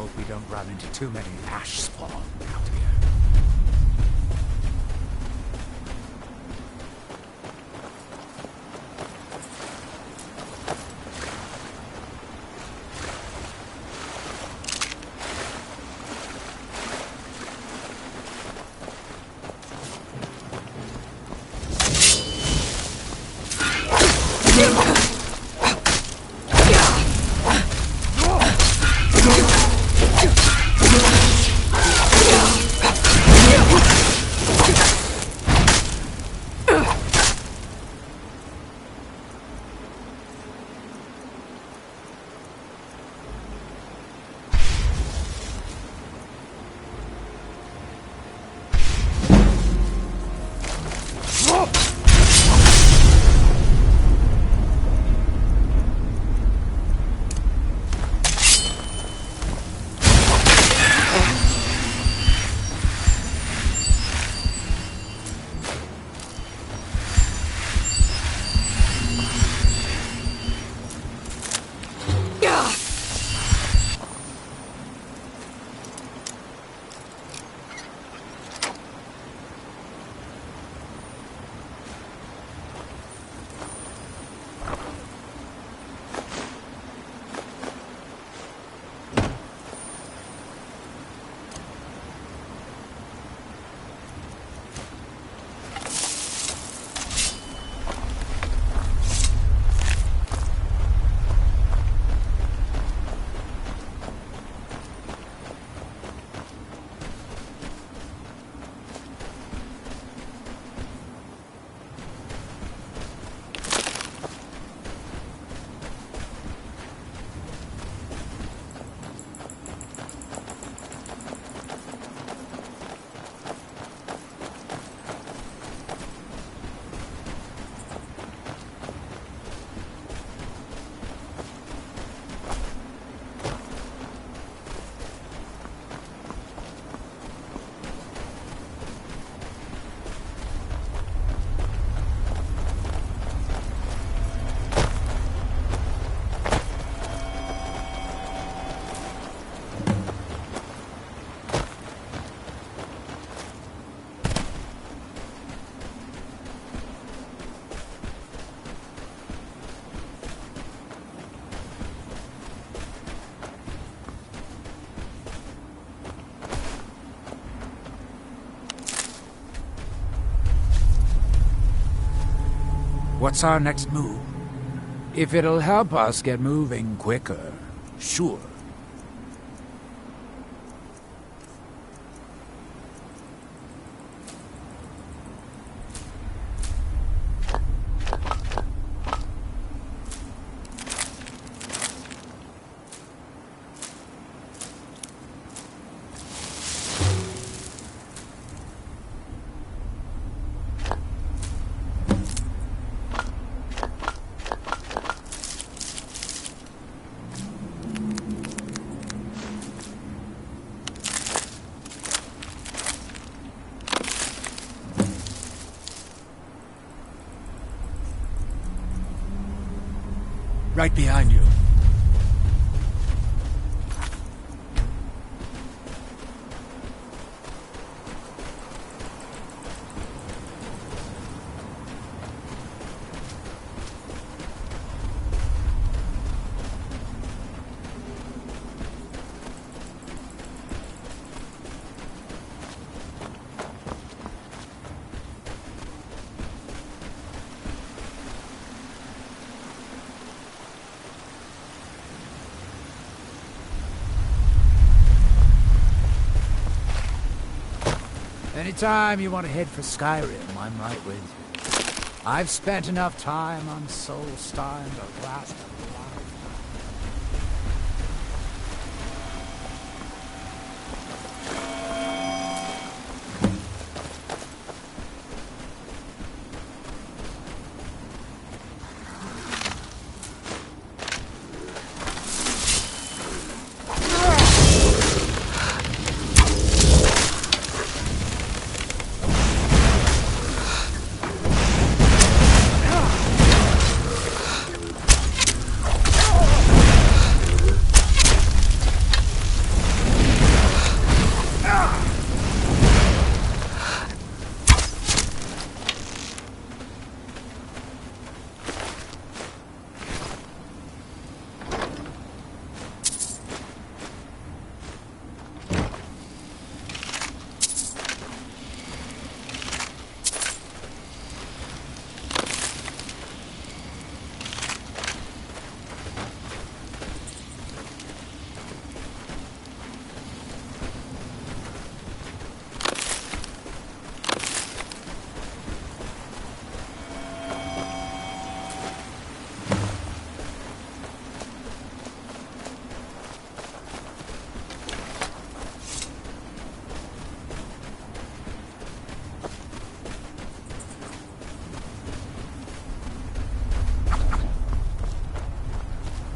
hope we don't run into too many ash spawn out here. What's our next move? If it'll help us get moving quicker, sure. Right behind you. Anytime you want to head for Skyrim, I'm right with you. I've spent enough time on Soulstein to last a lifetime.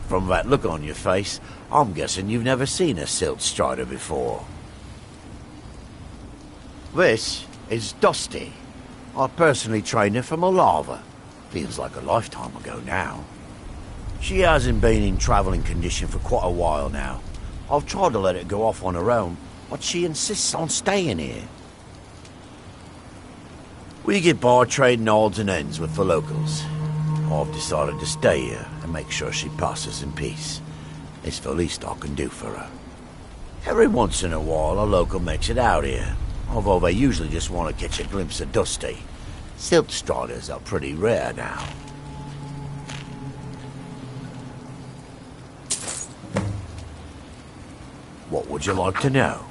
From that look on your face, I'm guessing you've never seen a silt strider before. This is Dusty. I personally trained her from a lava. Feels like a lifetime ago now. She hasn't been in travelling condition for quite a while now. I've tried to let her go off on her own, but she insists on staying here. We get by trading odds and ends with the locals. I've decided to stay here and make sure she passes in peace. It's the least I can do for her. Every once in a while a local makes it out here, although they usually just want to catch a glimpse of Dusty. Silt striders are pretty rare now. What would you like to know?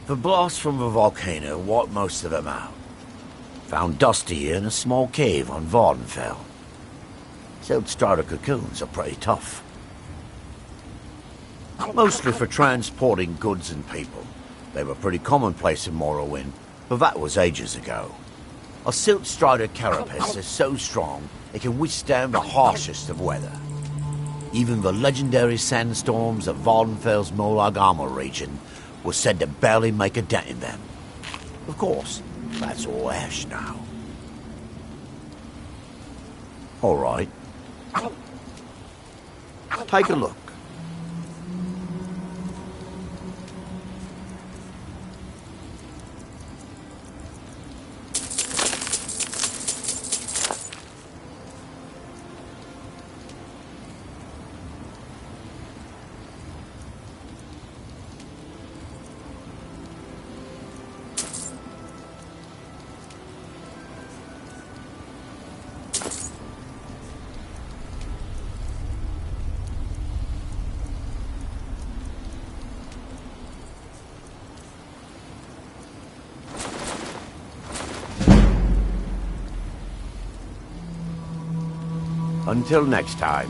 The blast from the volcano wiped most of them out. Found Dusty here in a small cave on Vardenfell. Silt strider cocoons are pretty tough. Mostly for transporting goods and people. They were pretty commonplace in Morrowind, but that was ages ago. A silt strider carapace is so strong it can withstand the harshest of weather. Even the legendary sandstorms of Vardenfell's Molag Armor region were said to barely make a dent in them. Of course, that's all ash now. All right. Take a look. Until next time.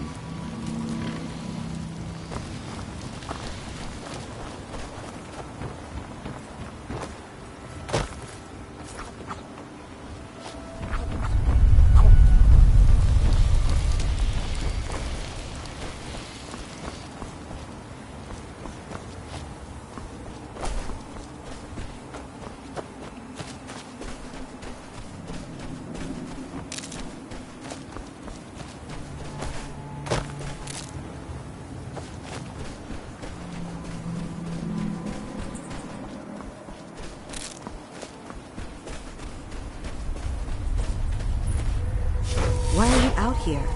Why are you out here?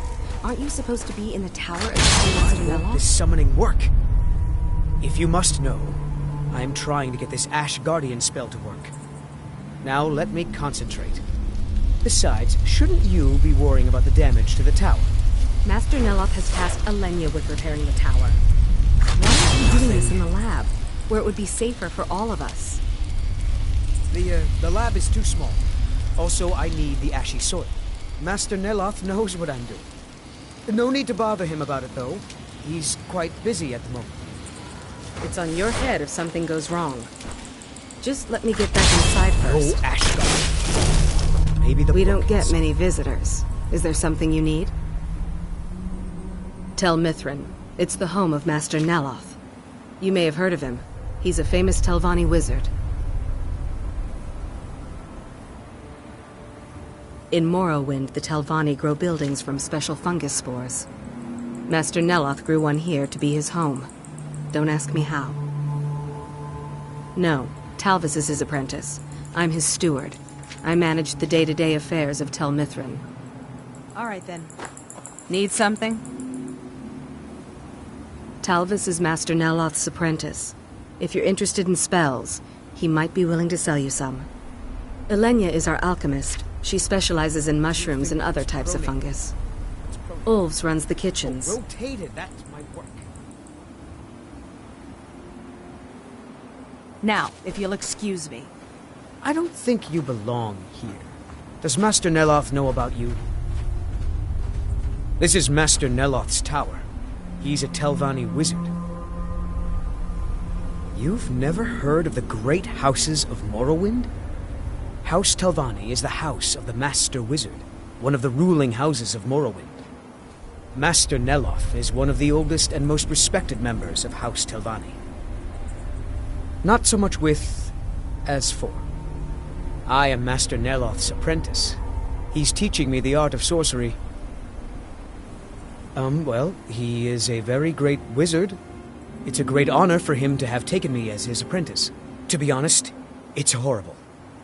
Aren't you supposed to be in the tower of Master Why won't Neloth? this summoning work? If you must know, I am trying to get this Ash Guardian spell to work. Now let me concentrate. Besides, shouldn't you be worrying about the damage to the tower? Master Neloth has tasked Alenia with repairing the tower. Why aren't you doing this in the lab, where it would be safer for all of us? The lab is too small. Also, I need the ashy soil. Master Neloth knows what I'm doing. No need to bother him about it, though. He's quite busy at the moment. It's on your head if something goes wrong. Just let me get back inside first. Oh, Ash Guardian. Maybe the We don't buckets. get many visitors. Is there something you need? Tel Mithrin. It's the home of Master Neloth. You may have heard of him. He's a famous Telvanni wizard. In Morrowind, the Telvanni grow buildings from special fungus spores. Master Neloth grew one here to be his home. Don't ask me how. No, Talvis is his apprentice. I'm his steward. I manage the day-to-day affairs of Tel Mithrin. All right, then. Need something? Talvis is Master Neloth's apprentice. If you're interested in spells, he might be willing to sell you some. Alenia is our alchemist. She specializes in mushrooms and other types of fungus. Ulves runs the kitchens. Rotated, that's my work. Now, if you'll excuse me. I don't think you belong here. Does Master Neloth know about you? This is Master Neloth's tower. He's a Telvanni wizard. You've never heard of the great houses of Morrowind? House Telvanni is the house of the Master Wizard, one of the ruling houses of Morrowind. Master Neloth is one of the oldest and most respected members of House Telvanni. Not so much with as for. I am Master Neloth's apprentice. He's teaching me the art of sorcery. Well, he is a very great wizard. It's a great honor for him to have taken me as his apprentice. To be honest, it's horrible.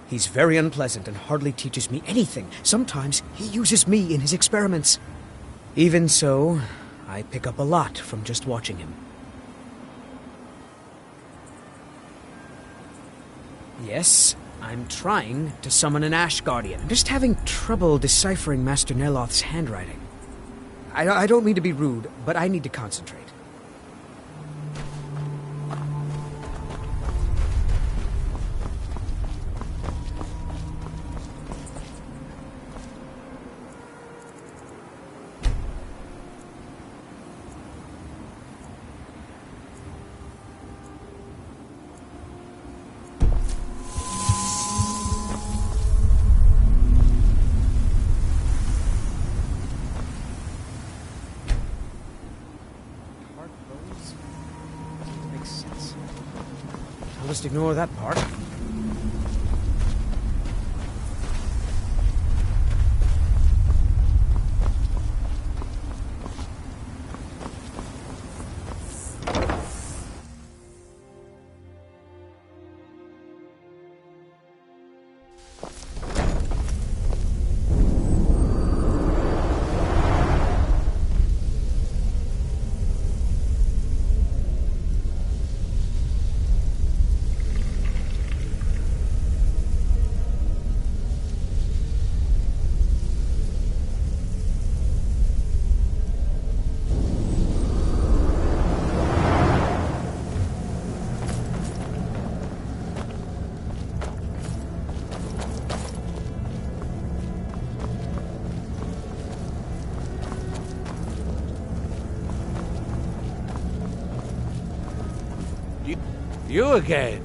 He's very unpleasant and hardly teaches me anything. Sometimes he uses me in his experiments. Even so, I pick up a lot from just watching him. Yes, I'm trying to summon an Ash Guardian. I'm just having trouble deciphering Master Neloth's handwriting. I don't mean to be rude, but I need to concentrate. I'll just ignore that part. You again?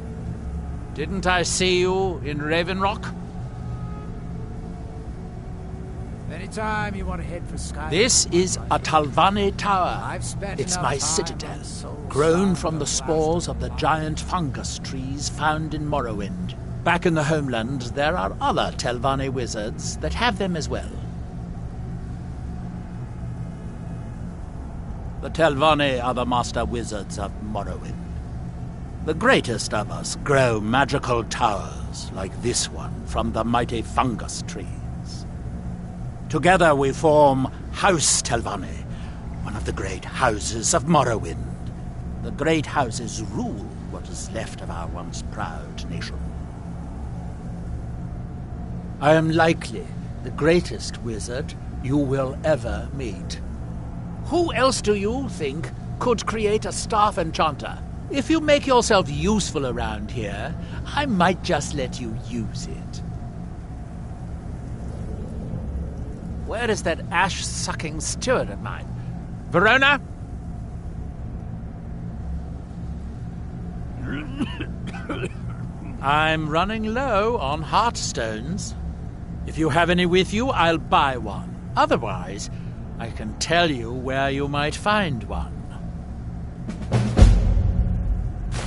Didn't I see you in Raven Rock? Anytime you want to head for Skyrim. This is a Telvanni tower. I've spent It's enough my time citadel, on Soul grown Star from the to spores last of the a giant fungus trees found in Morrowind. Back in the homeland, there are other Telvanni wizards that have them as well. The Telvanni are the master wizards of Morrowind. The greatest of us grow magical towers like this one from the mighty fungus trees. Together we form House Telvanni, one of the great houses of Morrowind. The great houses rule what is left of our once proud nation. I am likely the greatest wizard you will ever meet. Who else do you think could create a staff enchanter? If you make yourself useful around here, I might just let you use it. Where is that ash-sucking steward of mine? Verona? I'm running low on heartstones. If you have any with you, I'll buy one. Otherwise, I can tell you where you might find one.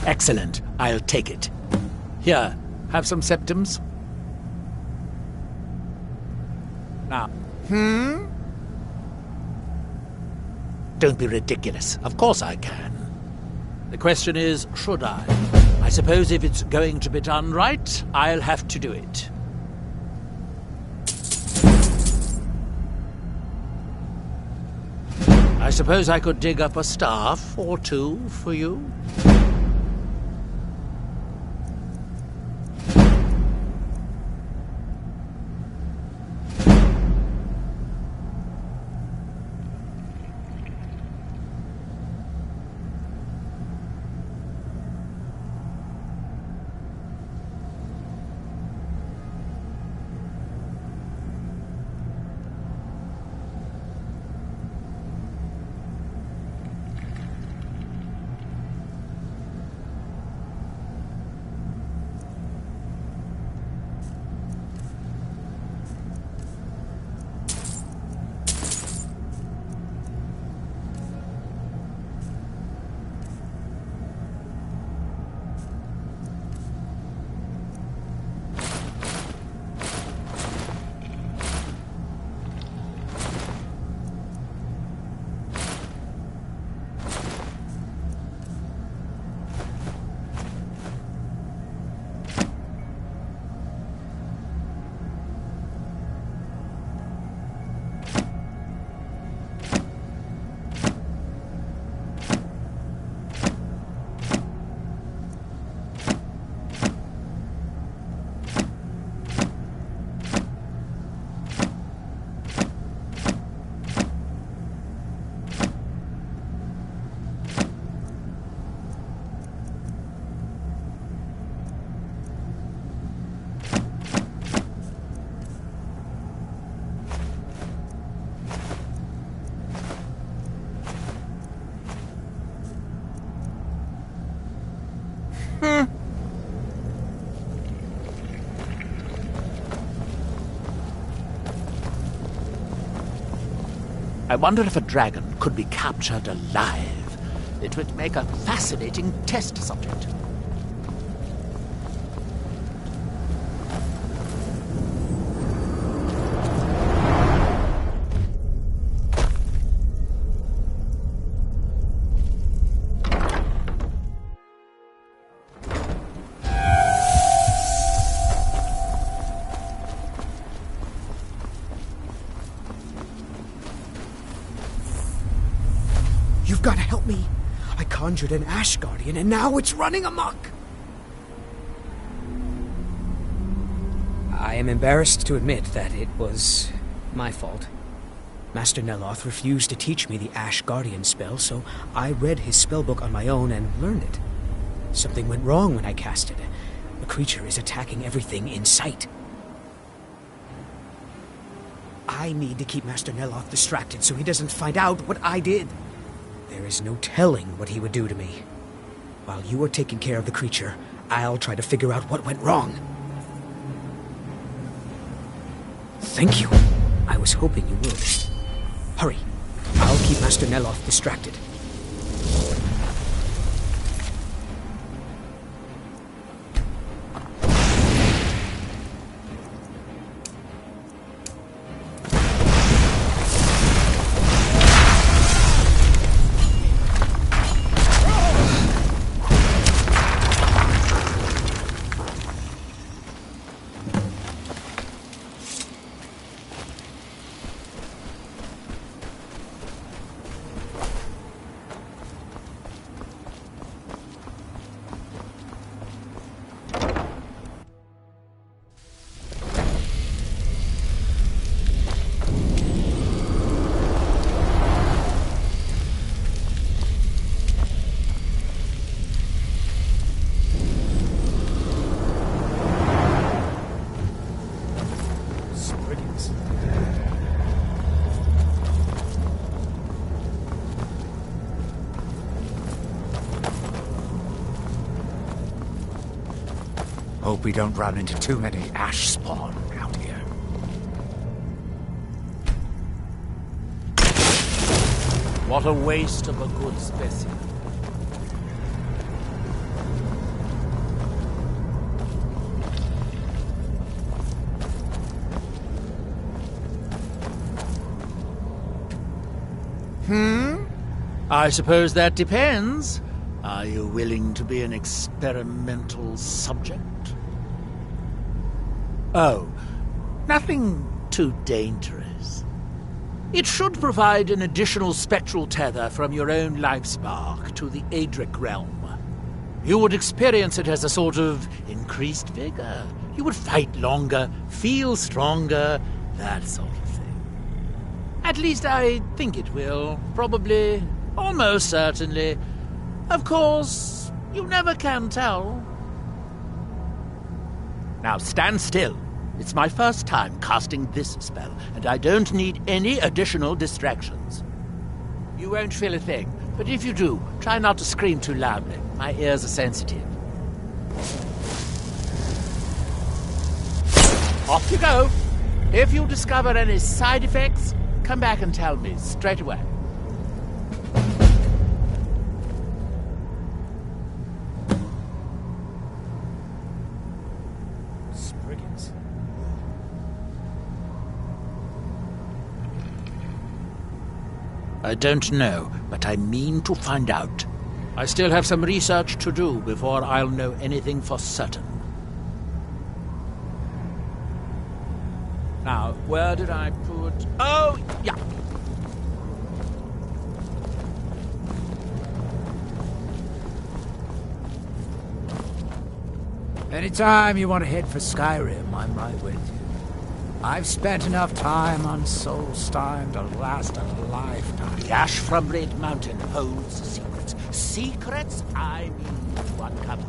Excellent. I'll take it. Here, have some septums. Now, Don't be ridiculous. Of course I can. The question is, should I? I suppose if it's going to be done right, I'll have to do it. I suppose I could dig up a staff or two for you. I wonder if a dragon could be captured alive. It would make a fascinating test subject. You've got to help me. I conjured an Ash Guardian, and now it's running amok. I am embarrassed to admit that it was my fault. Master Neloth refused to teach me the Ash Guardian spell, so I read his spellbook on my own and learned it. Something went wrong when I cast it. The creature is attacking everything in sight. I need to keep Master Neloth distracted so he doesn't find out what I did. There is no telling what he would do to me. While you are taking care of the creature, I'll try to figure out what went wrong. Thank you. I was hoping you would. Hurry. I'll keep Master Neloth distracted. Hope we don't run into too many ash spawn out here. What a waste of a good specimen. I suppose that depends. Are you willing to be an experimental subject? Oh, nothing too dangerous. It should provide an additional spectral tether from your own life spark to the Adric realm. You would experience it as a sort of increased vigor. You would fight longer, feel stronger, that sort of thing. At least I think it will. Probably, almost certainly. Of course, you never can tell. Now stand still. It's my first time casting this spell, and I don't need any additional distractions. You won't feel a thing, but if you do, try not to scream too loudly. My ears are sensitive. Off you go. If you discover any side effects, come back and tell me straight away. I don't know, but I mean to find out. I still have some research to do before I'll know anything for certain. Now, where did I put... Oh, yeah. Anytime you want to head for Skyrim, I'm right with you. I've spent enough time on Solstheim to last a lifetime. The ash from Red Mountain holds secrets. Secrets I mean to uncover.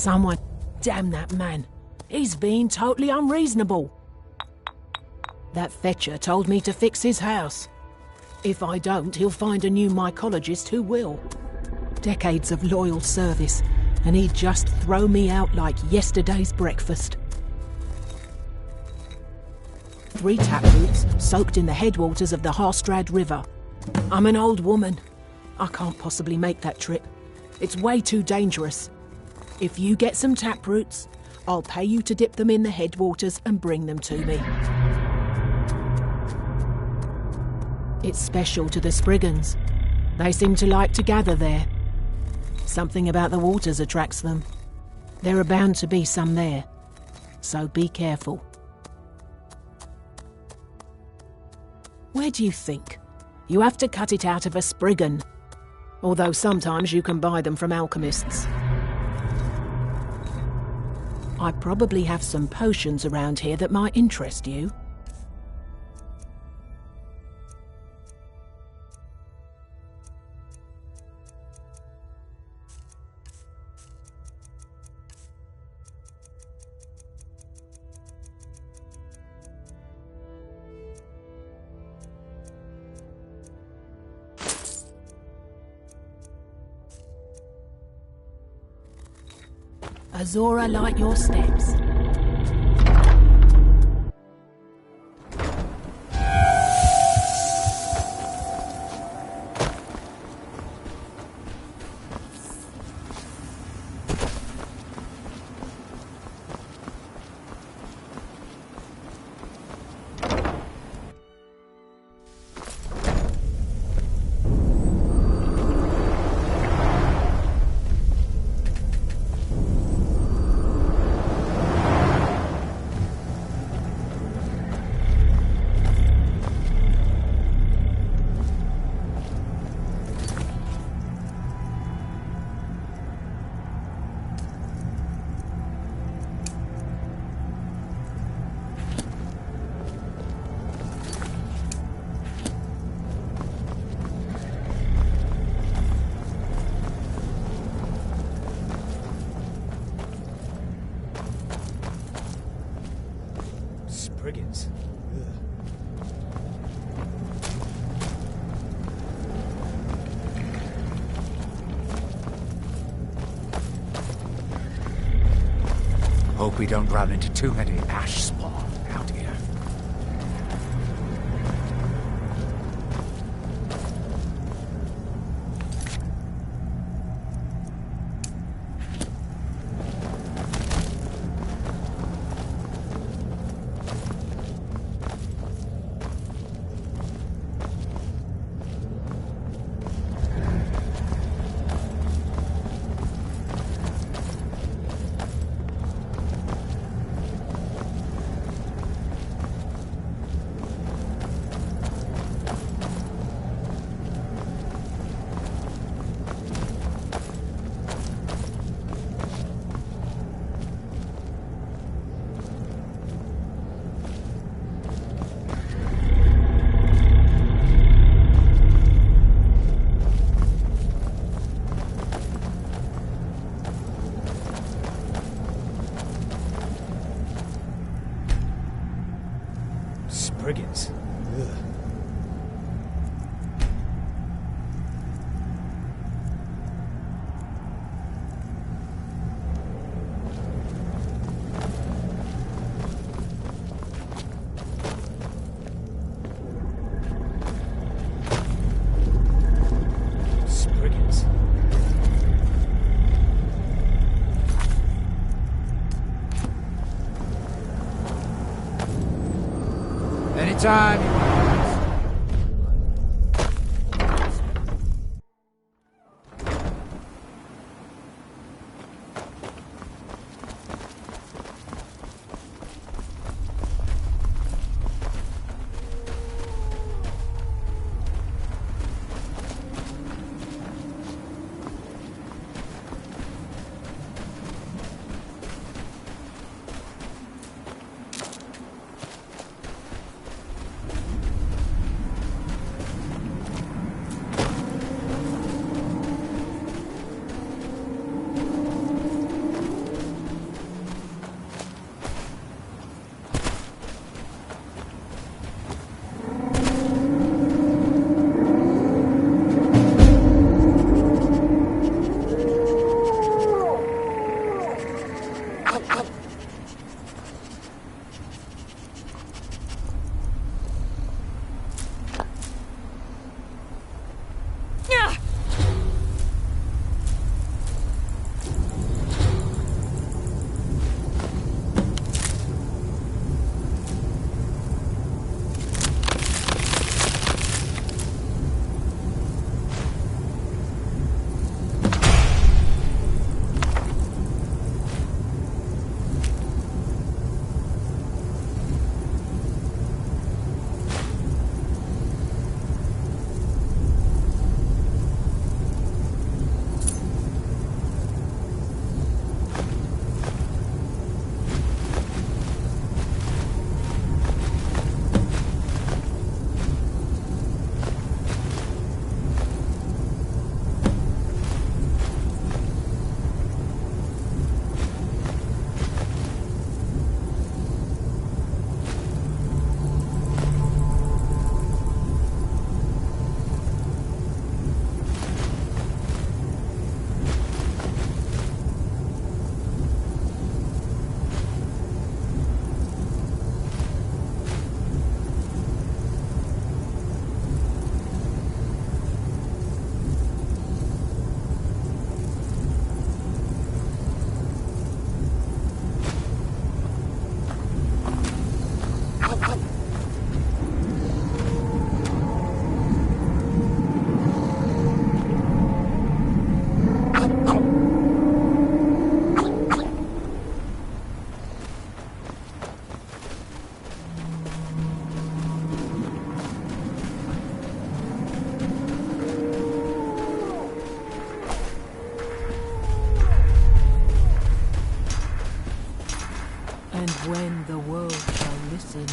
Someone... Damn that man. He's being totally unreasonable. That fetcher told me to fix his house. If I don't, he'll find a new mycologist who will. Decades of loyal service, and he'd just throw me out like yesterday's breakfast. 3 taproots soaked in the headwaters of the Harstrad River. I'm an old woman. I can't possibly make that trip. It's way too dangerous. If you get some taproots, I'll pay you to dip them in the headwaters and bring them to me. It's special to the Spriggans. They seem to like to gather there. Something about the waters attracts them. There are bound to be some there, so be careful. Where do you think? You have to cut it out of a Spriggan, although sometimes you can buy them from alchemists. I probably have some potions around here that might interest you. Azora, light your steps. Spriggans. Hope we don't run into too many ash spawn out here. Spriggans. Spriggans. Anytime you want. when the world shall listen.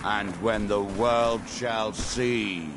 And when the world shall see.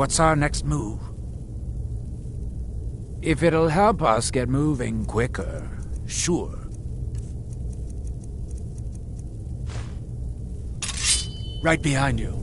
What's our next move? If it'll help us get moving quicker, sure. Right behind you.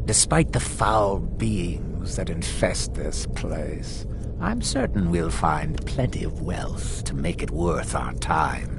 Despite the foul beings that infest this place, I'm certain we'll find plenty of wealth to make it worth our time.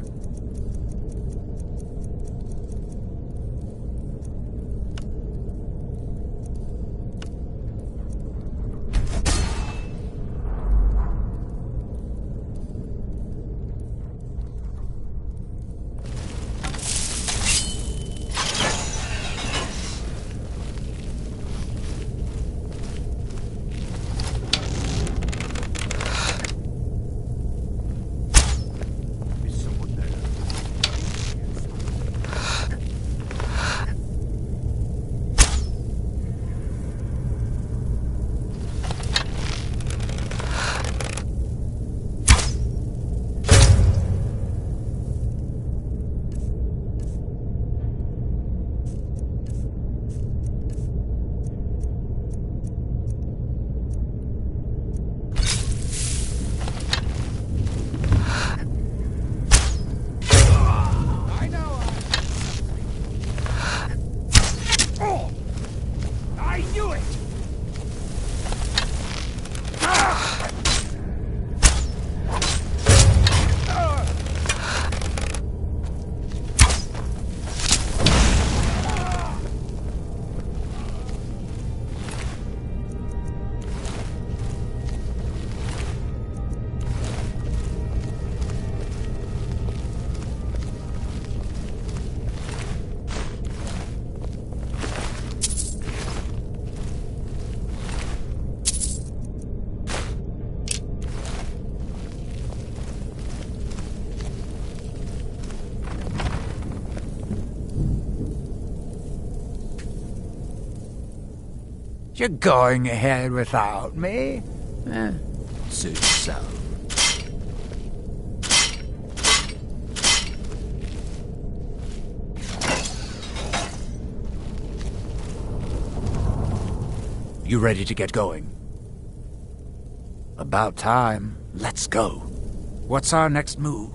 You're going ahead without me? Suit yourself. You ready to get going? About time. Let's go. What's our next move?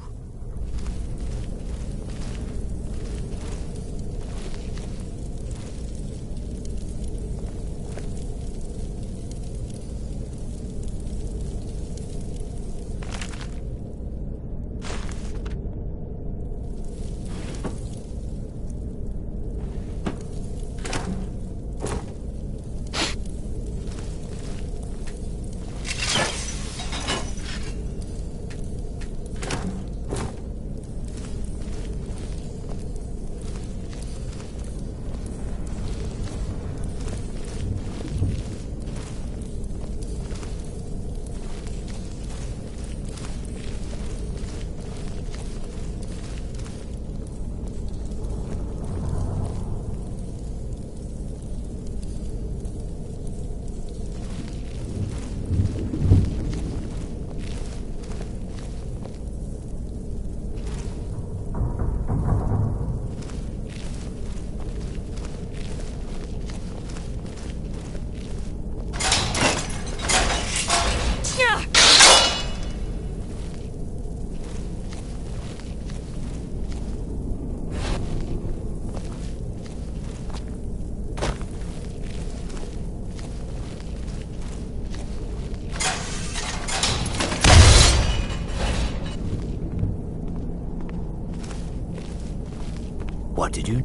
What did you...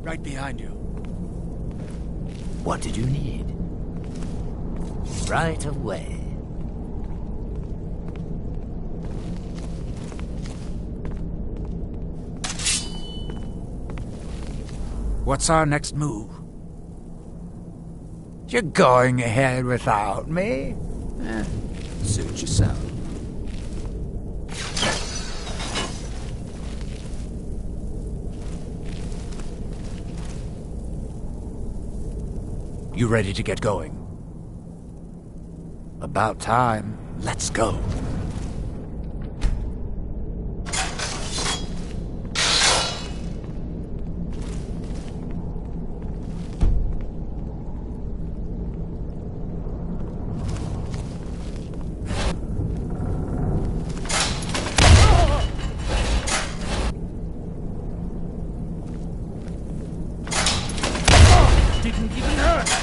Right behind you. What did you need? Right away. What's our next move? You're going ahead without me? Suit yourself. You ready to get going? About time. Let's go. Didn't even hurt!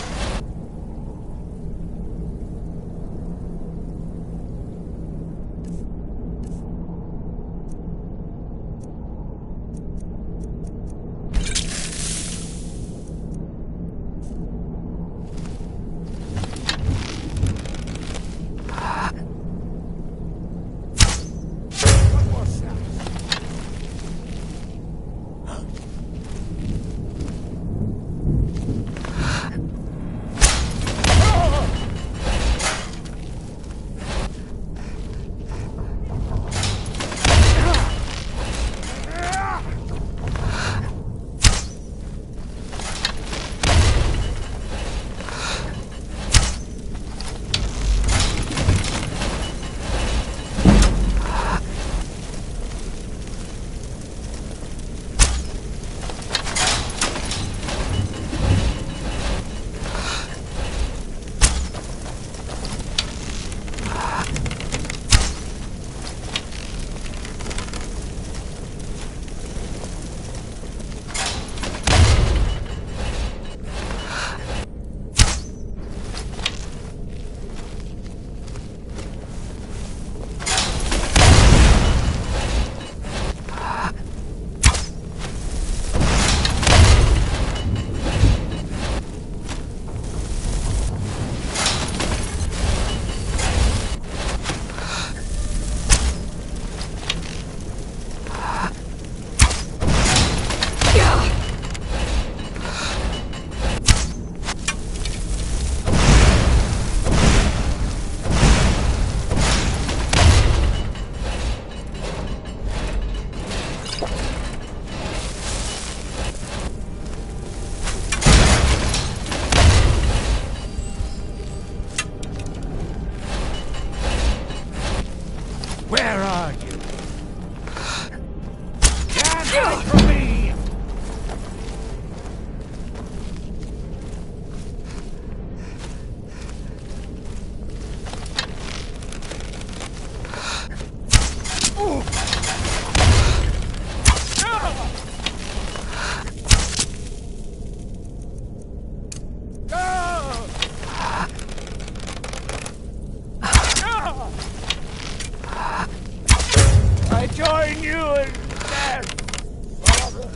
Where are you? Can't hide from me! I join you in death, Father.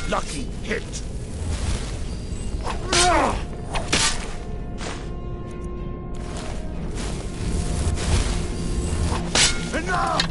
Lucky hit! Enough!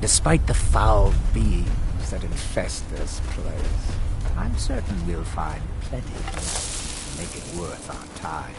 Despite the foul beings that infest this place, I'm certain we'll find plenty to make it worth our time.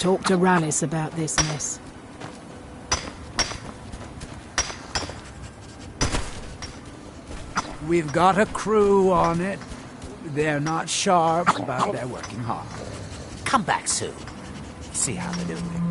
Talk to Rallis about this mess. We've got a crew on it. They're not sharp, but they're working hard. Come back soon. See how they're doing.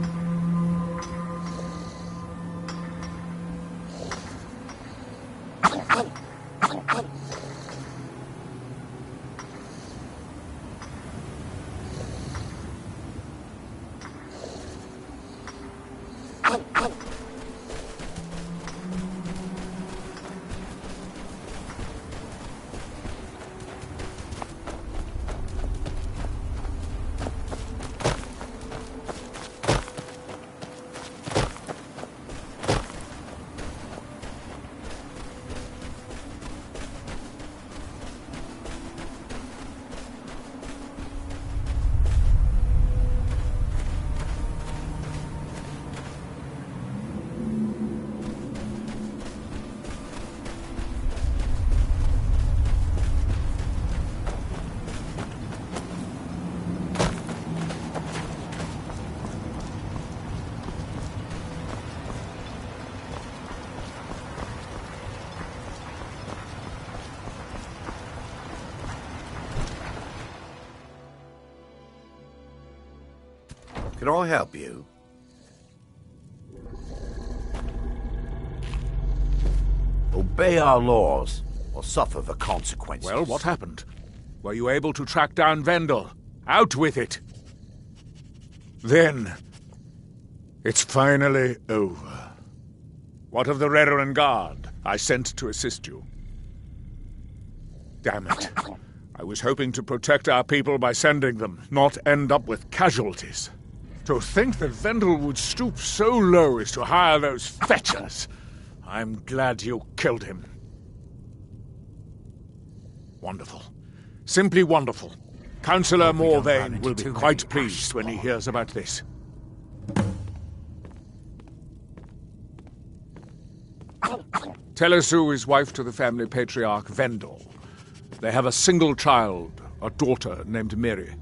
Can I help you? Obey our laws, or suffer the consequences. Well, what happened? Were you able to track down Vendel? Out with it! Then, it's finally over. What of the Reverend Guard I sent to assist you? Damn it. I was hoping to protect our people by sending them, not end up with casualties. To think that Vendel would stoop so low as to hire those fetchers. I'm glad you killed him. Wonderful. Simply wonderful. Councillor Morvain will be quite pleased when he hears about this. Telesu is wife to the family patriarch Vendel. They have a single child, a daughter named Miri.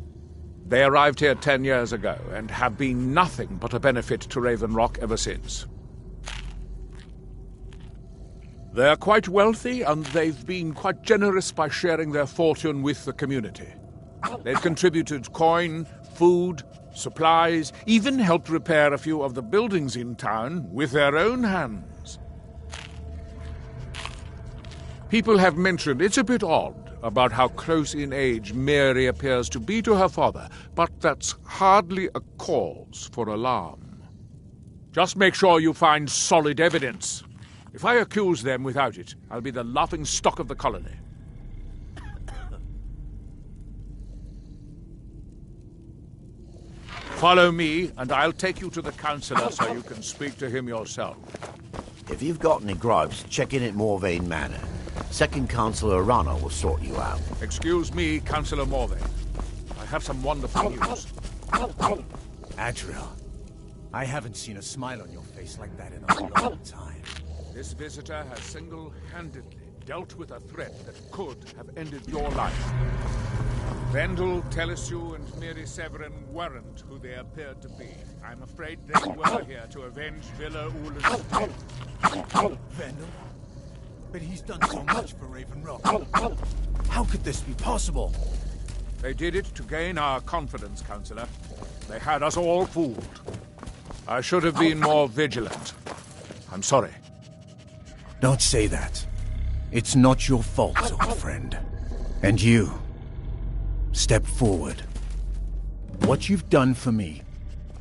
They arrived here 10 years ago and have been nothing but a benefit to Raven Rock ever since. They're quite wealthy, and they've been quite generous by sharing their fortune with the community. They've contributed coin, food, supplies, even helped repair a few of the buildings in town with their own hands. People have mentioned it's a bit odd about how close in age Mary appears to be to her father, but that's hardly a cause for alarm. Just make sure you find solid evidence. If I accuse them without it, I'll be the laughing stock of the colony. Follow me, and I'll take you to the councillor so you can speak to him yourself. If you've got any gripes, check in at Morvain Manor. Second Councillor Rana will sort you out. Excuse me, Councillor Morvain. I have some wonderful news. Adriel, I haven't seen a smile on your face like that in a long time. This visitor has single-handedly dealt with a threat that could have ended your life. Vendel, Telesu, and Miri Severin weren't who they appeared to be. I'm afraid they were here to avenge Villa Ulan's death. Vendel? But he's done so much for Raven Rock. How could this be possible? They did it to gain our confidence, Councillor. They had us all fooled. I should have been more vigilant. I'm sorry. Don't say that. It's not your fault, old friend. And you, step forward. What you've done for me,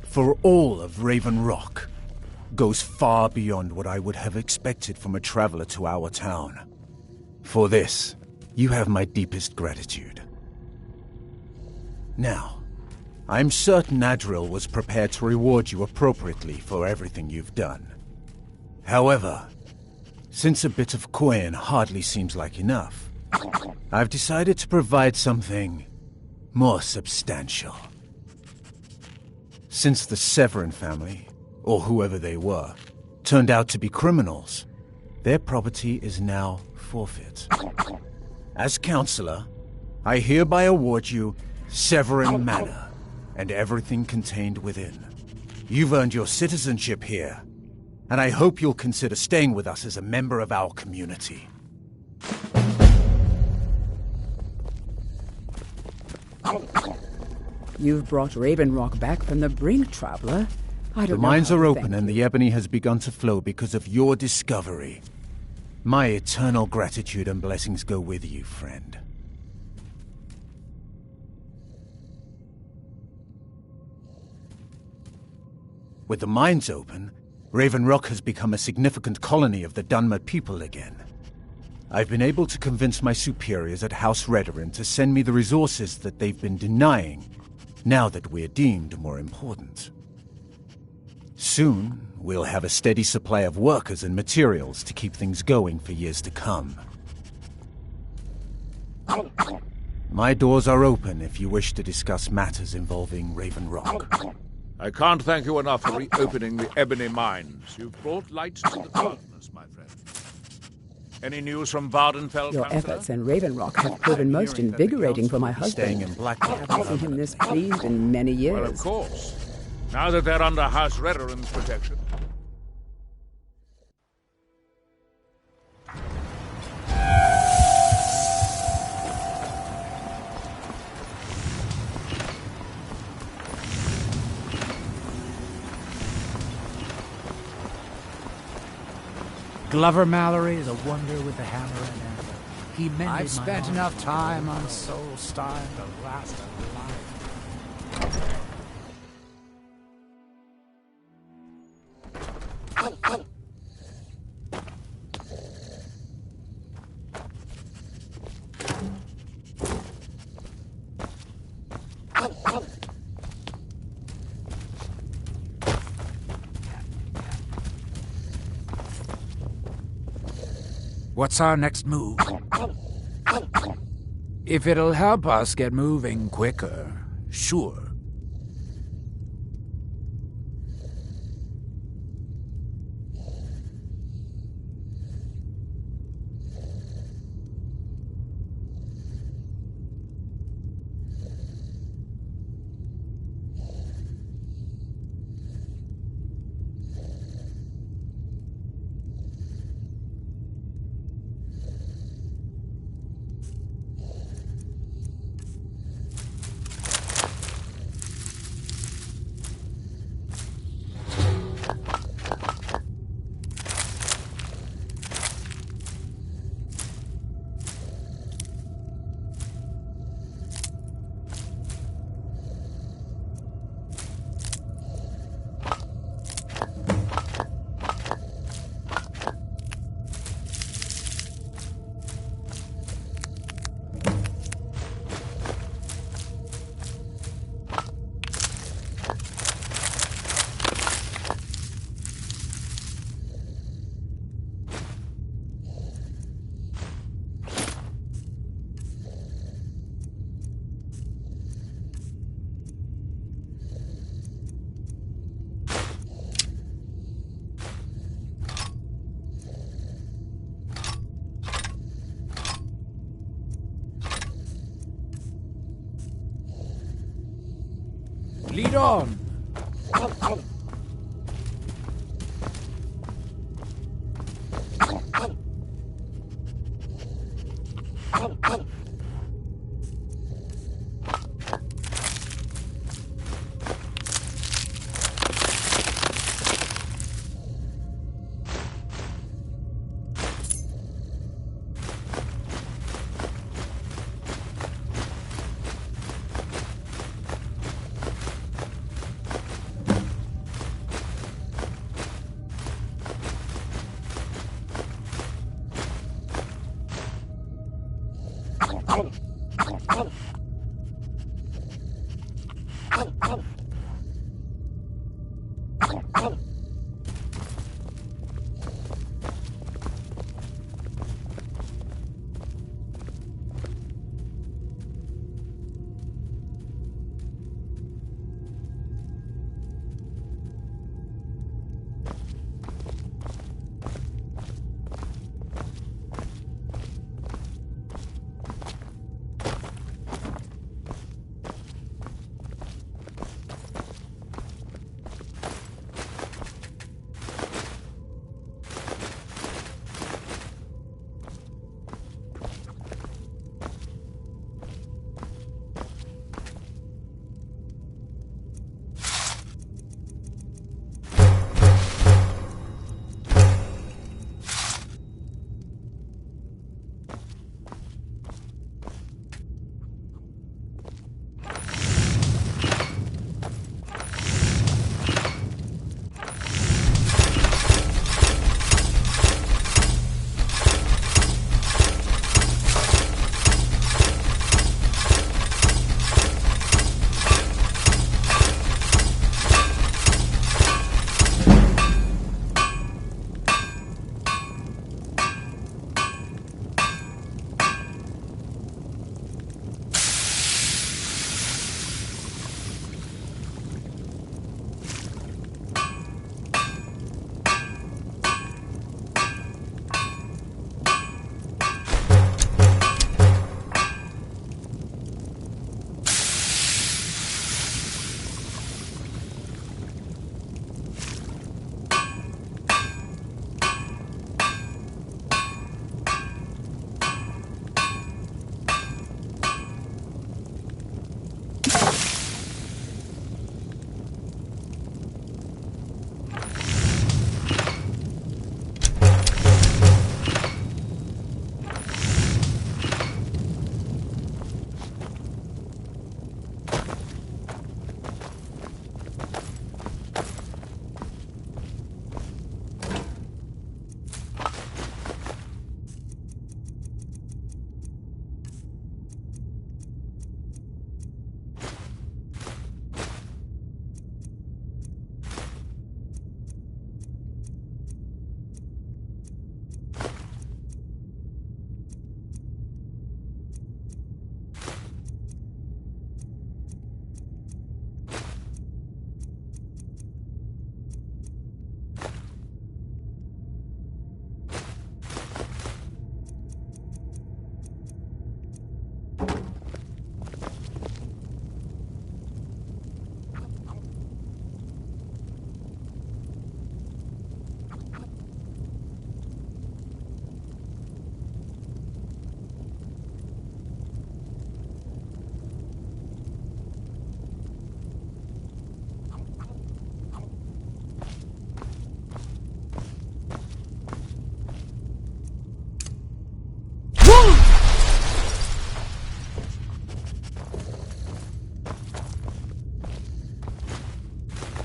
for all of Raven Rock, goes far beyond what I would have expected from a traveler to our town. For this, you have my deepest gratitude. Now, I'm certain Adriel was prepared to reward you appropriately for everything you've done. However, since a bit of coin hardly seems like enough, I've decided to provide something more substantial. Since the Severin family, or whoever they were, turned out to be criminals, their property is now forfeit. As Councillor, I hereby award you Severin Manor and everything contained within. You've earned your citizenship here, and I hope you'll consider staying with us as a member of our community. You've brought Raven Rock back from the brink, traveler. The mines are open and the ebony has begun to flow because of your discovery. My eternal gratitude and blessings go with you, friend. With the mines open, Raven Rock has become a significant colony of the Dunmer people again. I've been able to convince my superiors at House Redoran to send me the resources that they've been denying, now that we're deemed more important. Soon, we'll have a steady supply of workers and materials to keep things going for years to come. My doors are open if you wish to discuss matters involving Raven Rock. I can't thank you enough for reopening the ebony mines. You've brought light to the darkness, my friend. Any news from Vardenfell, Your Councillor? efforts in Raven Rock have proven most invigorating for my husband. I haven't seen him this pleased in many years. Well, of course. Now that they're under House Redoran's protection. Glover Mallory is a wonder with the hammer and anvil. He mended I've spent my enough time on Soul Stein to last a life. What's our next move? If it'll help us get moving quicker, sure. Lead on!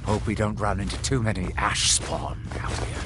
Hope we don't run into too many ash spawn out here.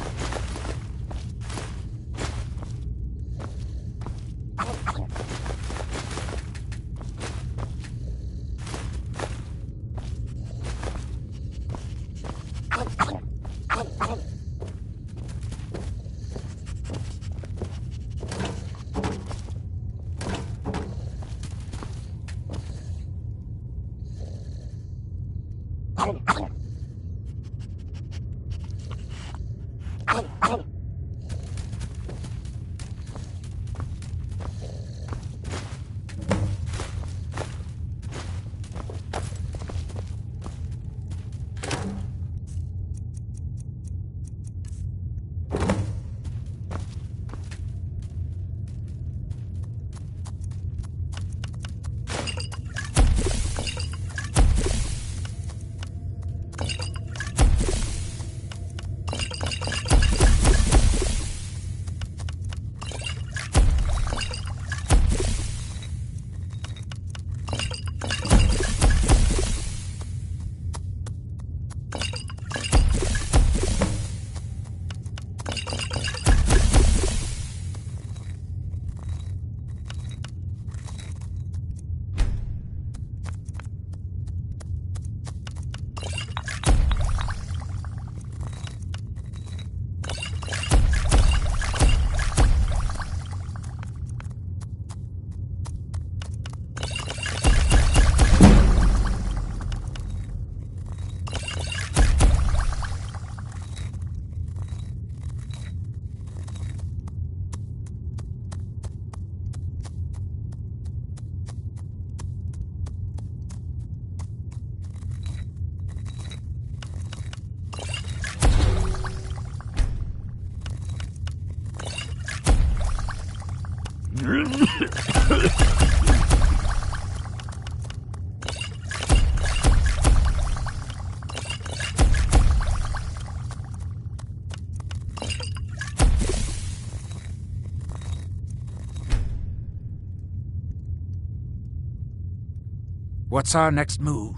What's our next move?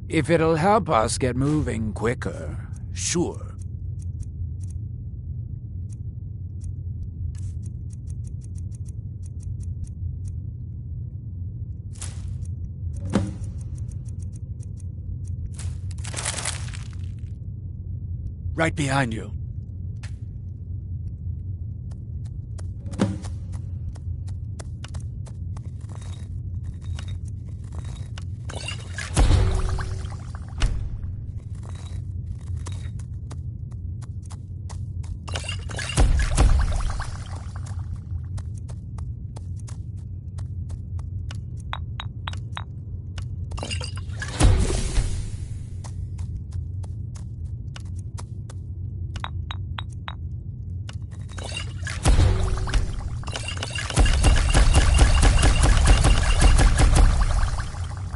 If it'll help us get moving quicker, sure. Right behind you.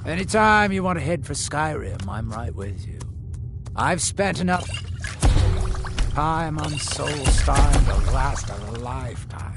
Anytime you want to head for Skyrim, I'm right with you. I've spent enough time on Soulstar to last a lifetime.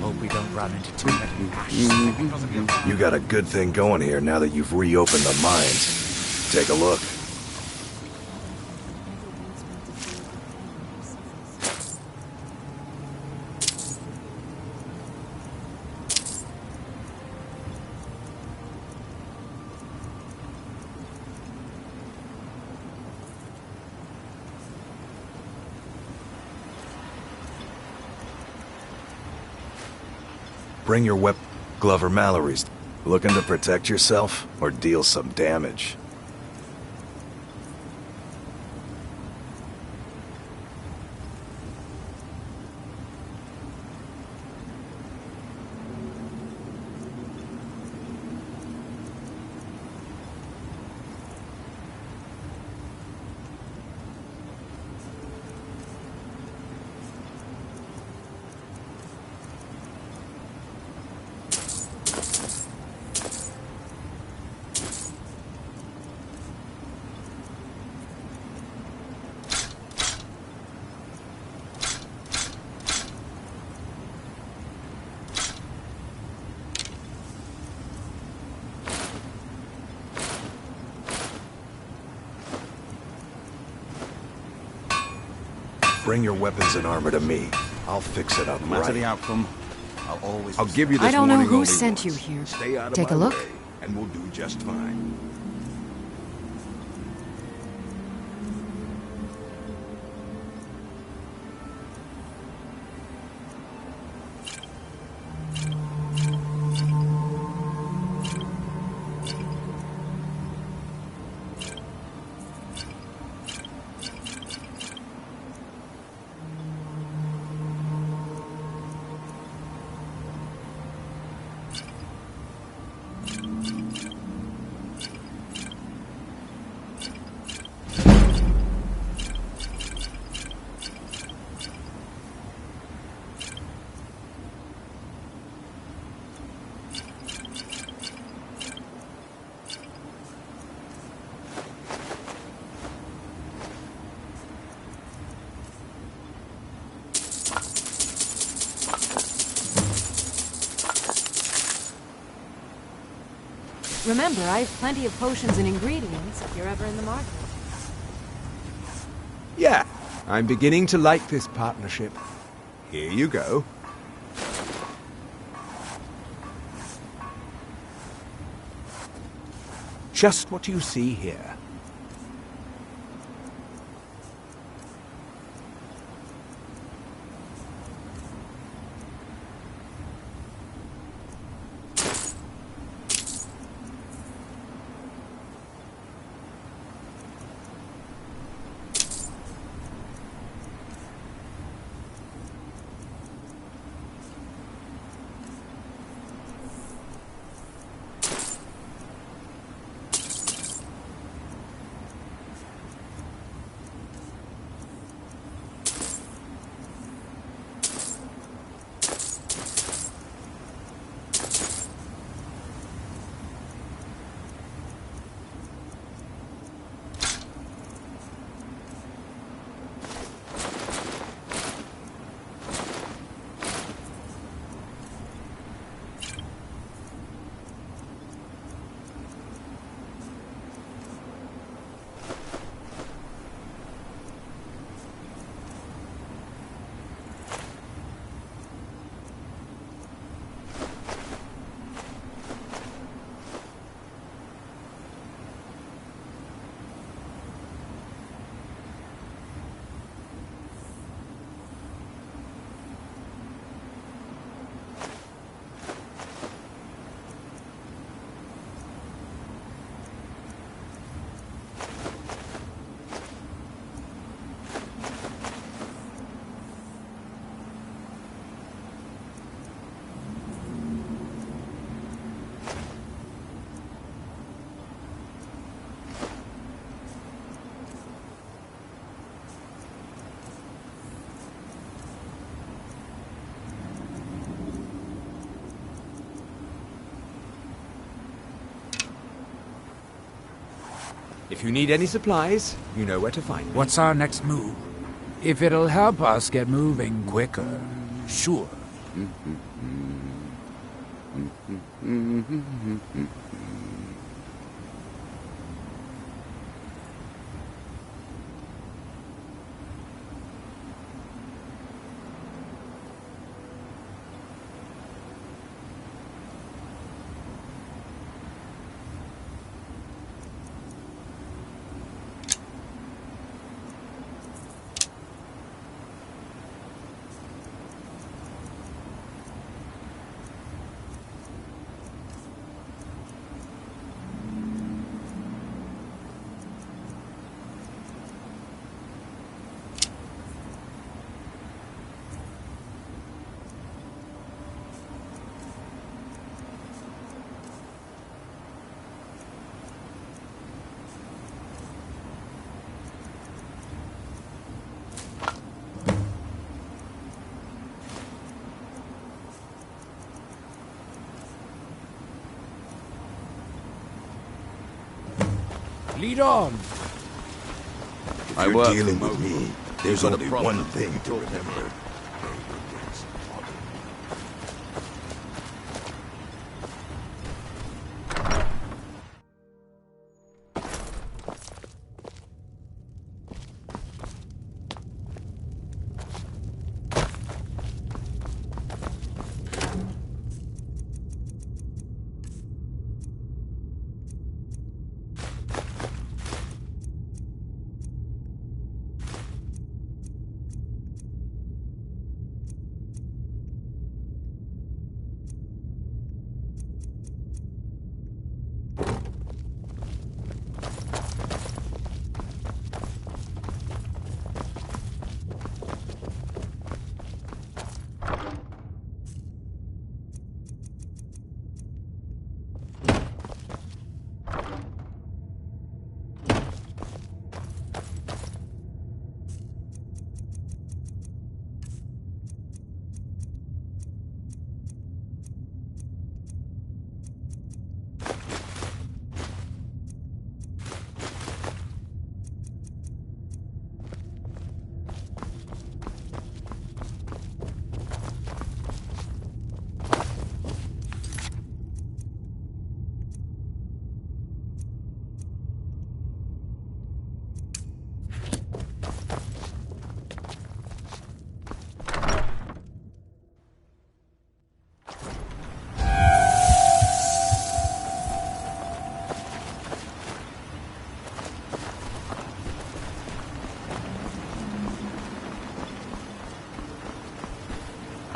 Hope we don't run into too many. You got a good thing going here now that you've reopened the mines. Take a look. Bring your weapon. Glover Mallory's. Looking to protect yourself or deal some damage? Bring your weapons and armor to me. I'll fix it up No matter right. the outcome, I'll give you this I don't know warning who only sent you once. here. Stay out of Take my a look. way, and we'll do just fine. Remember, I have plenty of potions and ingredients if you're ever in the market. Yeah, I'm beginning to like this partnership. Here you go. Just what you see here. If you need any supplies, you know where to find me. What's our next move? If it'll help us get moving quicker, sure. Lead on. If I you're work dealing for with me, there's only one thing to remember.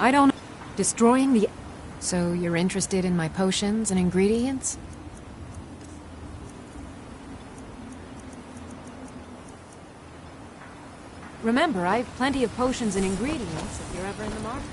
I don't... Destroying the... So you're interested in my potions and ingredients? Remember, I have plenty of potions and ingredients if you're ever in the market.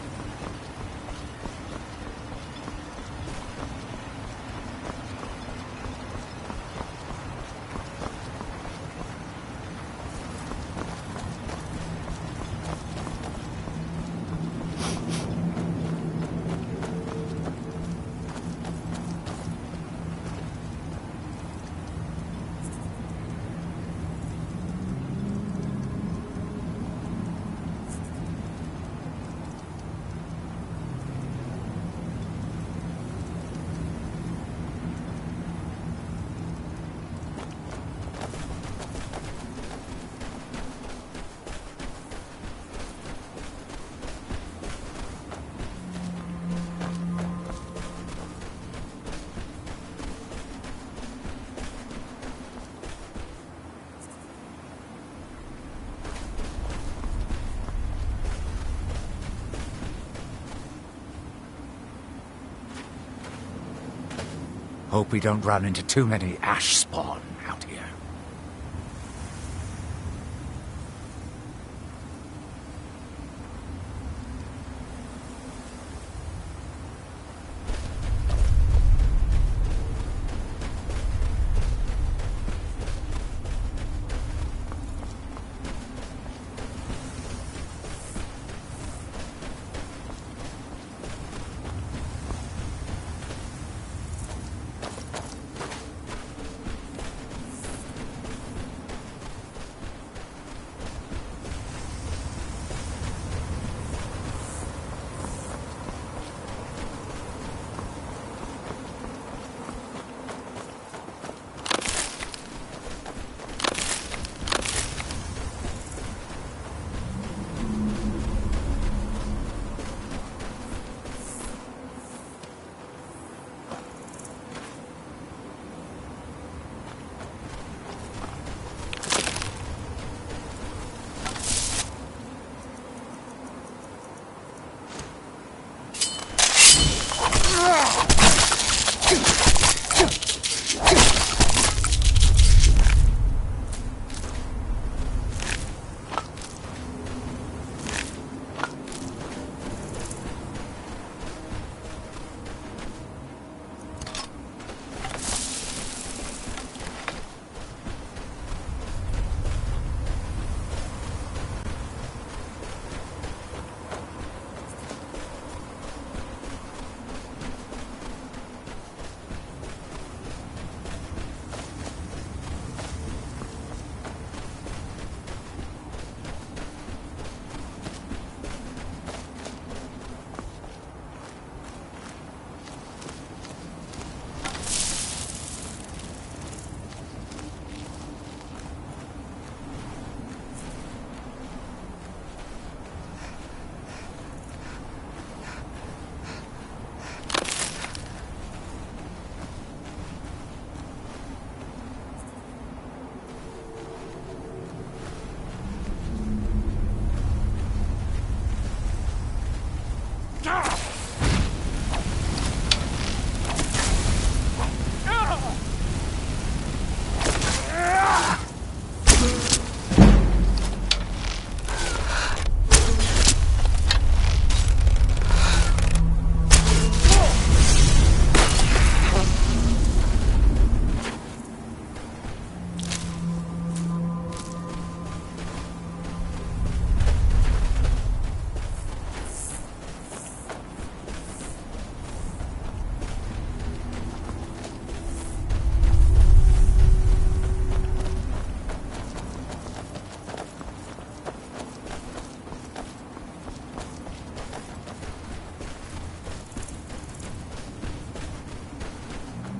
Hope we don't run into too many ash spawn out here.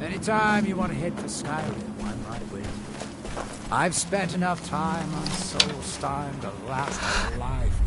Anytime you want to head for Skyrim, I'm right with you. I've spent enough time on Soulstein to last a lifetime.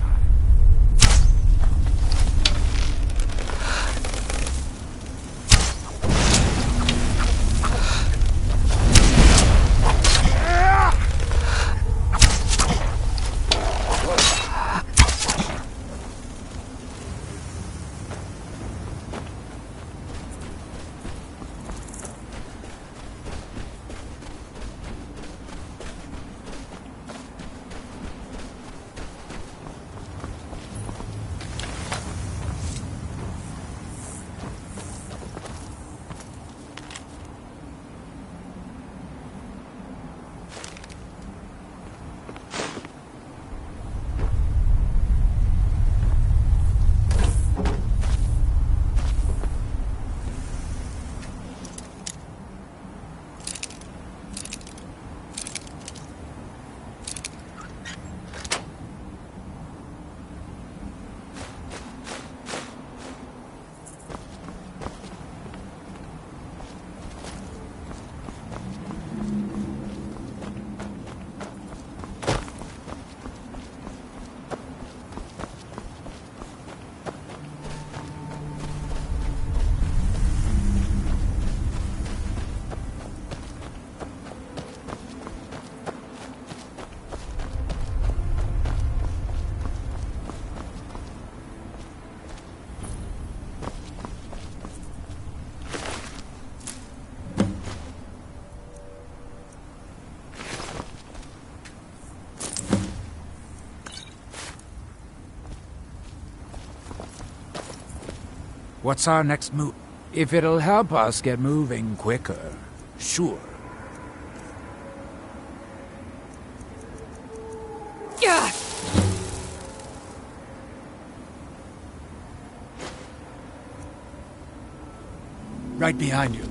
What's our next move? If it'll help us get moving quicker, sure. Yeah. Right behind you.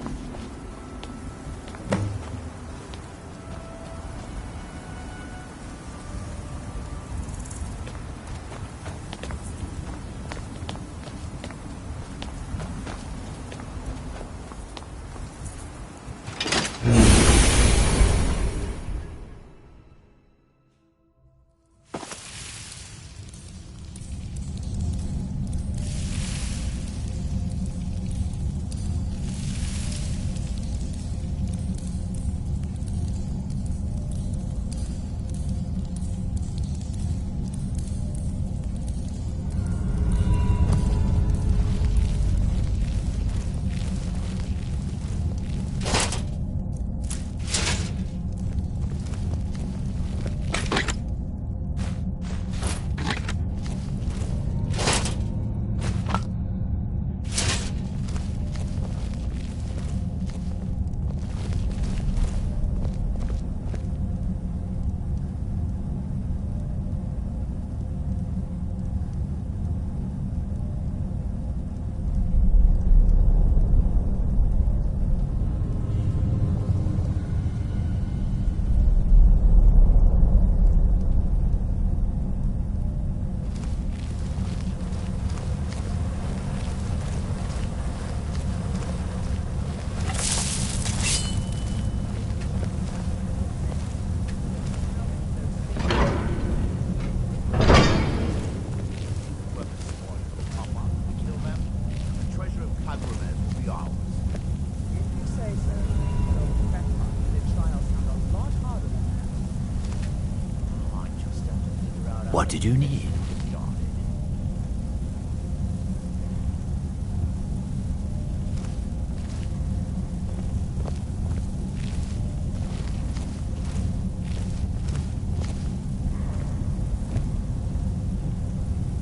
What did you need?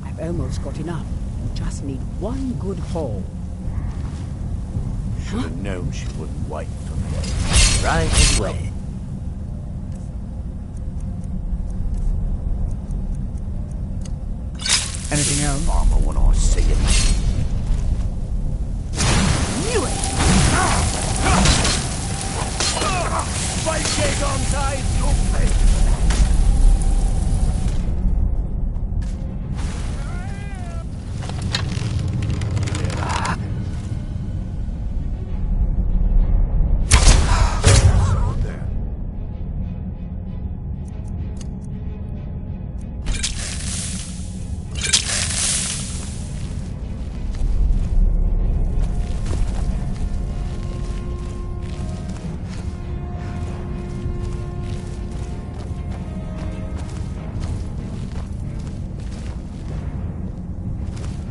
I've almost got enough. Just need one good haul. Should have known she wouldn't wait for me. Right away. Anything else? Farmer when I see it. Knew it! Fight gig on time, you bitch!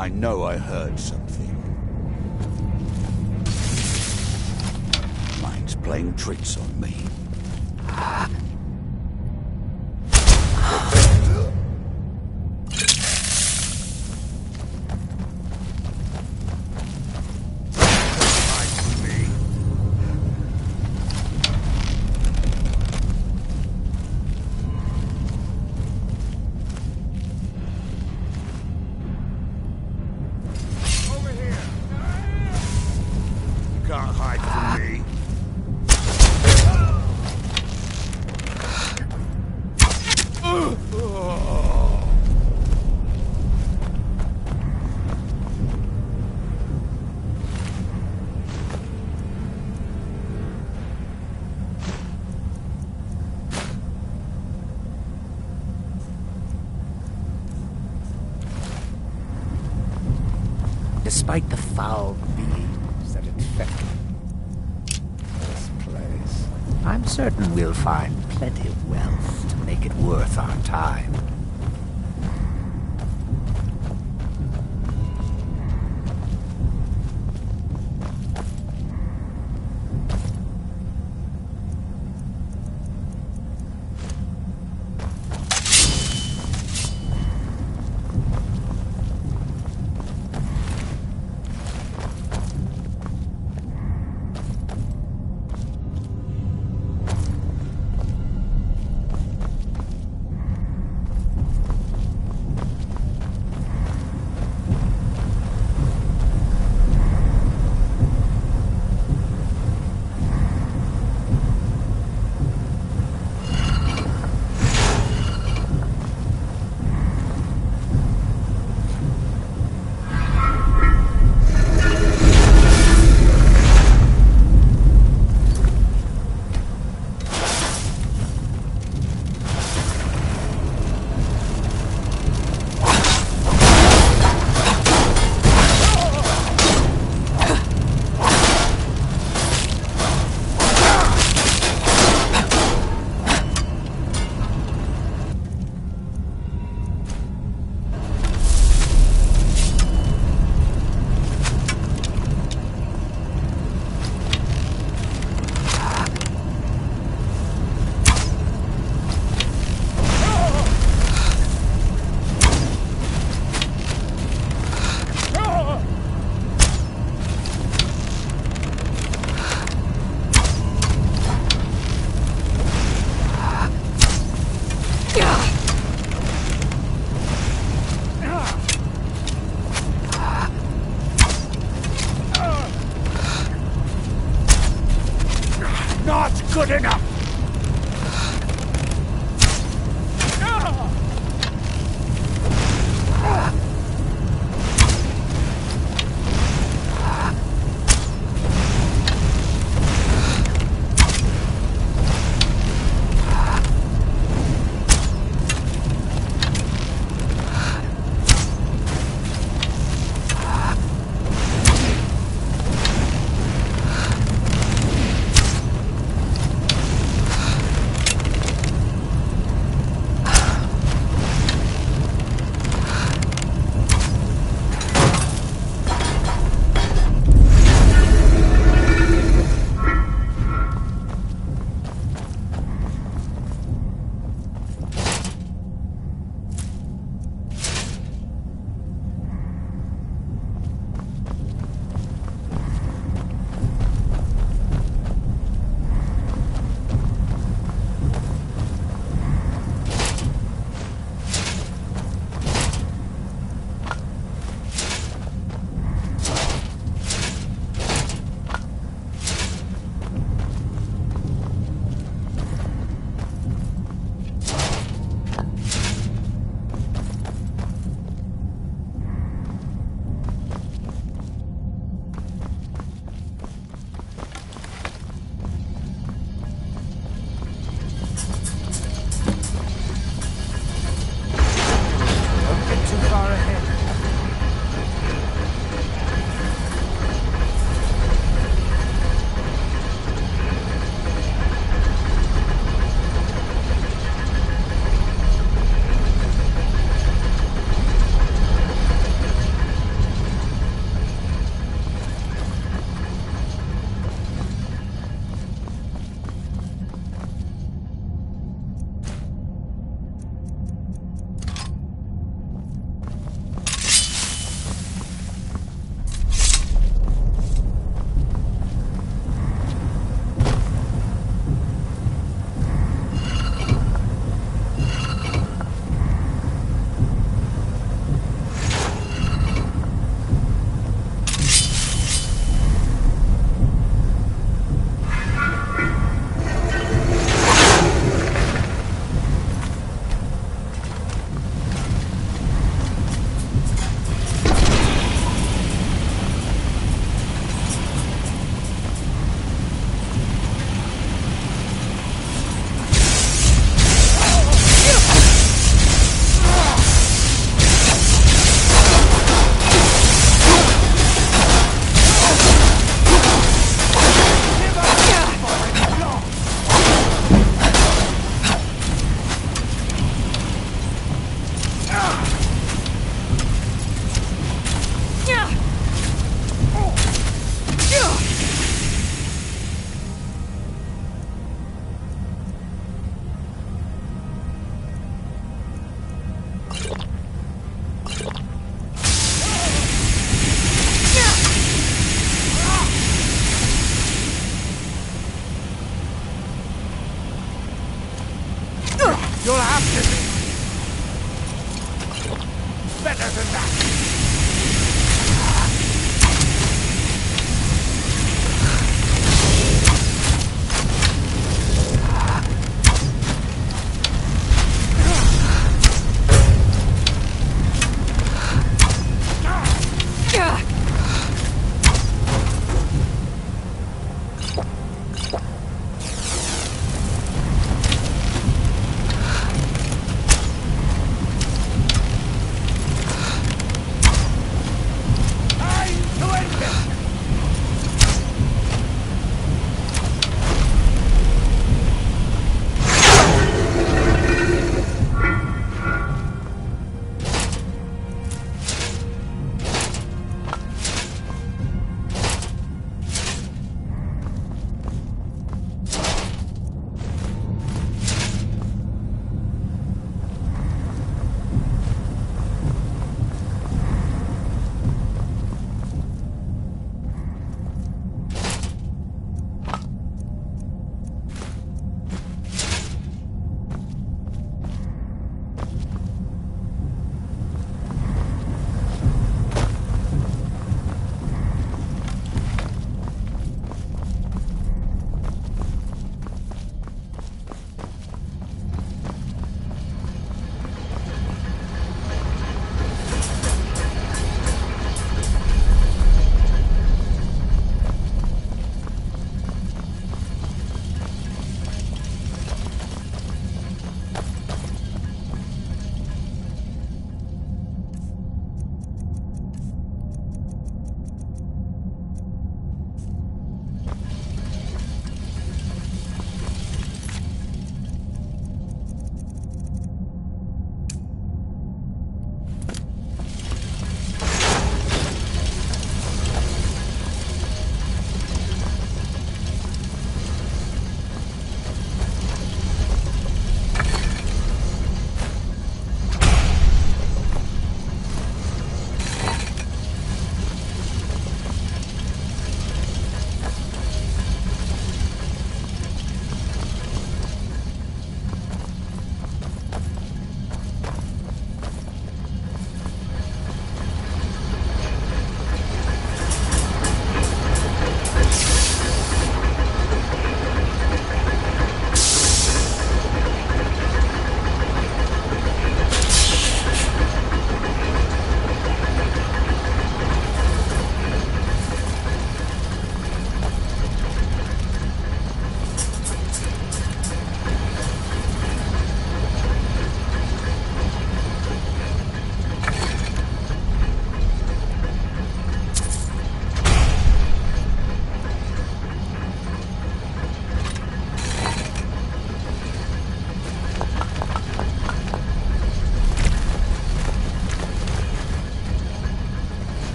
I know I heard something. Mine's playing tricks on me. Can't hide from me. Despite the foul beings that infect this place, I'm certain we'll find plenty of wealth to make it worth our time. Not good enough!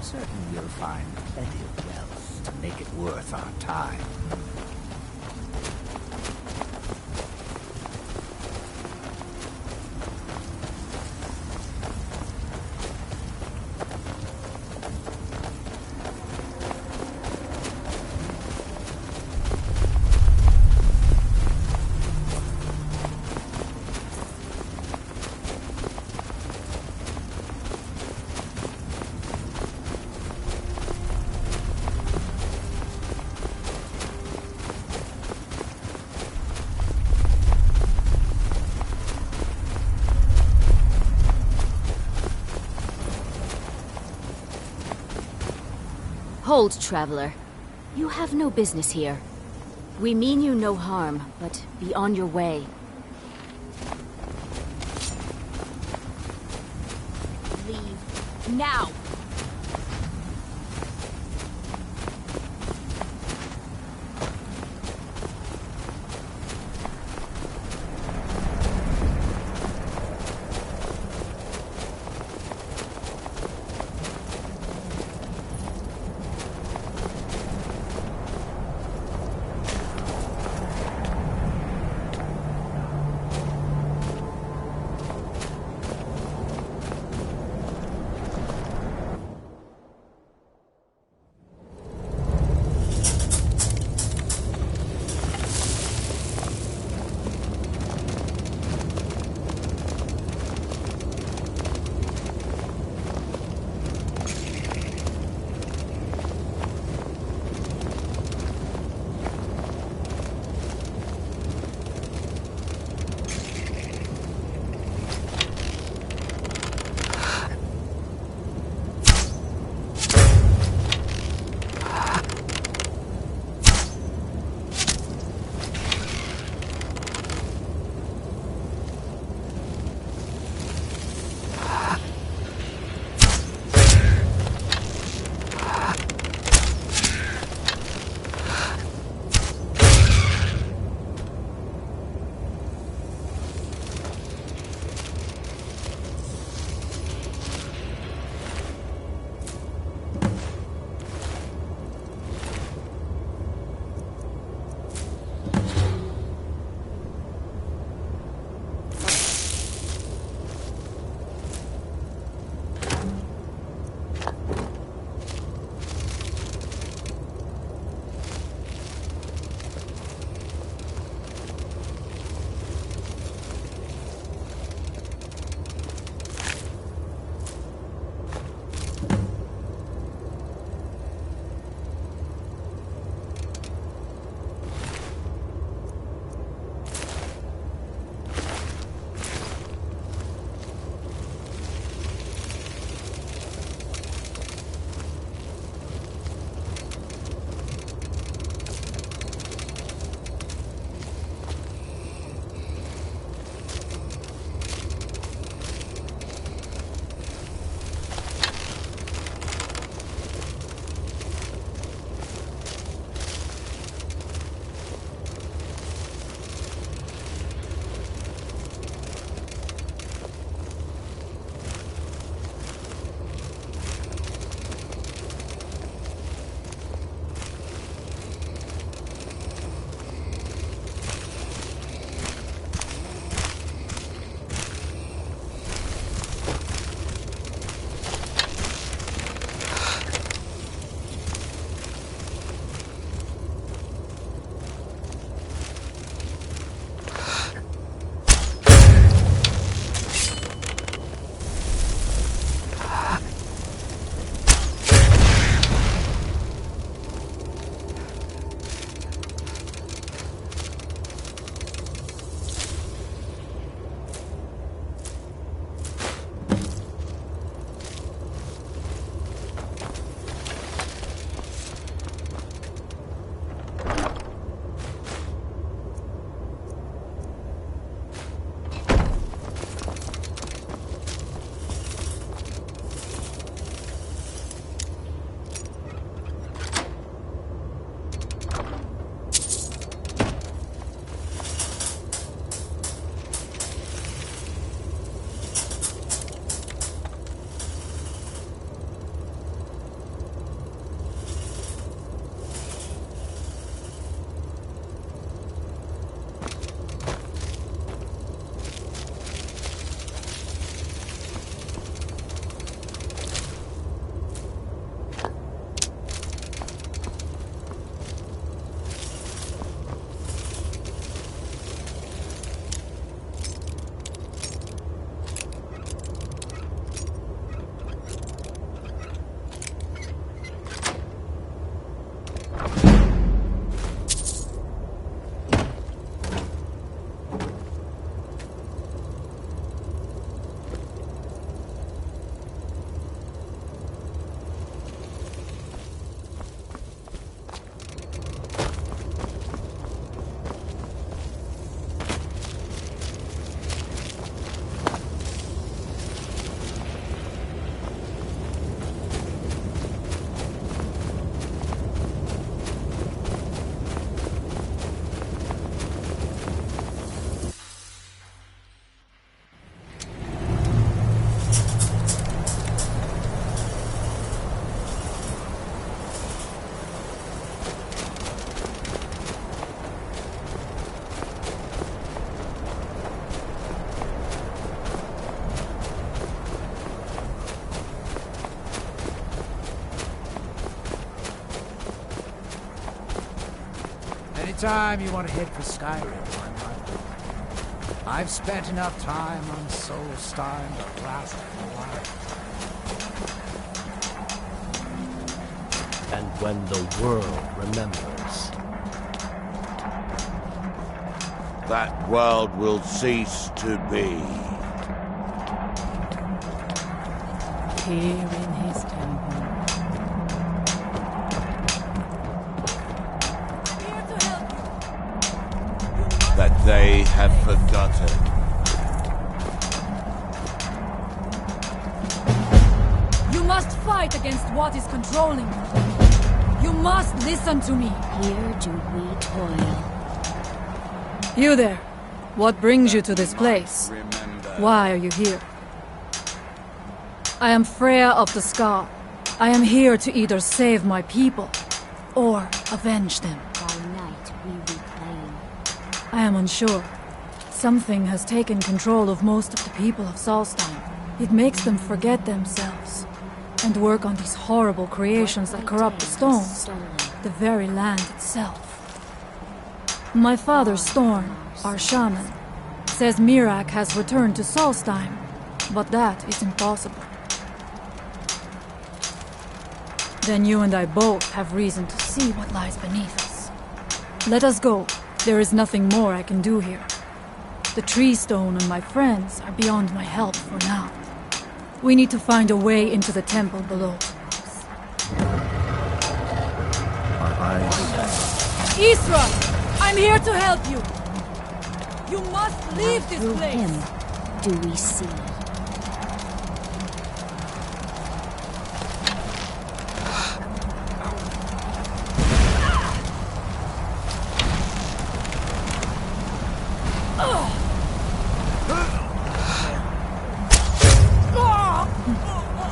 certain we'll find plenty of wealth to make it worth our time. Hold, traveler. You have no business here. We mean you no harm, but be on your way. Leave. Now! Anytime you want to head for Skyrim, I'm right. I've spent enough time on Solstheim to last a life. And when the world remembers. That world will cease to be. Here in his temple. That they have forgotten. You must fight against what is controlling you. You must listen to me. Here do we toil. You there. What brings you to this place? Why are you here? I am Freya of the Scar. I am here to either save my people or avenge them. By night we reclaim. I am unsure. Something has taken control of most of the people of Solstheim. It makes them forget themselves and work on these horrible creations that corrupt the stones, the very land itself. My father, Storm, our shaman, says Mirak has returned to Solstheim, but that is impossible. Then you and I both have reason to see what lies beneath us. Let us go. There is nothing more I can do here. The tree stone and my friends are beyond my help for now. We need to find a way into the temple below. Isra! I'm here to help you! You must leave this place! Through him do we see.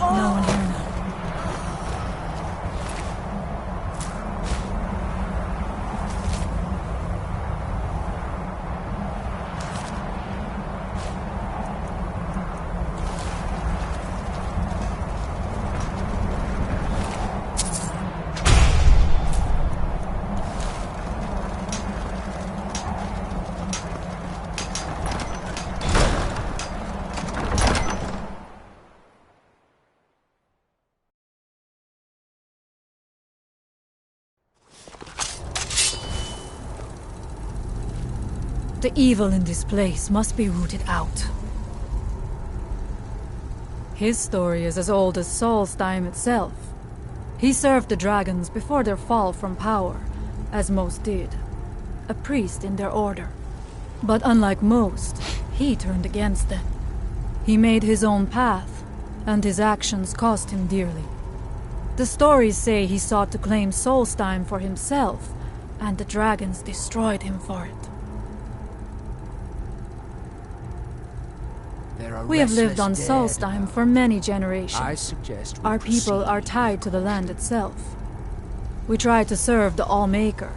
No one here now. The evil in this place must be rooted out. His story is as old as Solstheim itself. He served the dragons before their fall from power, as most did. A priest in their order. But unlike most, he turned against them. He made his own path, and his actions cost him dearly. The stories say he sought to claim Solstheim for himself, and the dragons destroyed him for it. We have lived on Solstheim for many generations. I suggest our people are tied to the land itself. We try to serve the All-Maker,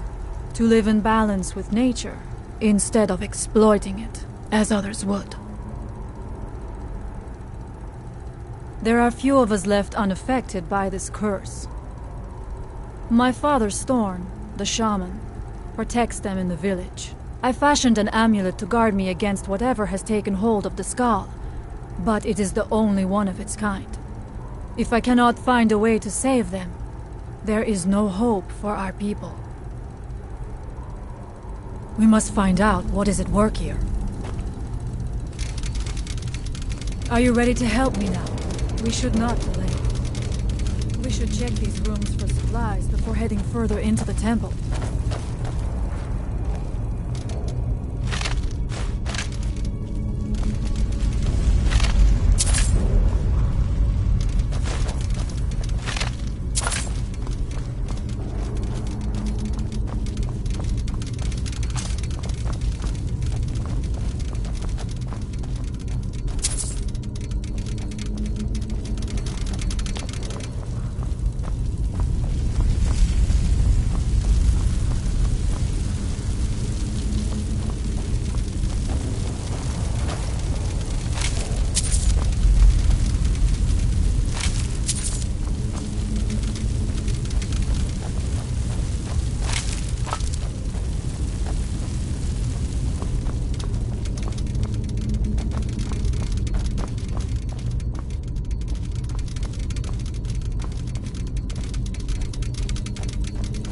to live in balance with nature, instead of exploiting it, as others would. There are few of us left unaffected by this curse. My father, Storm, the shaman, protects them in the village. I fashioned an amulet to guard me against whatever has taken hold of the skull, but it is the only one of its kind. If I cannot find a way to save them, there is no hope for our people. We must find out what is at work here. Are you ready to help me now? We should not delay. We should check these rooms for supplies before heading further into the temple.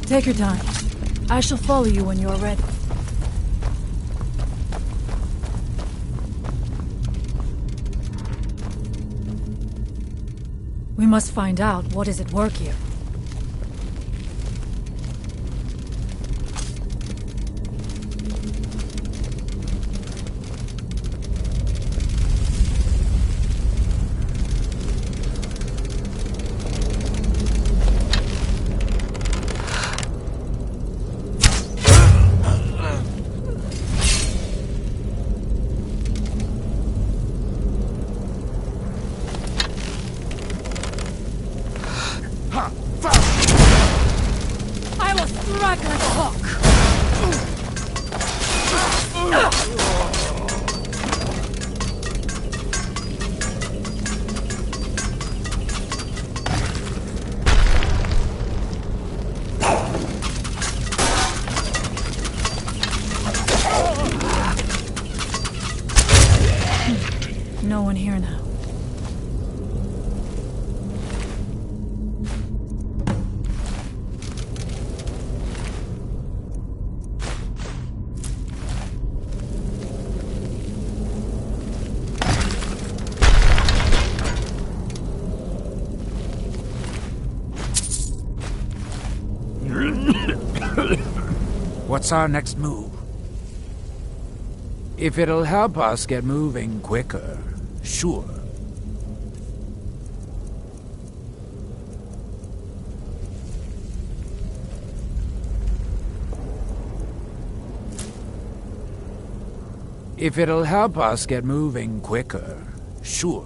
Take your time. I shall follow you when you are ready. We must find out what is at work here. I will strike like a hawk! No one here now. What's our next move? If it'll help us get moving quicker, sure. If it'll help us get moving quicker, sure.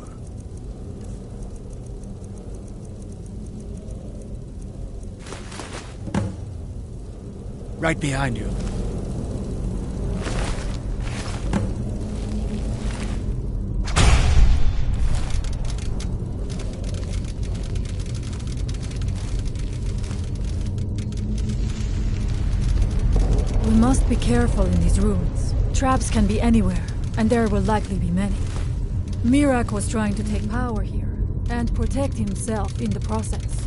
Right behind you. We must be careful in these ruins. Traps can be anywhere, and there will likely be many. Miraak was trying to take power here, and protect himself in the process.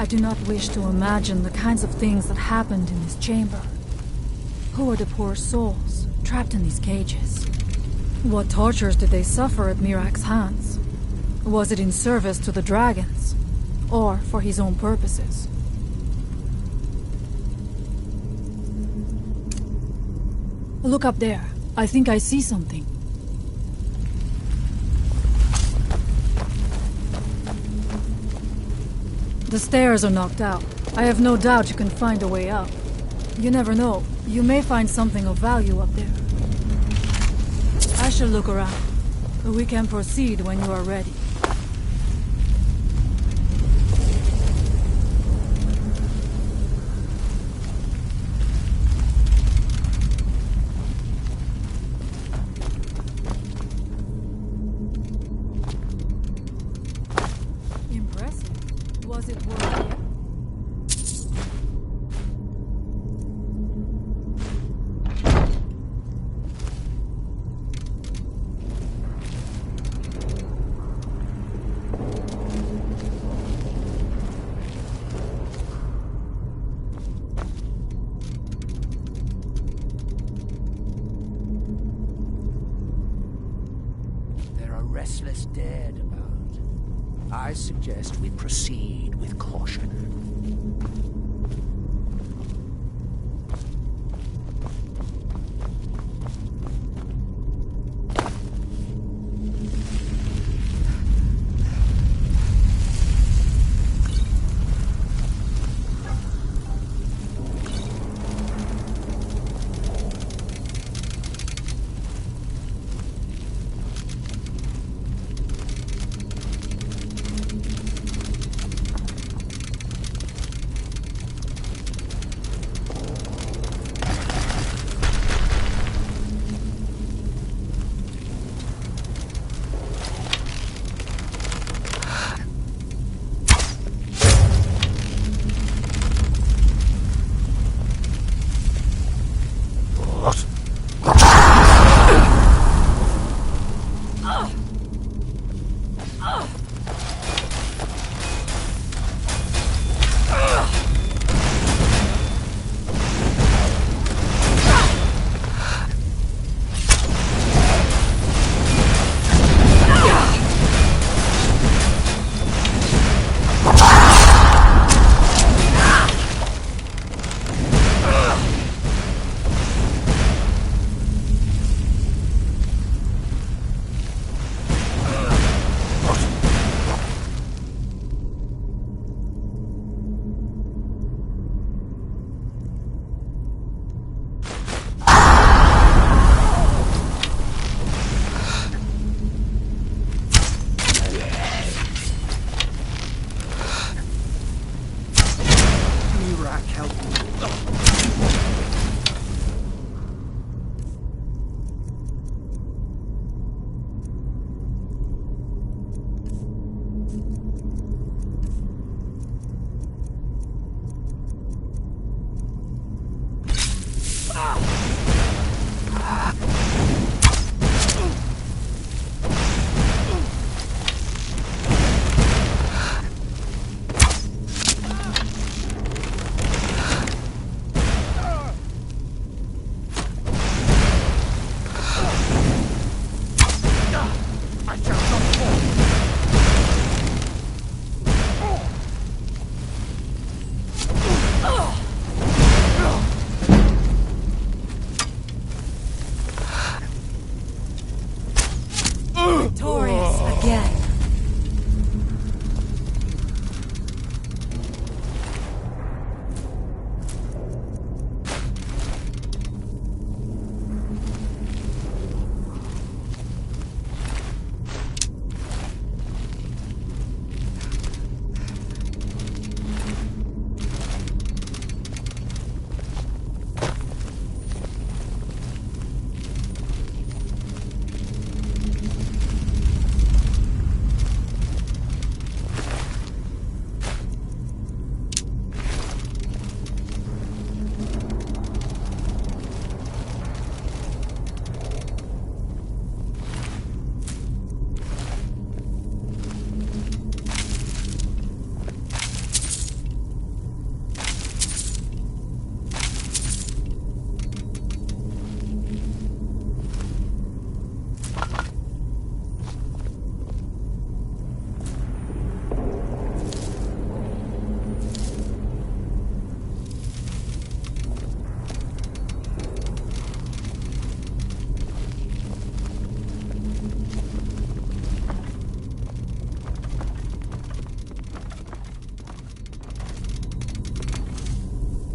I do not wish to imagine the kinds of things that happened in this chamber. Who are the poor souls trapped in these cages? What tortures did they suffer at Miraak's hands? Was it in service to the dragons, or for his own purposes? Look up there. I think I see something. The stairs are knocked out. I have no doubt you can find a way up. You never know. You may find something of value up there. I shall look around. We can proceed when you are ready. Impressive. Was it worth it? Restless dead about. I suggest we proceed with caution.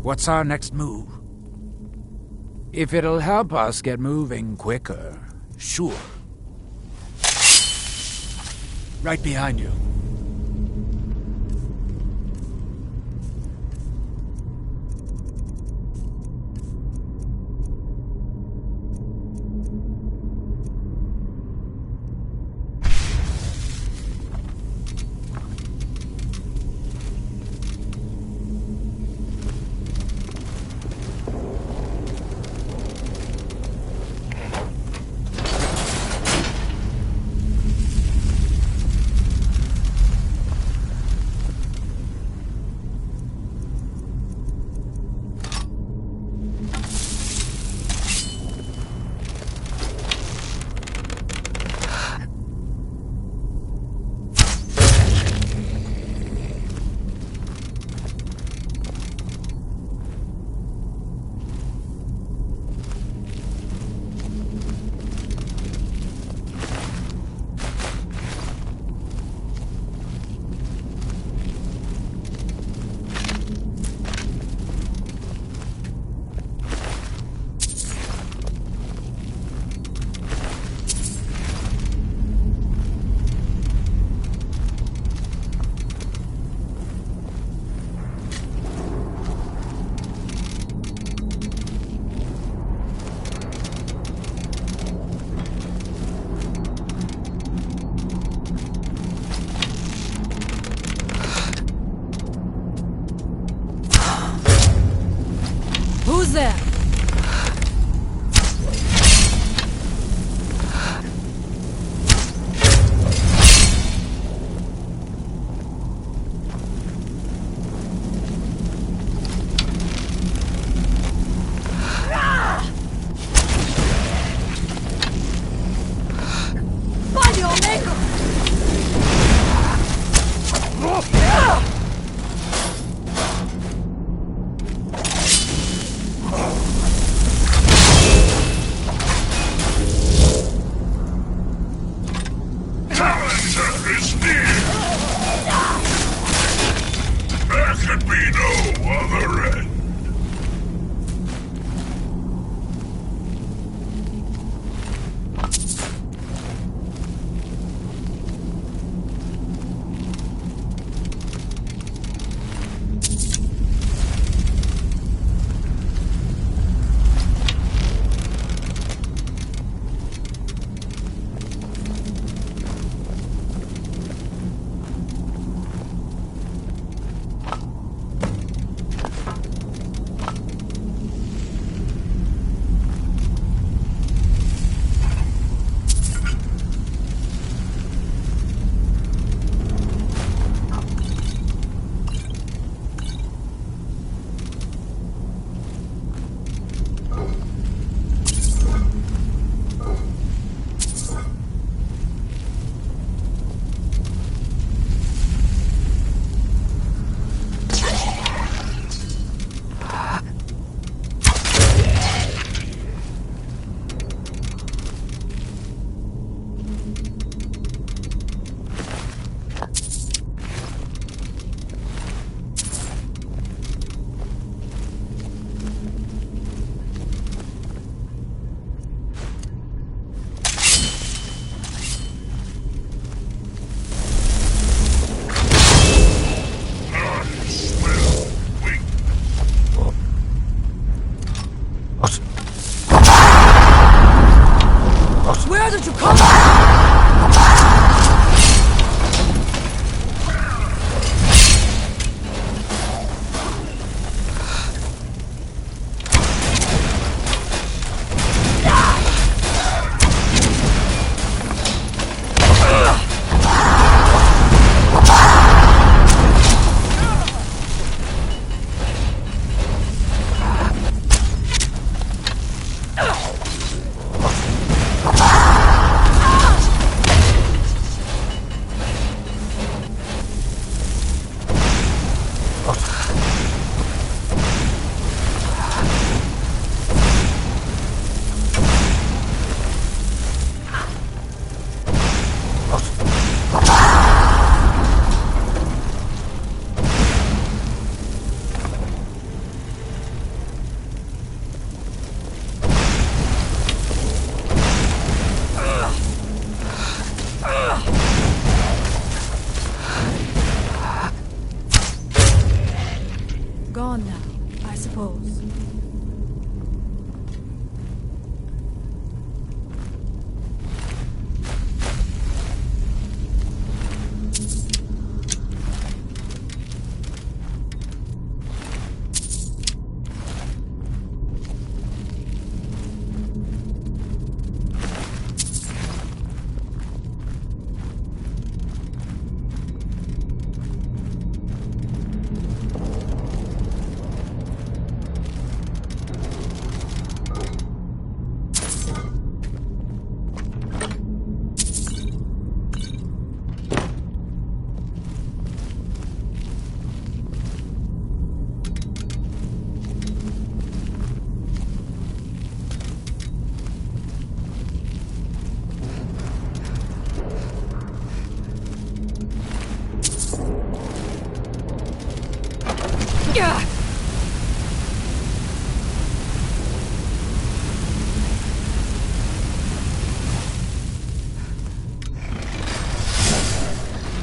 What's our next move? If it'll help us get moving quicker, sure. Right behind you. Who's there? Find your maker! Gone now, I suppose.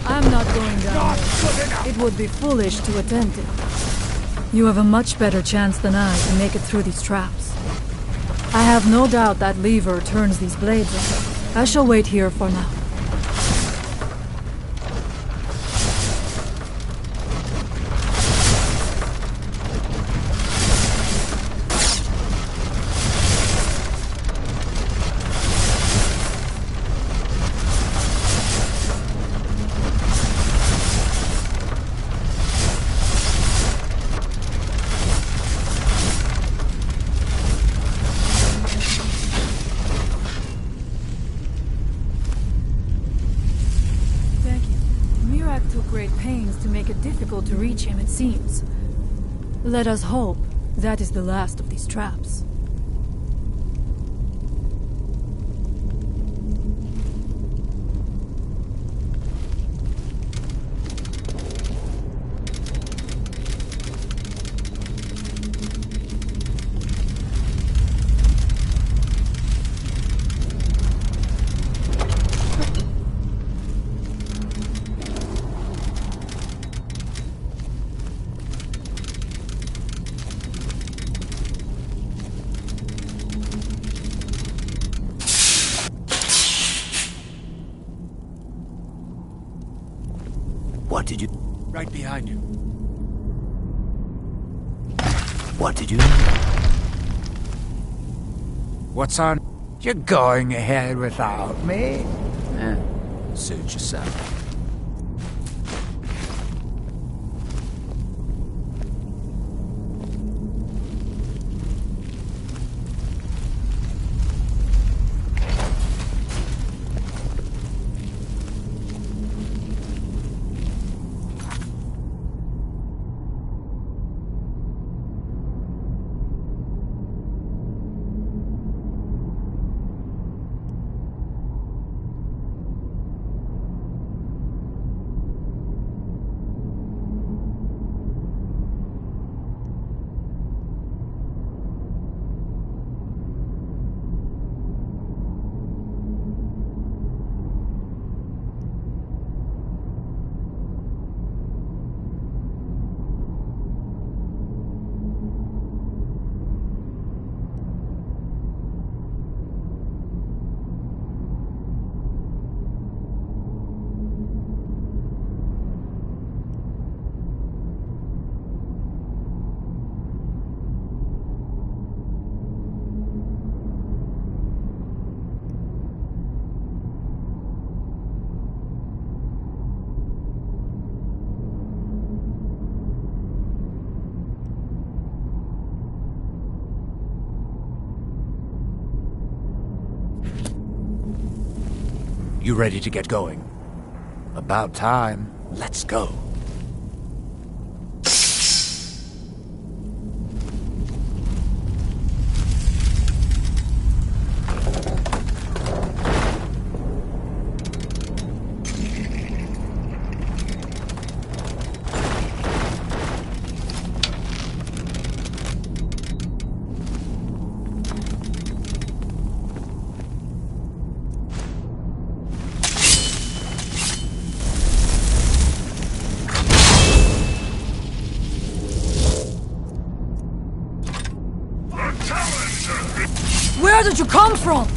I'm not going down there. It would be foolish to attempt it. You have a much better chance than I to make it through these traps. I have no doubt that lever turns these blades on. I shall wait here for now. Difficult to reach him, it seems. Let us hope that is the last of these traps. What did you... Right behind you. What did you... What's on? You're going ahead without me? Suit yourself. You ready to get going? About time. Let's go. Where did you come from?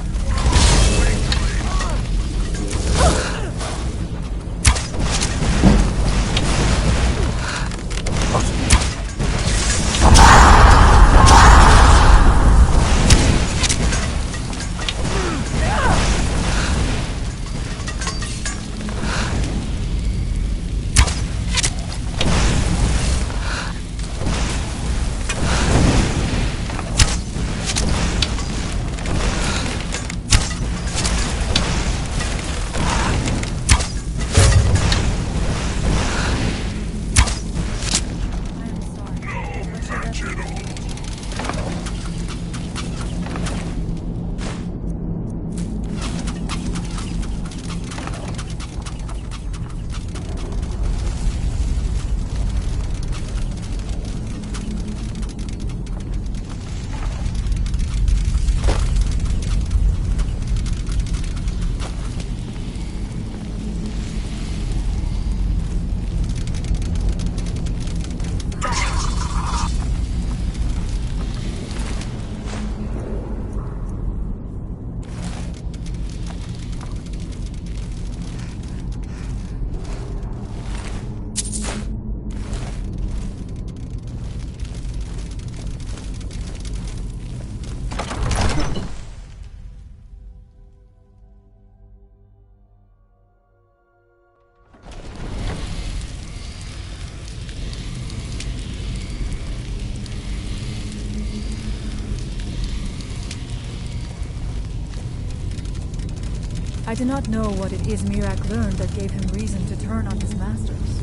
I do not know what it is Mirak learned that gave him reason to turn on his masters,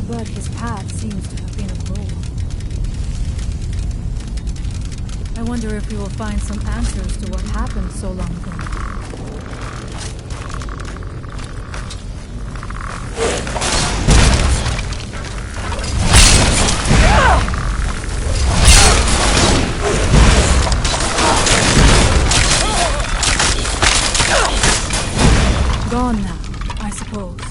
but his path seems to have been a goal. I wonder if we will find some answers to what happened so long ago. Gone now, I suppose.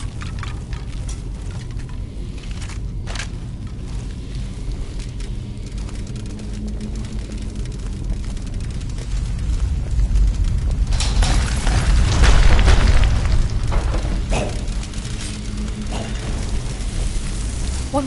What?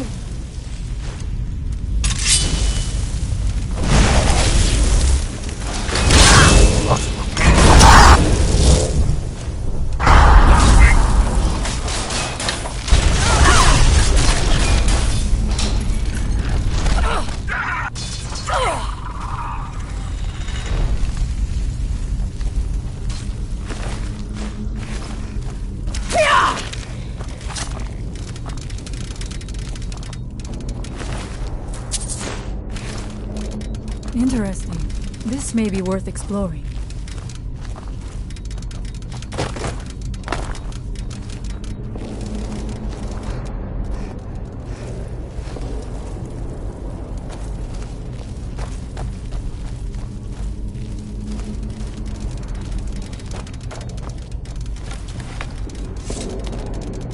Interesting. This may be worth exploring.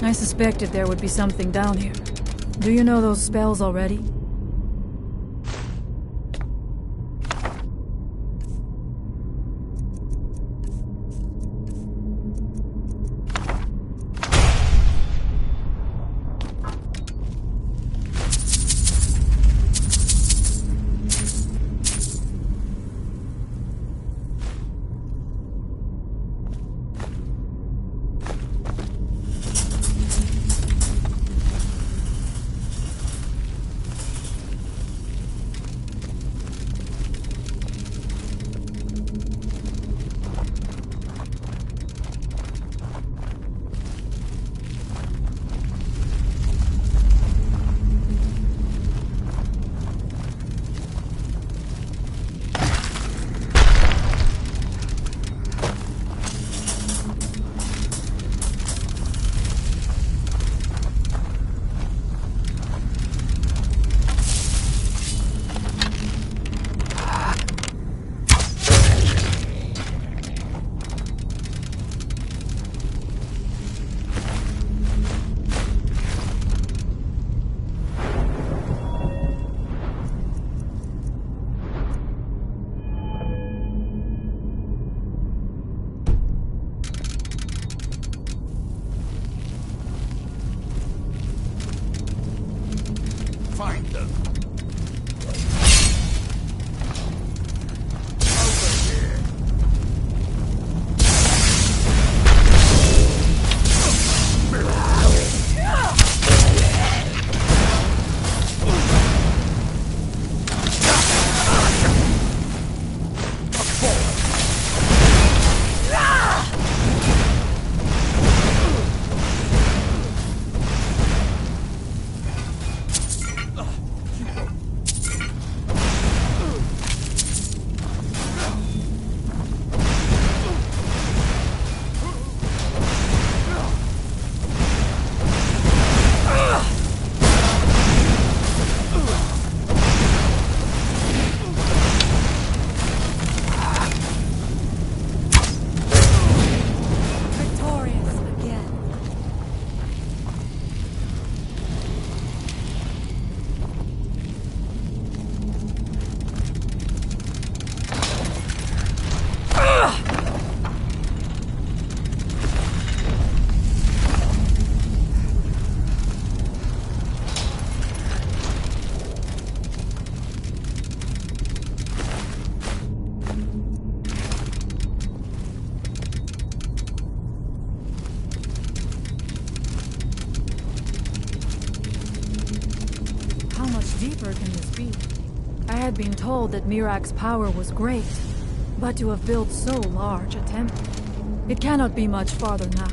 I suspected there would be something down here. Do you know those spells already? find them. Deeper can this be? I had been told that Mirak's power was great, but to have built so large a temple, it cannot be much farther now.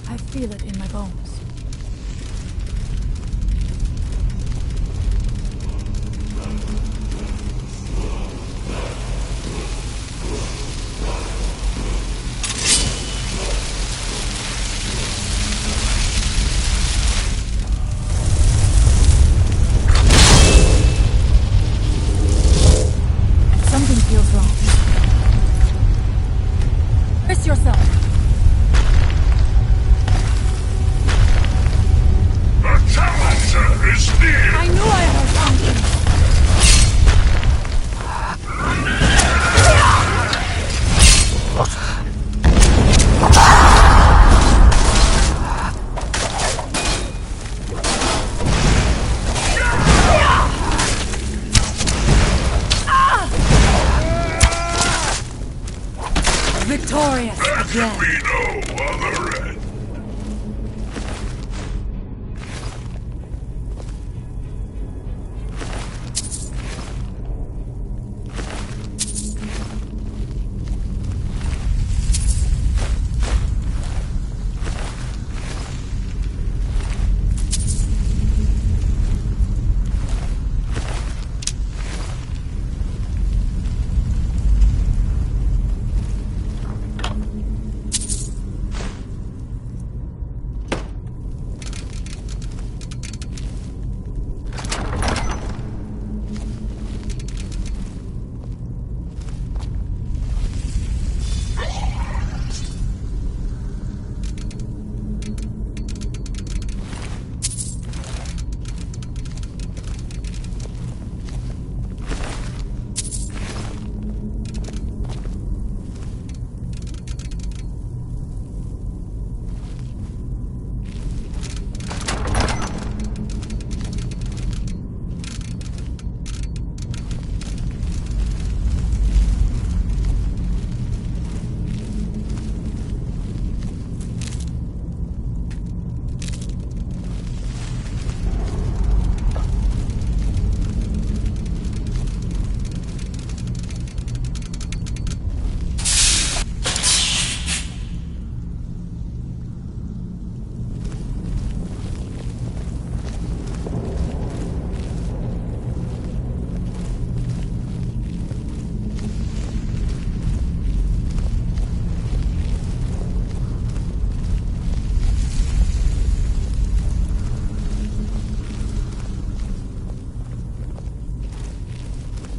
I feel it in my bones. Victorious again. We know other end.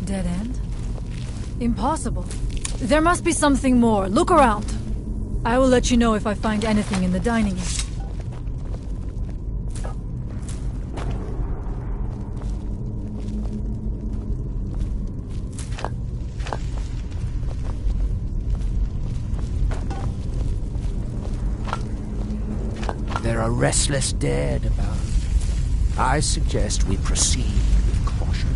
Dead end? Impossible. There must be something more. Look around. I will let you know if I find anything in the dining area. There are restless dead about. I suggest we proceed with caution.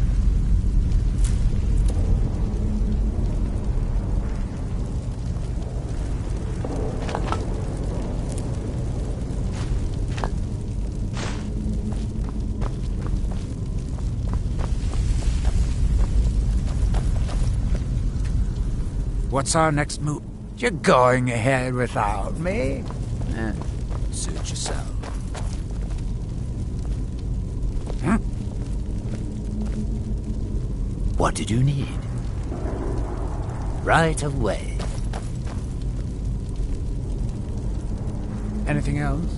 What's our next move? You're going ahead without me? Suit yourself. Huh? What did you need? Right away. Anything else?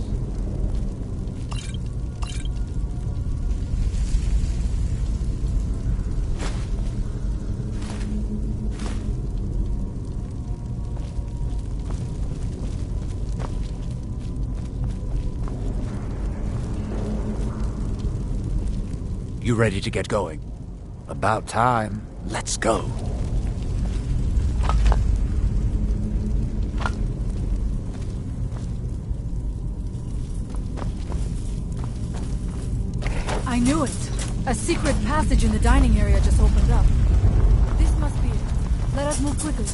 You ready to get going? About time. Let's go. I knew it. A secret passage in the dining area just opened up. This must be it. Let us move quickly.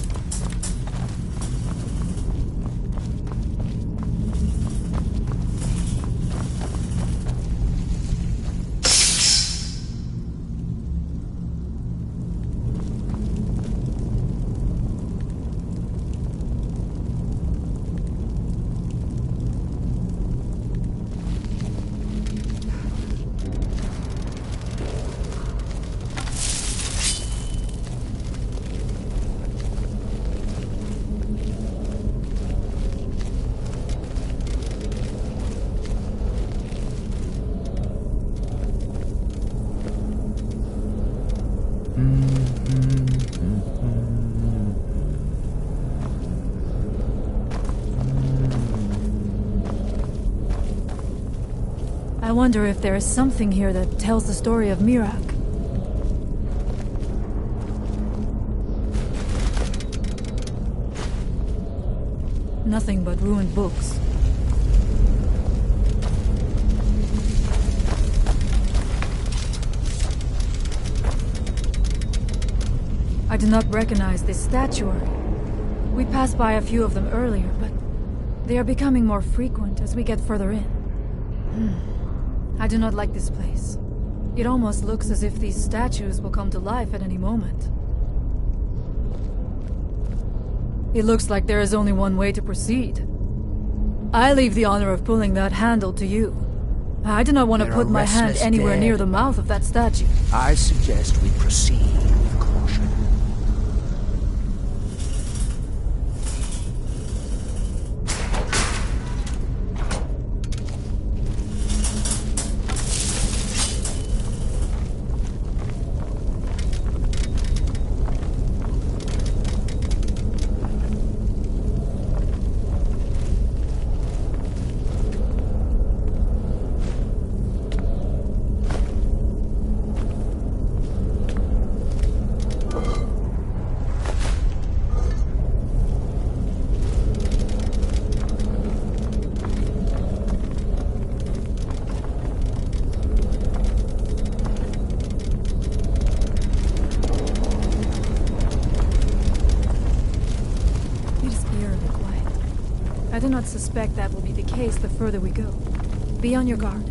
I wonder if there is something here that tells the story of Mirak. Nothing but ruined books. I do not recognize this statuary. We passed by a few of them earlier, but they are becoming more frequent as we get further in. I do not like this place. It almost looks as if these statues will come to life at any moment. It looks like there is only one way to proceed. I leave the honor of pulling that handle to you. I do not want to put my hand anywhere near the mouth of that statue. I suggest we proceed with caution. I do not suspect that will be the case the further we go. Be on your guard.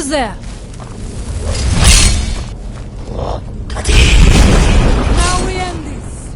Who's there? Now we end this.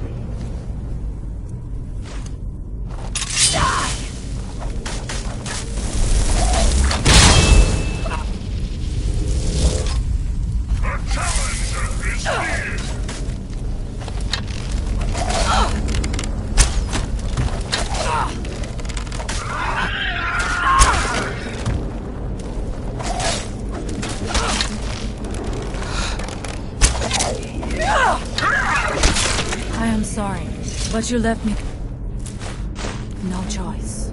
I am sorry, but you left me no choice.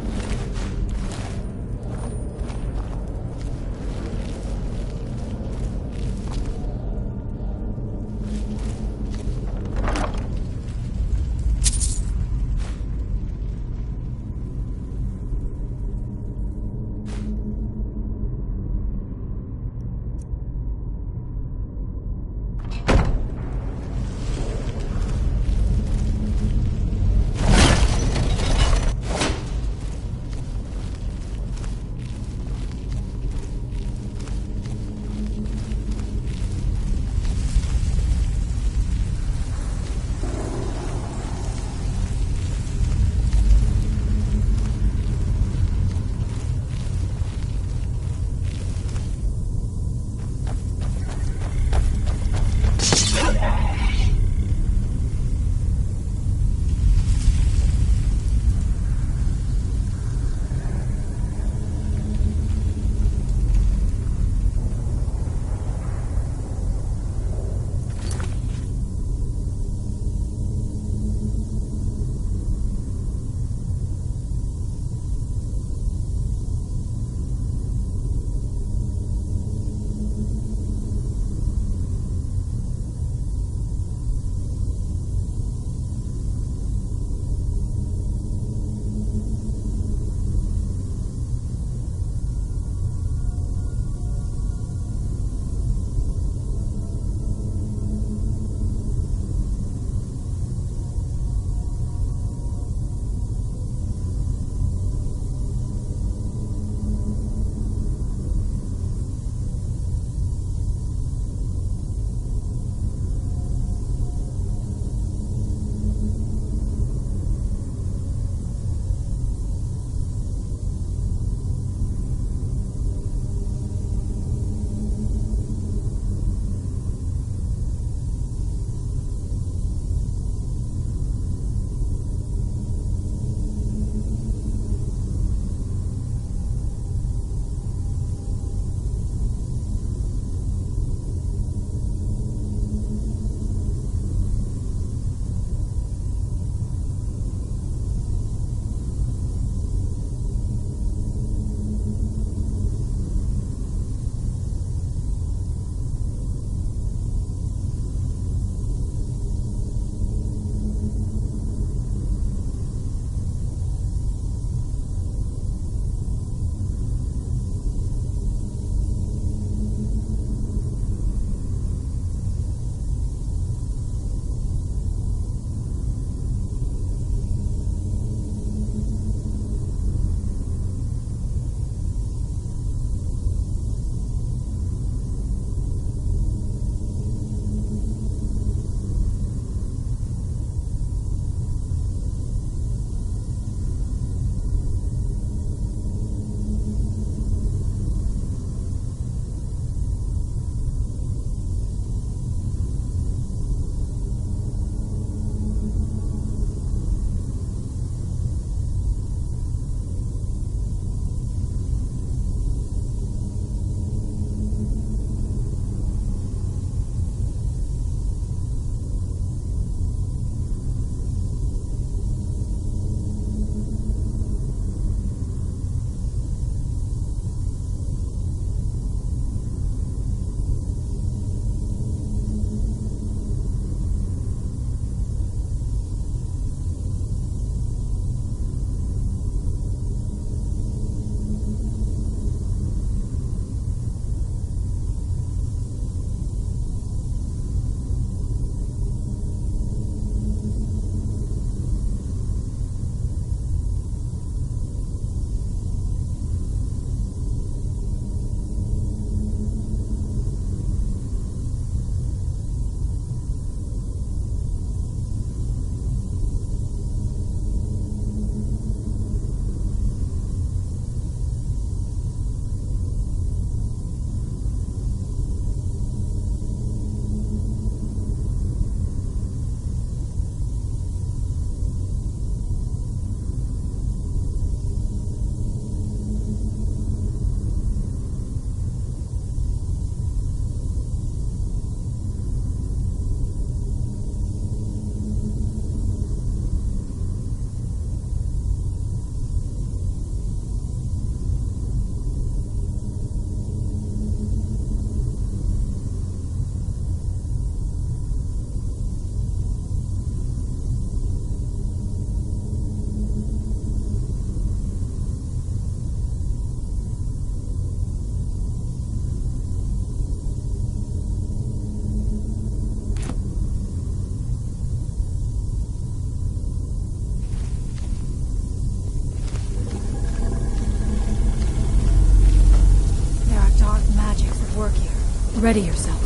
Ready yourself.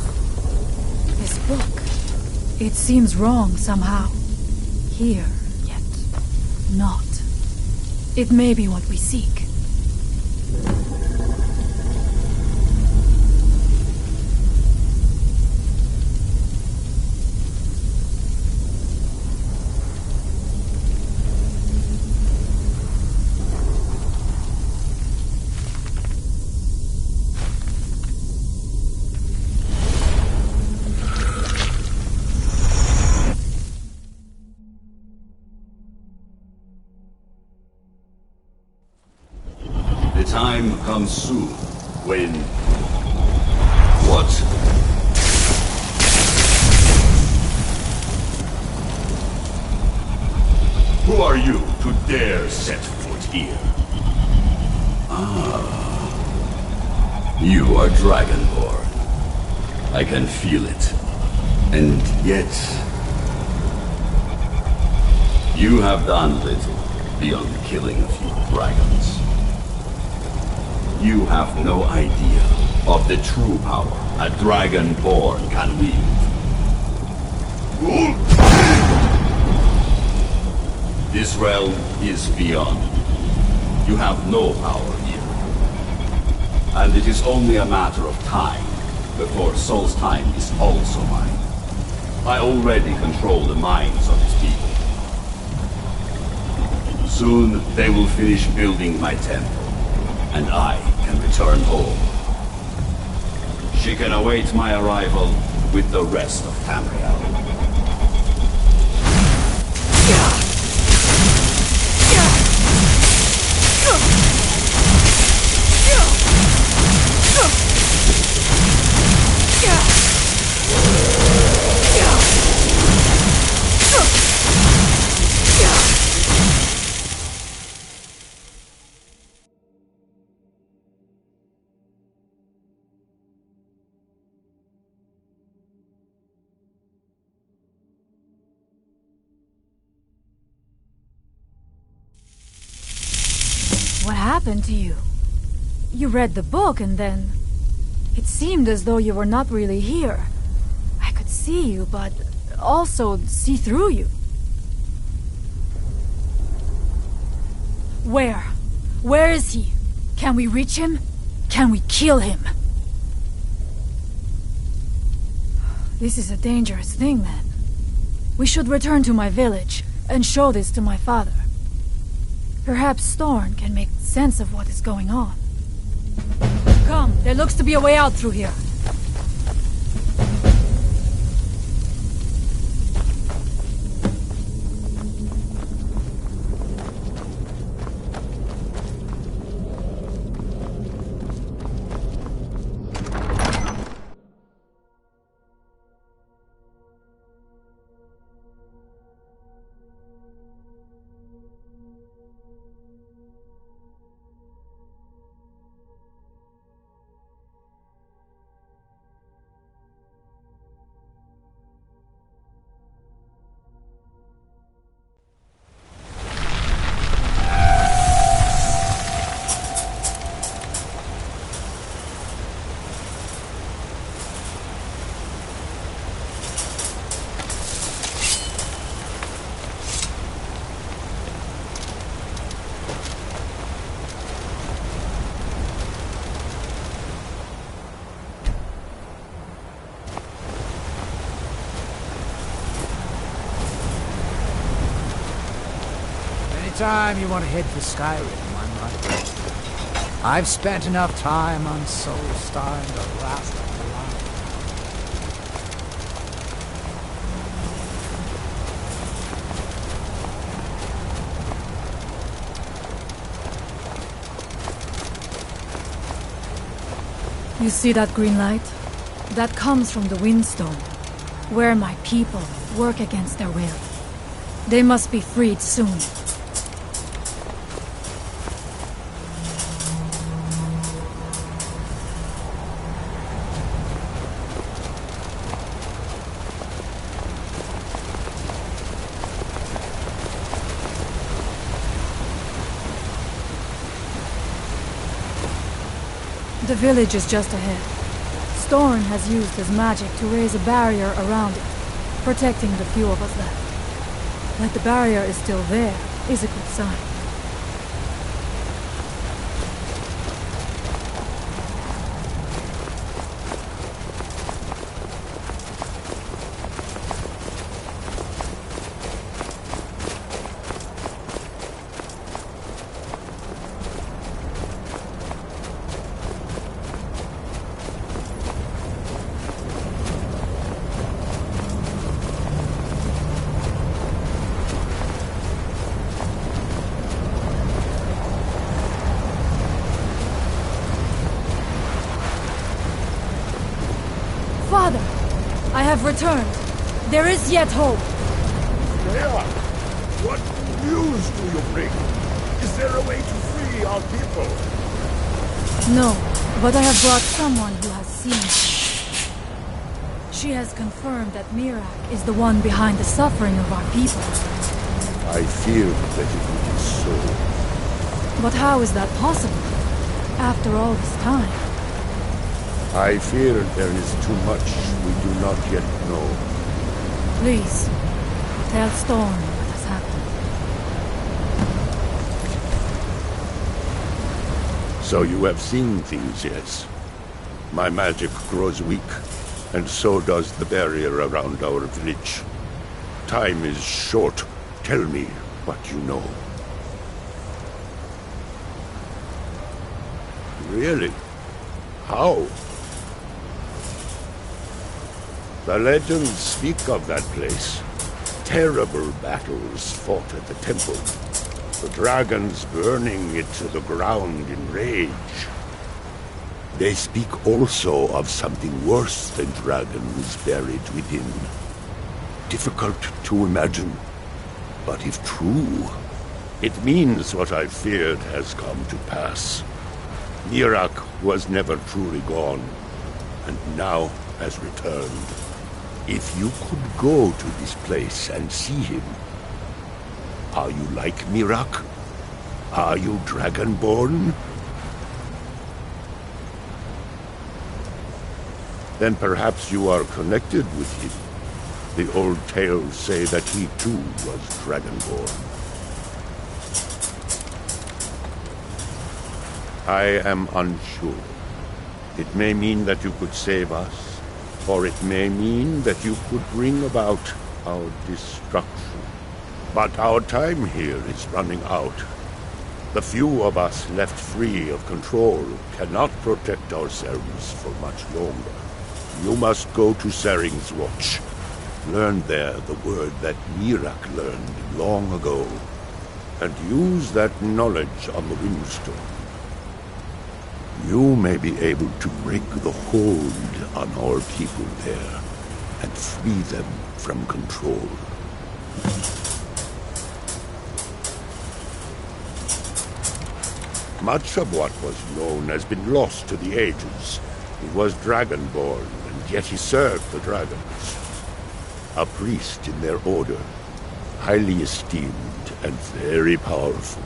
This book, it seems wrong somehow. Here, yet not. It may be what we seek. The time comes soon when... What? Who are you to dare set foot here? Ah. You are Dragonborn. I can feel it. And yet... You have done little beyond killing a few dragons. You have no idea of the true power a Dragonborn can wield. This realm is beyond. You have no power here. And it is only a matter of time before Solstheim is also mine. I already control the minds of its people. Soon they will finish building my temple, and I can return home. She can await my arrival with the rest of Tamriel. What happened to you? You read the book and then... It seemed as though you were not really here. I could see you, but also see through you. Where? Where is he? Can we reach him? Can we kill him? This is a dangerous thing, then. We should return to my village and show this to my father. Perhaps Storn can make sense of what is going on. Come, there looks to be a way out through here. Anytime you want to head for Skyrim, I'm right. I've spent enough time on Solstheim to last a life. You see that green light? That comes from the Windstone, where my people work against their will. They must be freed soon. The village is just ahead. Storm has used his magic to raise a barrier around it, protecting the few of us left. That the barrier is still there is a good sign. Father, I have returned. There is yet hope. Freya, what news do you bring? Is there a way to free our people? No, but I have brought someone who has seen things. She has confirmed that Mirak is the one behind the suffering of our people. I feared that it would be so. But how is that possible? After all this time? I fear there is too much we do not yet know. Please, tell Storm what has happened. So you have seen things, yes? My magic grows weak, and so does the barrier around our village. Time is short. Tell me what you know. Really? How? The legends speak of that place. Terrible battles fought at the temple. The dragons burning it to the ground in rage. They speak also of something worse than dragons buried within. Difficult to imagine, but if true, it means what I feared has come to pass. Mirak was never truly gone, and now has returned. If you could go to this place and see him, are you like Mirak? Are you Dragonborn? Then perhaps you are connected with him. The old tales say that he too was Dragonborn. I am unsure. It may mean that you could save us, or it may mean that you could bring about our destruction. But our time here is running out. The few of us left free of control cannot protect ourselves for much longer. You must go to Saring's Watch. Learn there the word that Mirak learned long ago, and use that knowledge on the Windstone. You may be able to break the hold on our people there, and free them from control. Much of what was known has been lost to the ages. He was Dragonborn, and yet he served the dragons. A priest in their order, highly esteemed and very powerful.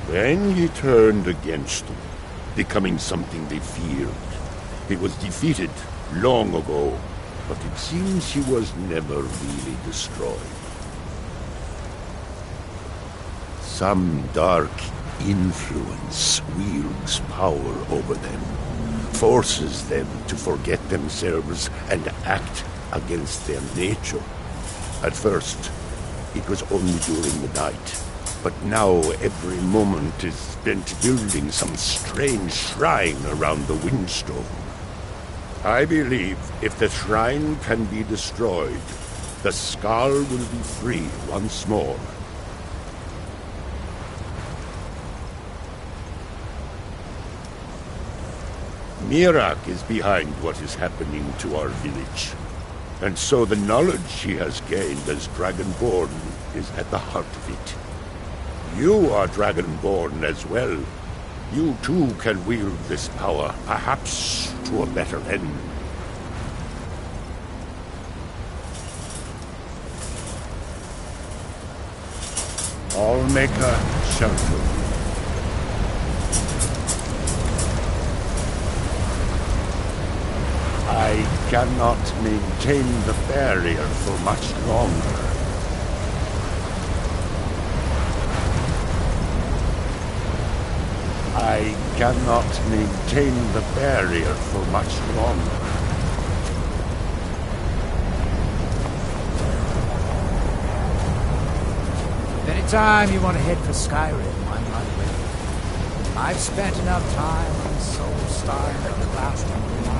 Then he turned against them, becoming something they feared. He was defeated long ago, but it seems he was never really destroyed. Some dark influence wields power over them, forces them to forget themselves and act against their nature. At first, it was only during the night, but now every moment is spent building some strange shrine around the Windstone. I believe if the shrine can be destroyed, the Skull will be free once more. Mirak is behind what is happening to our village. And so the knowledge he has gained as Dragonborn is at the heart of it. You are Dragonborn as well. You too can wield this power, perhaps to a better end. Allmaker shelter. I cannot maintain the barrier for much longer. I cannot maintain the barrier for much longer. Anytime you want to head for Skyrim, I'm right with you. I've spent enough time on Soul Star to last a while.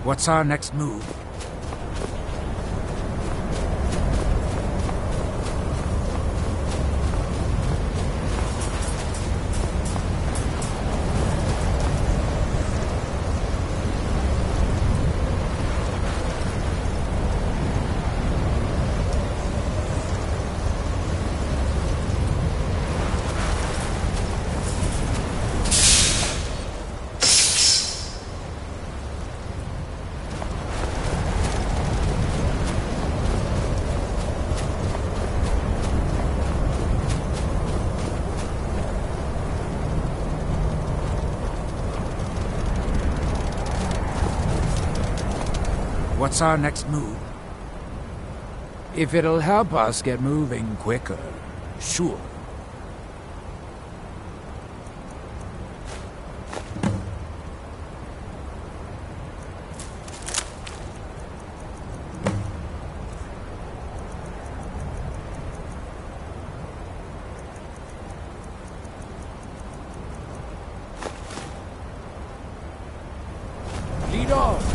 What's our next move? What's our next move? If it'll help us get moving quicker, sure. Lead off!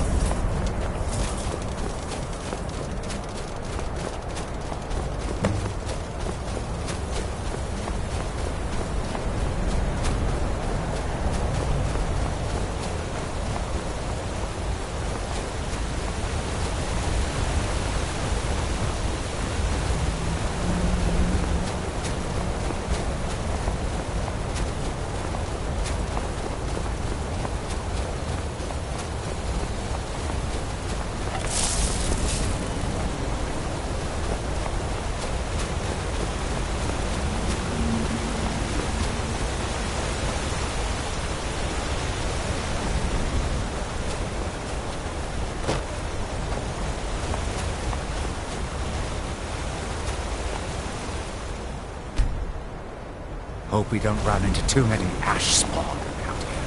Hope we don't run into too many ash spawn around here.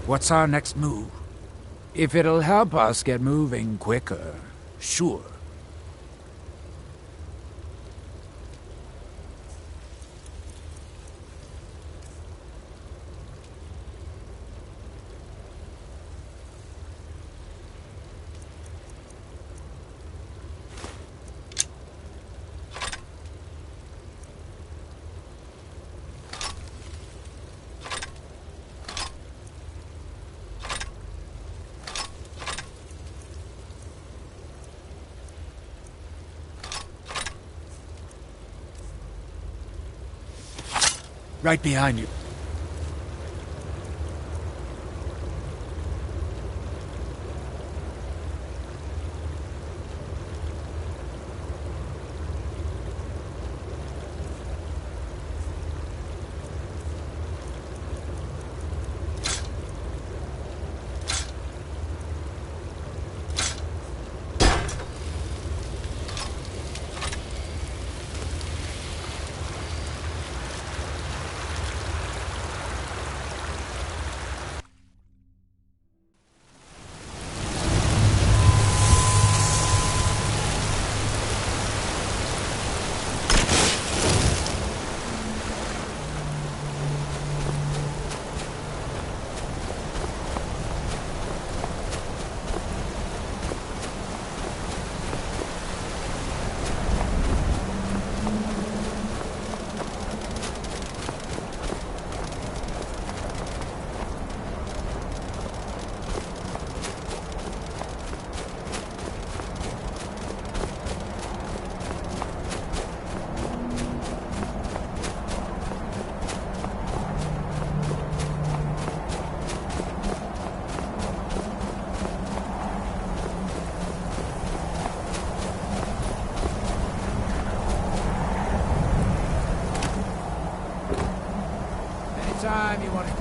What's our next move? If it'll help us get moving quicker, sure. Right behind you. Anytime you want to...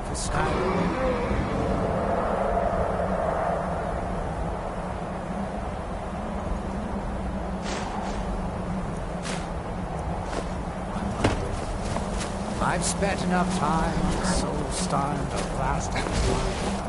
For Skyrim. I've spent enough time on the soul starting to last a while.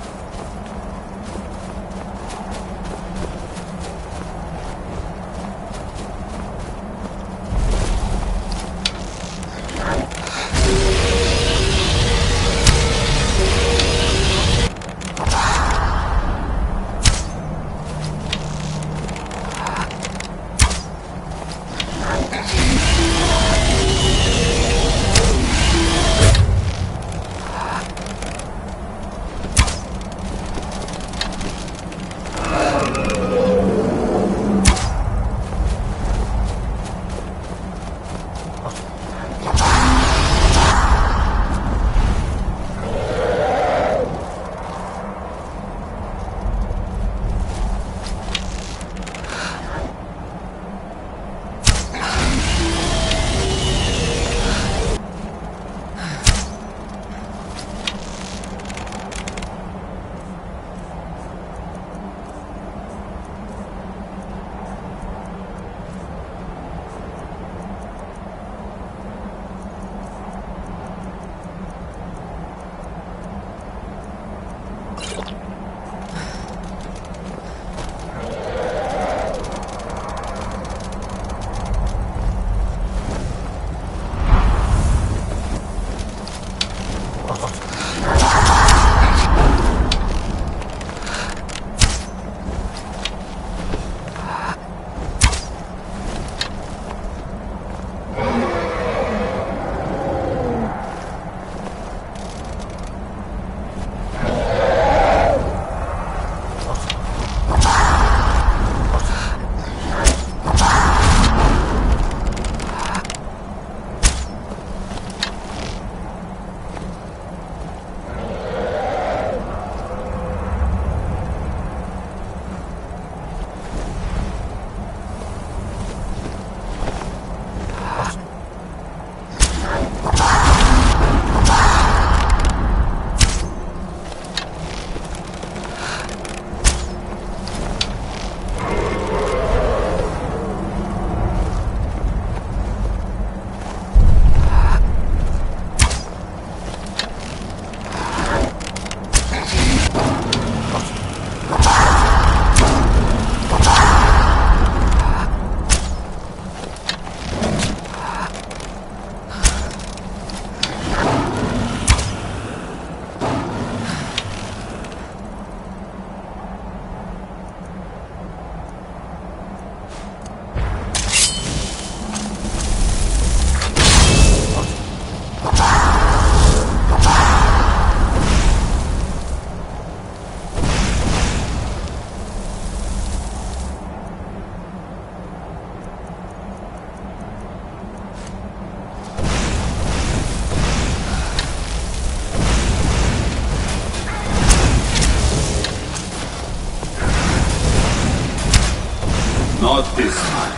Not this time,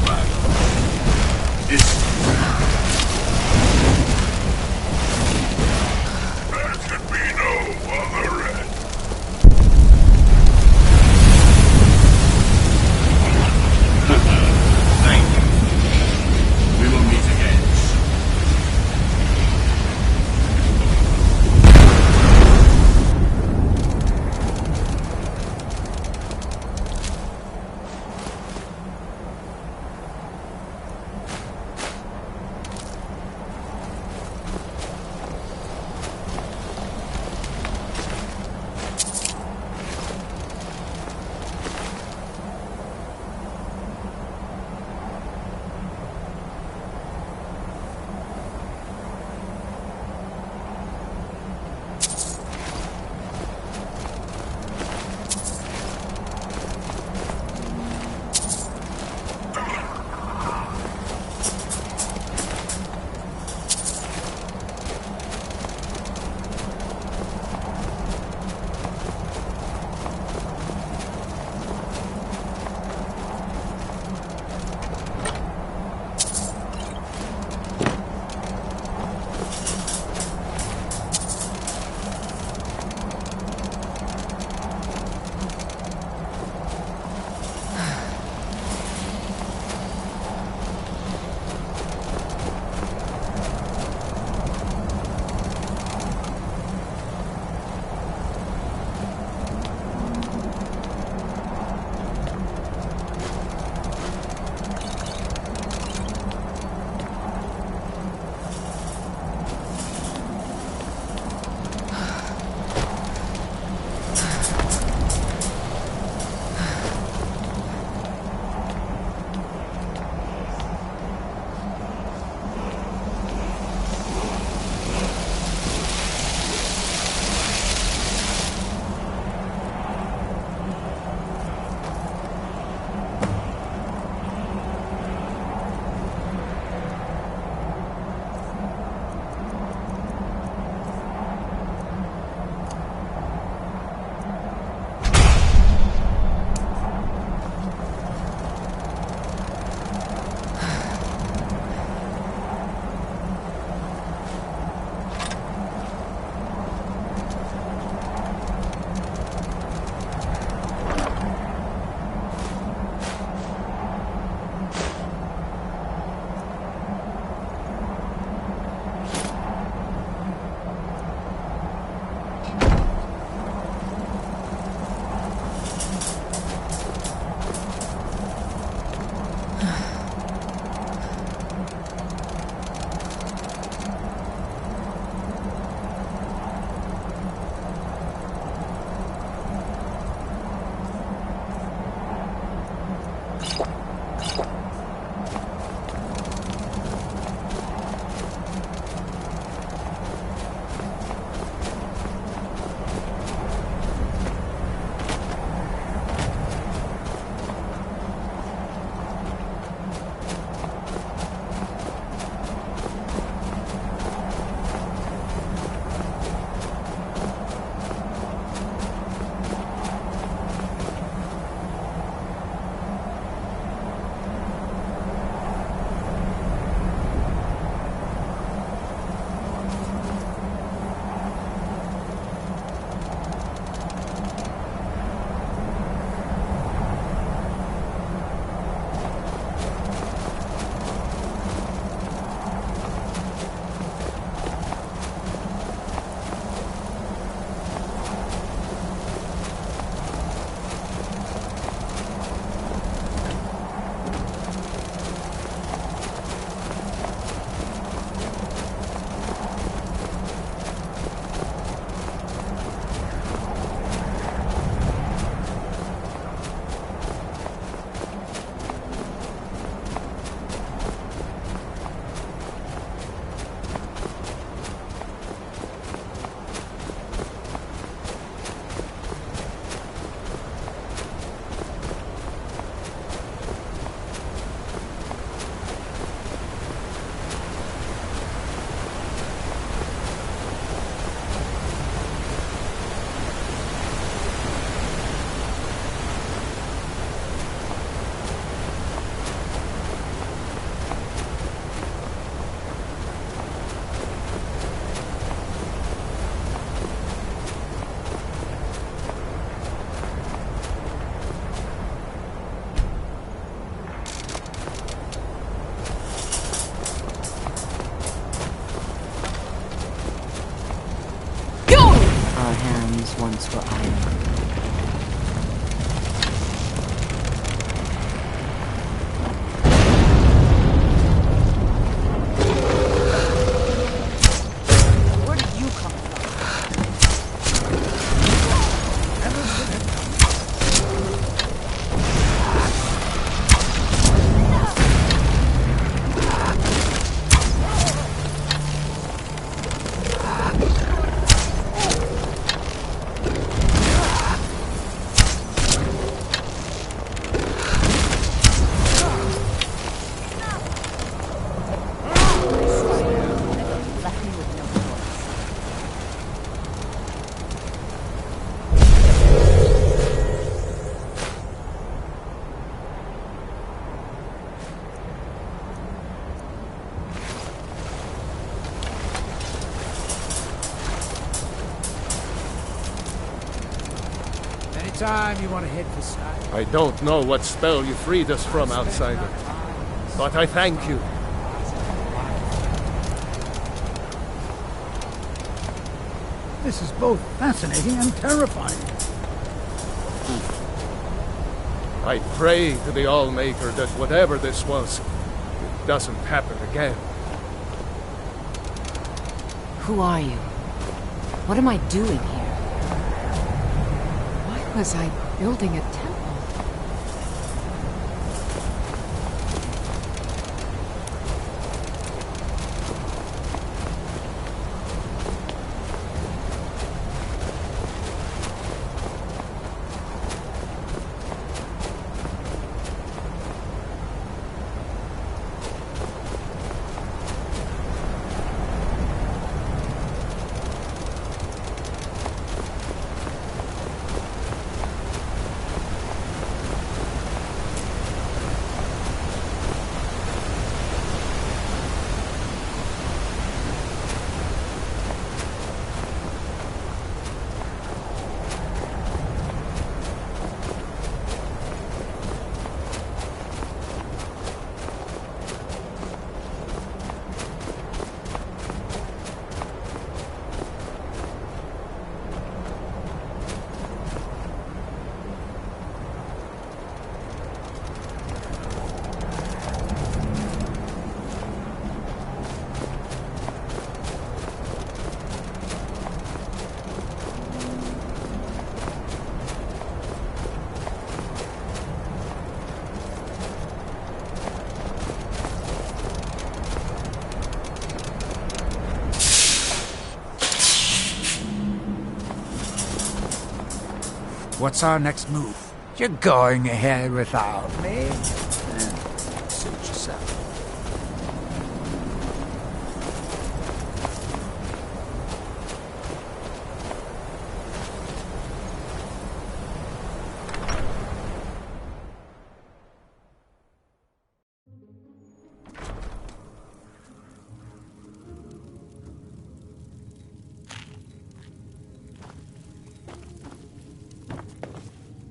Dragon. This time. There can be no other end. Thank you. We will meet again soon. once were iron. Anytime you want to head for Skyrim. I don't know what spell you freed us from, outsider, but I thank you. This is both fascinating and terrifying. I pray to the Allmaker that whatever this was, it doesn't happen again. Who are you? What am I doing here? Why was I building a temple? What's our next move? You're going ahead without me? Suit yourself.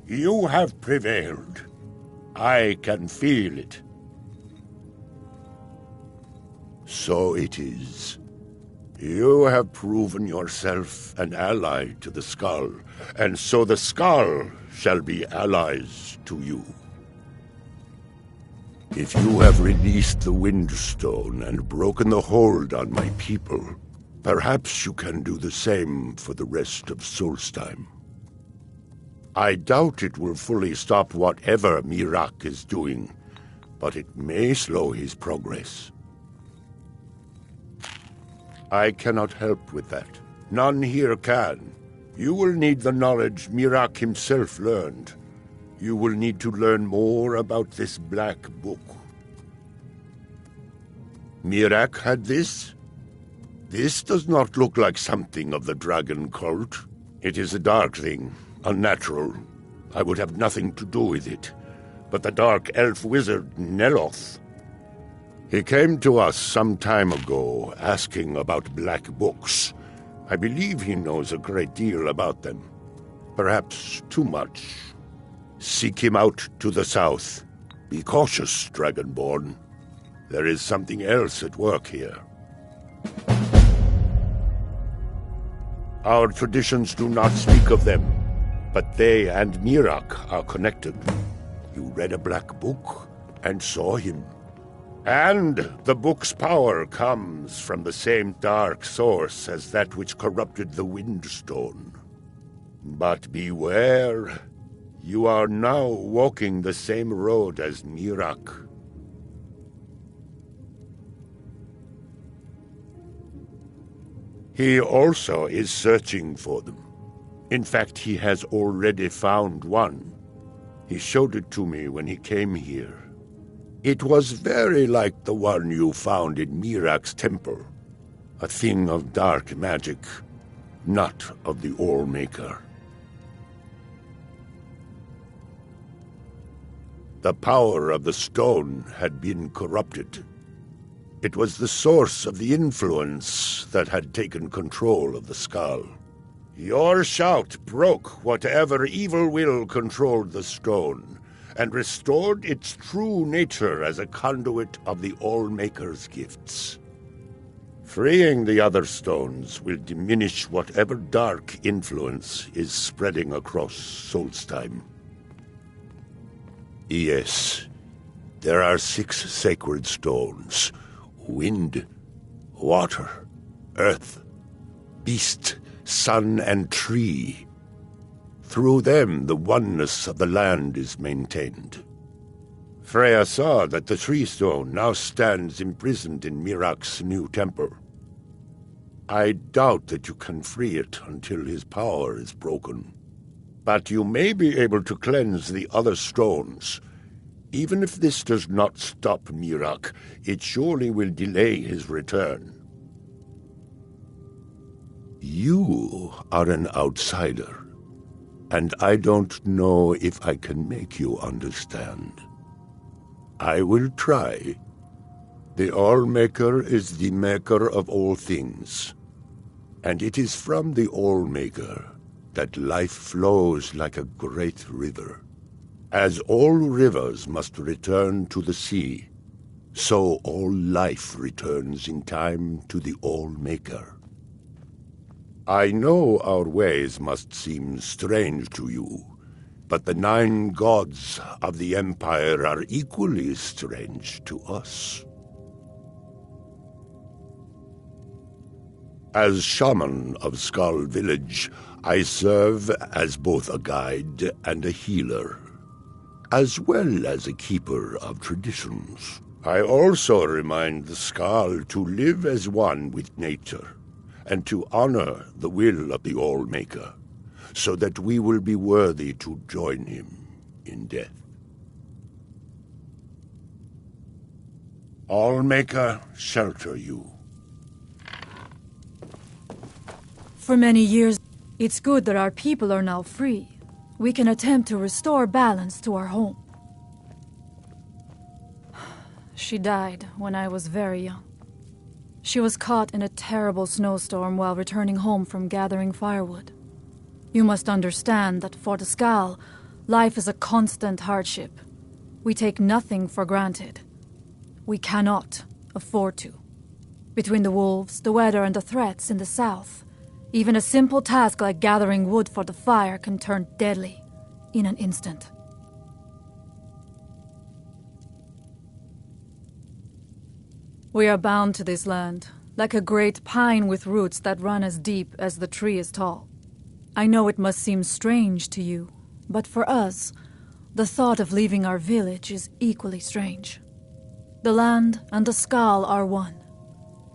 You have prevailed. I can feel it. So it is. You have proven yourself an ally to the Skull, and so the Skull shall be allies to you. If you have released the Windstone and broken the hold on my people, perhaps you can do the same for the rest of Solstheim. I doubt it will fully stop whatever Miraak is doing, but it may slow his progress. I cannot help with that. None here can. You will need the knowledge Miraak himself learned. You will need to learn more about this black book. Miraak had this? This does not look like something of the dragon cult. It is a dark thing. Unnatural. I would have nothing to do with it. But the dark elf wizard, Neloth, he came to us some time ago, asking about black books. I believe he knows a great deal about them. Perhaps too much. Seek him out to the south. Be cautious, Dragonborn. There is something else at work here. Our traditions do not speak of them, but they and Miraak are connected. You read a black book and saw him. And the book's power comes from the same dark source as that which corrupted the Windstone. But beware, you are now walking the same road as Miraak. He also is searching for them. In fact, he has already found one. He showed it to me when he came here. It was very like the one you found in Miraak's temple. A thing of dark magic, not of the All-Maker. The power of the stone had been corrupted. It was the source of the influence that had taken control of the skull. Your shout broke whatever evil will controlled the stone, and restored its true nature as a conduit of the All-Maker's gifts. Freeing the other stones will diminish whatever dark influence is spreading across Solstheim. Yes, there are 6 sacred stones: wind, water, earth, beast, sun, and tree. Through them, the oneness of the land is maintained. Freya saw that the tree stone now stands imprisoned in Miraak's new temple. I doubt that you can free it until his power is broken. But you may be able to cleanse the other stones. Even if this does not stop Miraak, it surely will delay his return. You are an outsider, and I don't know if I can make you understand. I will try. The All-Maker is the maker of all things, and it is from the All-Maker that life flows like a great river. As all rivers must return to the sea, so all life returns in time to the All-Maker. I know our ways must seem strange to you, but the 9 gods of the Empire are equally strange to us. As shaman of Skull Village, I serve as both a guide and a healer, as well as a keeper of traditions. I also remind the Skull to live as one with nature, and to honor the will of the All-Maker. so that we will be worthy to join him in death. Allmaker, shelter you. For many years, it's good that our people are now free. We can attempt to restore balance to our home. She died when I was very young. She was caught in a terrible snowstorm while returning home from gathering firewood. You must understand that for the Skal, life is a constant hardship. We take nothing for granted. We cannot afford to. Between the wolves, the weather, and the threats in the south, even a simple task like gathering wood for the fire can turn deadly in an instant. We are bound to this land, like a great pine with roots that run as deep as the tree is tall. I know it must seem strange to you, but for us, the thought of leaving our village is equally strange. The land and the Skal are one.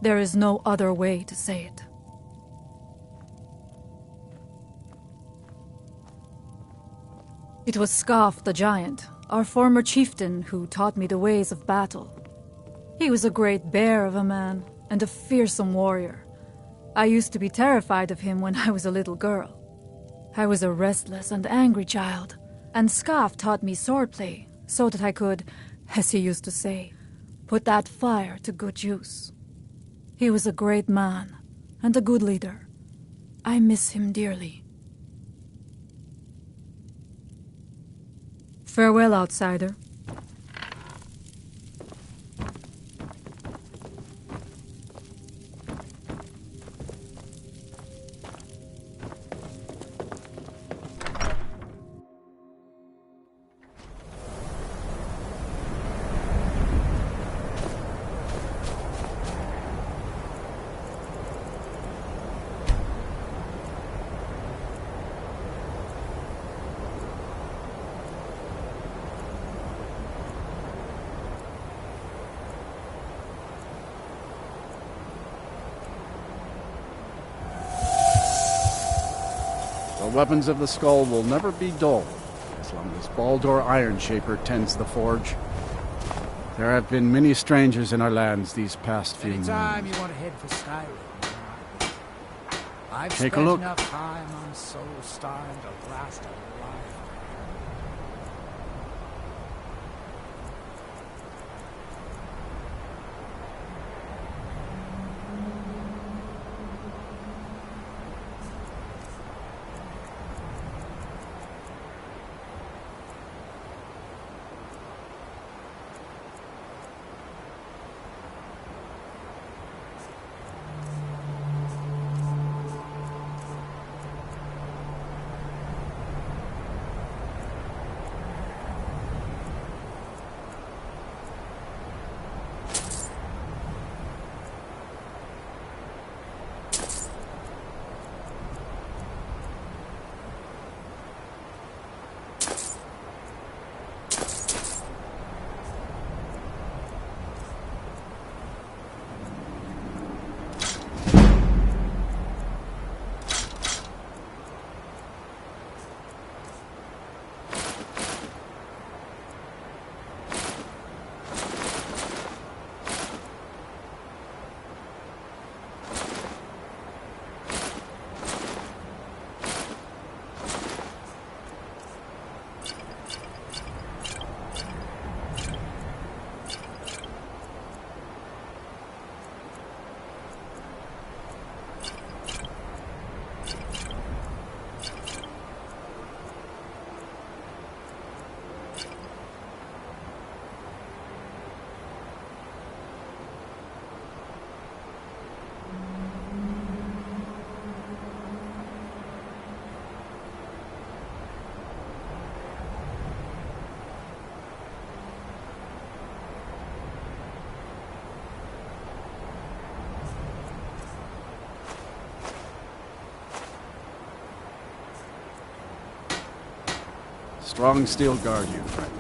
There is no other way to say it. It was Skaf the Giant, our former chieftain, who taught me the ways of battle. He was a great bear of a man, and a fearsome warrior. I used to be terrified of him when I was a little girl. I was a restless and angry child, and Skaf taught me swordplay, so that I could, as he used to say, put that fire to good use. He was a great man, and a good leader. I miss him dearly. Farewell, outsider. The weapons of the Skull will never be dull, as long as Baldur Ironshaper tends the forge. There have been many strangers in our lands these past few moons. Anytime you want to head for Skyrim, I've Take spent a look. enough time on Soul Starring to last a life. Strong steel guard you, friend.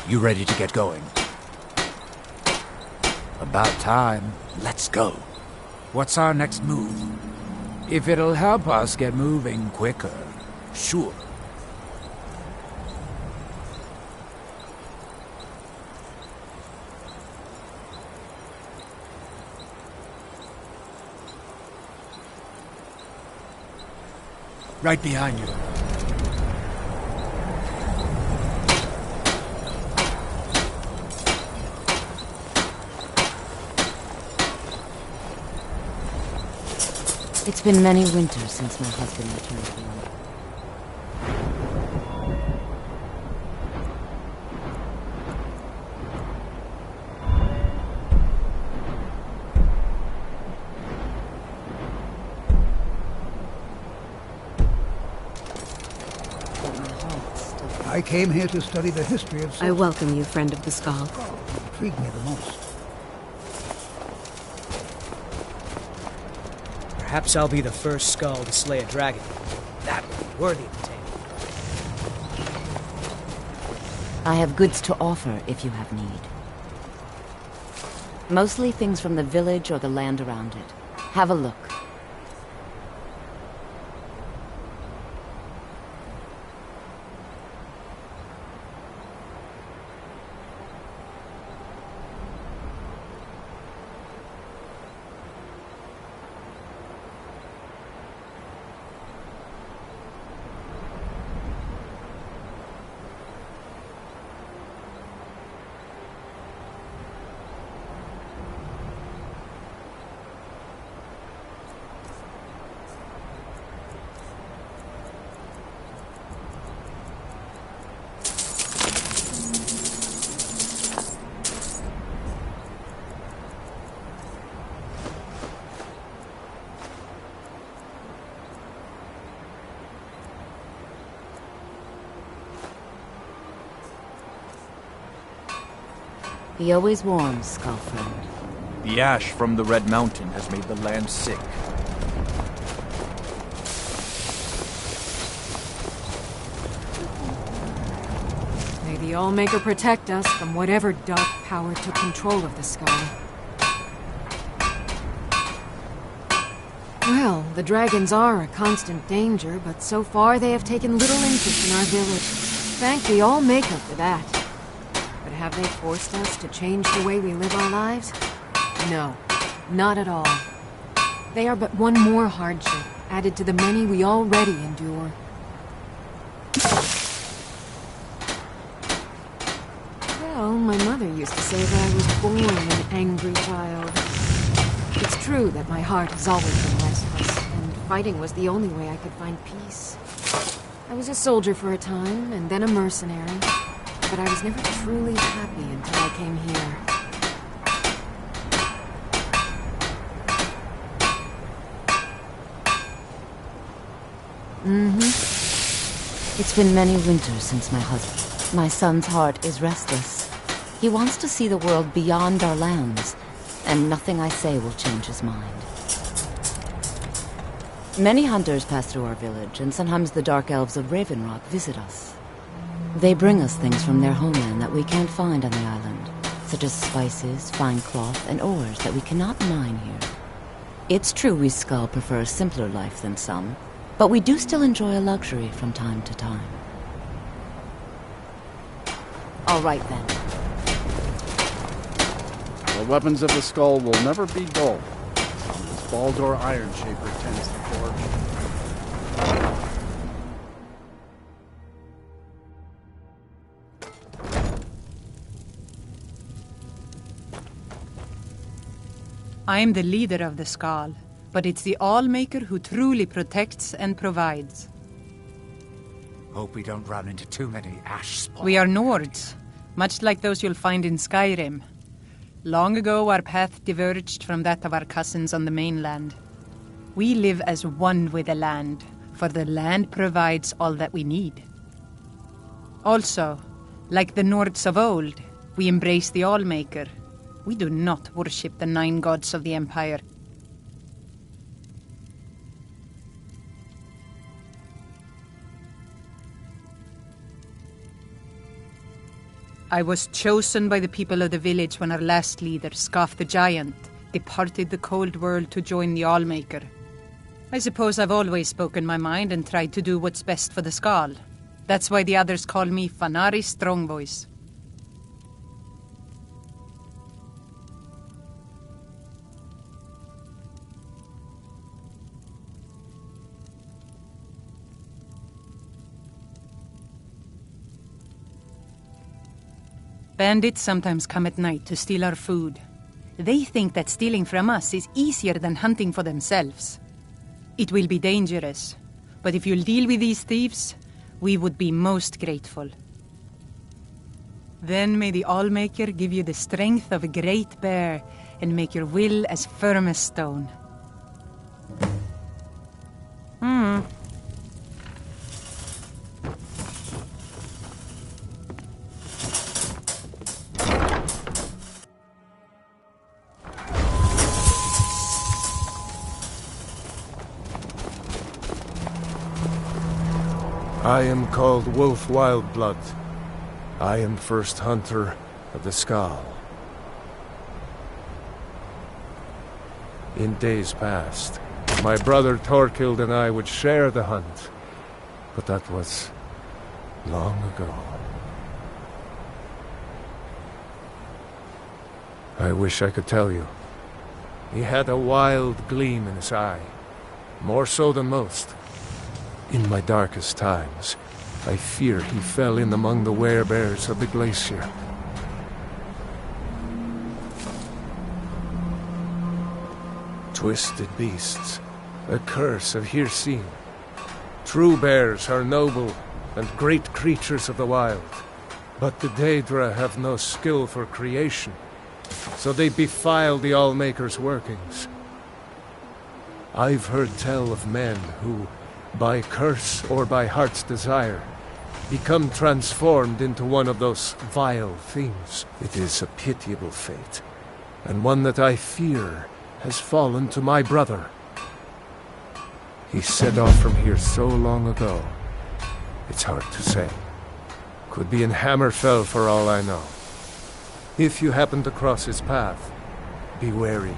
You ready to get going? about time. Let's go. What's our next move? If it'll help us get moving quicker, sure. Right behind you. It's been many winters since my husband returned home. I came here to study the history of... I welcome you, friend of the Skull. Intrigued me the most. Perhaps I'll be the first Skull to slay a dragon. That would be worthy of the tale. I have goods to offer if you have need. Mostly things from the village or the land around it. Have a look. Be always warm, Skull friend. The ash from the Red Mountain has made the land sick. May the Allmaker protect us from whatever dark power took control of the sky. Well, the dragons are a constant danger, but so far they have taken little interest in our village. Thank the Allmaker for that. But have they forced us to change the way we live our lives? No, not at all. They are but one more hardship, added to the many we already endure. Well, my mother used to say that I was born an angry child. It's true that my heart has always been restless, and fighting was the only way I could find peace. I was a soldier for a time, and then a mercenary. But I was never truly happy until I came here. It's been many winters since my husband. My son's heart is restless. He wants to see the world beyond our lands, and nothing I say will change his mind. Many hunters pass through our village, and sometimes the dark elves of Ravenrock visit us. They bring us things from their homeland that we can't find on the island, such as spices, fine cloth, and ores that we cannot mine here. It's true we Skull prefer a simpler life than some, but we do still enjoy a luxury from time to time. All right, then. The weapons of the Skull will never be dull. This Baldur Iron Shaper tends the forge. I'm the leader of the Skull, but it's the Allmaker who truly protects and provides. Hope we don't run into too many ash spawns. We are Nords, much like those you'll find in Skyrim. Long ago, our path diverged from that of our cousins on the mainland. We live as one with the land, for the land provides all that we need. Also, like the Nords of old, we embrace the Allmaker. We do not worship the 9 gods of the Empire. I was chosen by the people of the village when our last leader, Scoff the Giant, departed the cold world to join the Allmaker. I suppose I've always spoken my mind and tried to do what's best for the Skal. That's why the others call me Fanari Strongvoice. Bandits sometimes come at night to steal our food. They think that stealing from us is easier than hunting for themselves. It will be dangerous, but if you'll deal with these thieves, we would be most grateful. Then may the Allmaker give you the strength of a great bear and make your will as firm as stone. I am called Wolf Wildblood. I am first hunter of the Skal. In days past, my brother Torkild and I would share the hunt, but that was long ago. I wish I could tell you. He had a wild gleam in his eye, more so than most. In my darkest times, I fear he fell in among the werebears of the glacier. Twisted beasts, a curse of Hircine. True bears are noble and great creatures of the wild, but the Daedra have no skill for creation, so they defile the Allmaker's workings. I've heard tell of men who, by curse or by heart's desire, become transformed into one of those vile things. It is a pitiable fate, and one that I fear has fallen to my brother. He set off from here so long ago, it's hard to say. Could be in Hammerfell for all I know. If you happen to cross his path, be wary.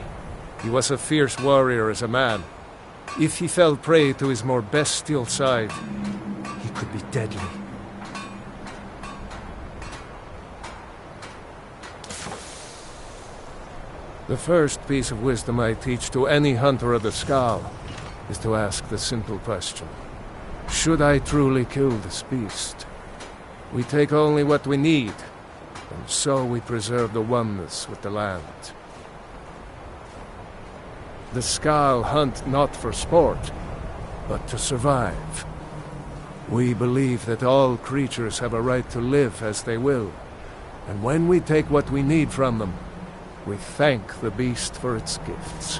He was a fierce warrior as a man. If he fell prey to his more bestial side, he could be deadly. The first piece of wisdom I teach to any hunter of the Skal is to ask the simple question: should I truly kill this beast? We take only what we need, and so we preserve the oneness with the land. The Skal hunt not for sport, but to survive. We believe that all creatures have a right to live as they will, and when we take what we need from them, we thank the beast for its gifts.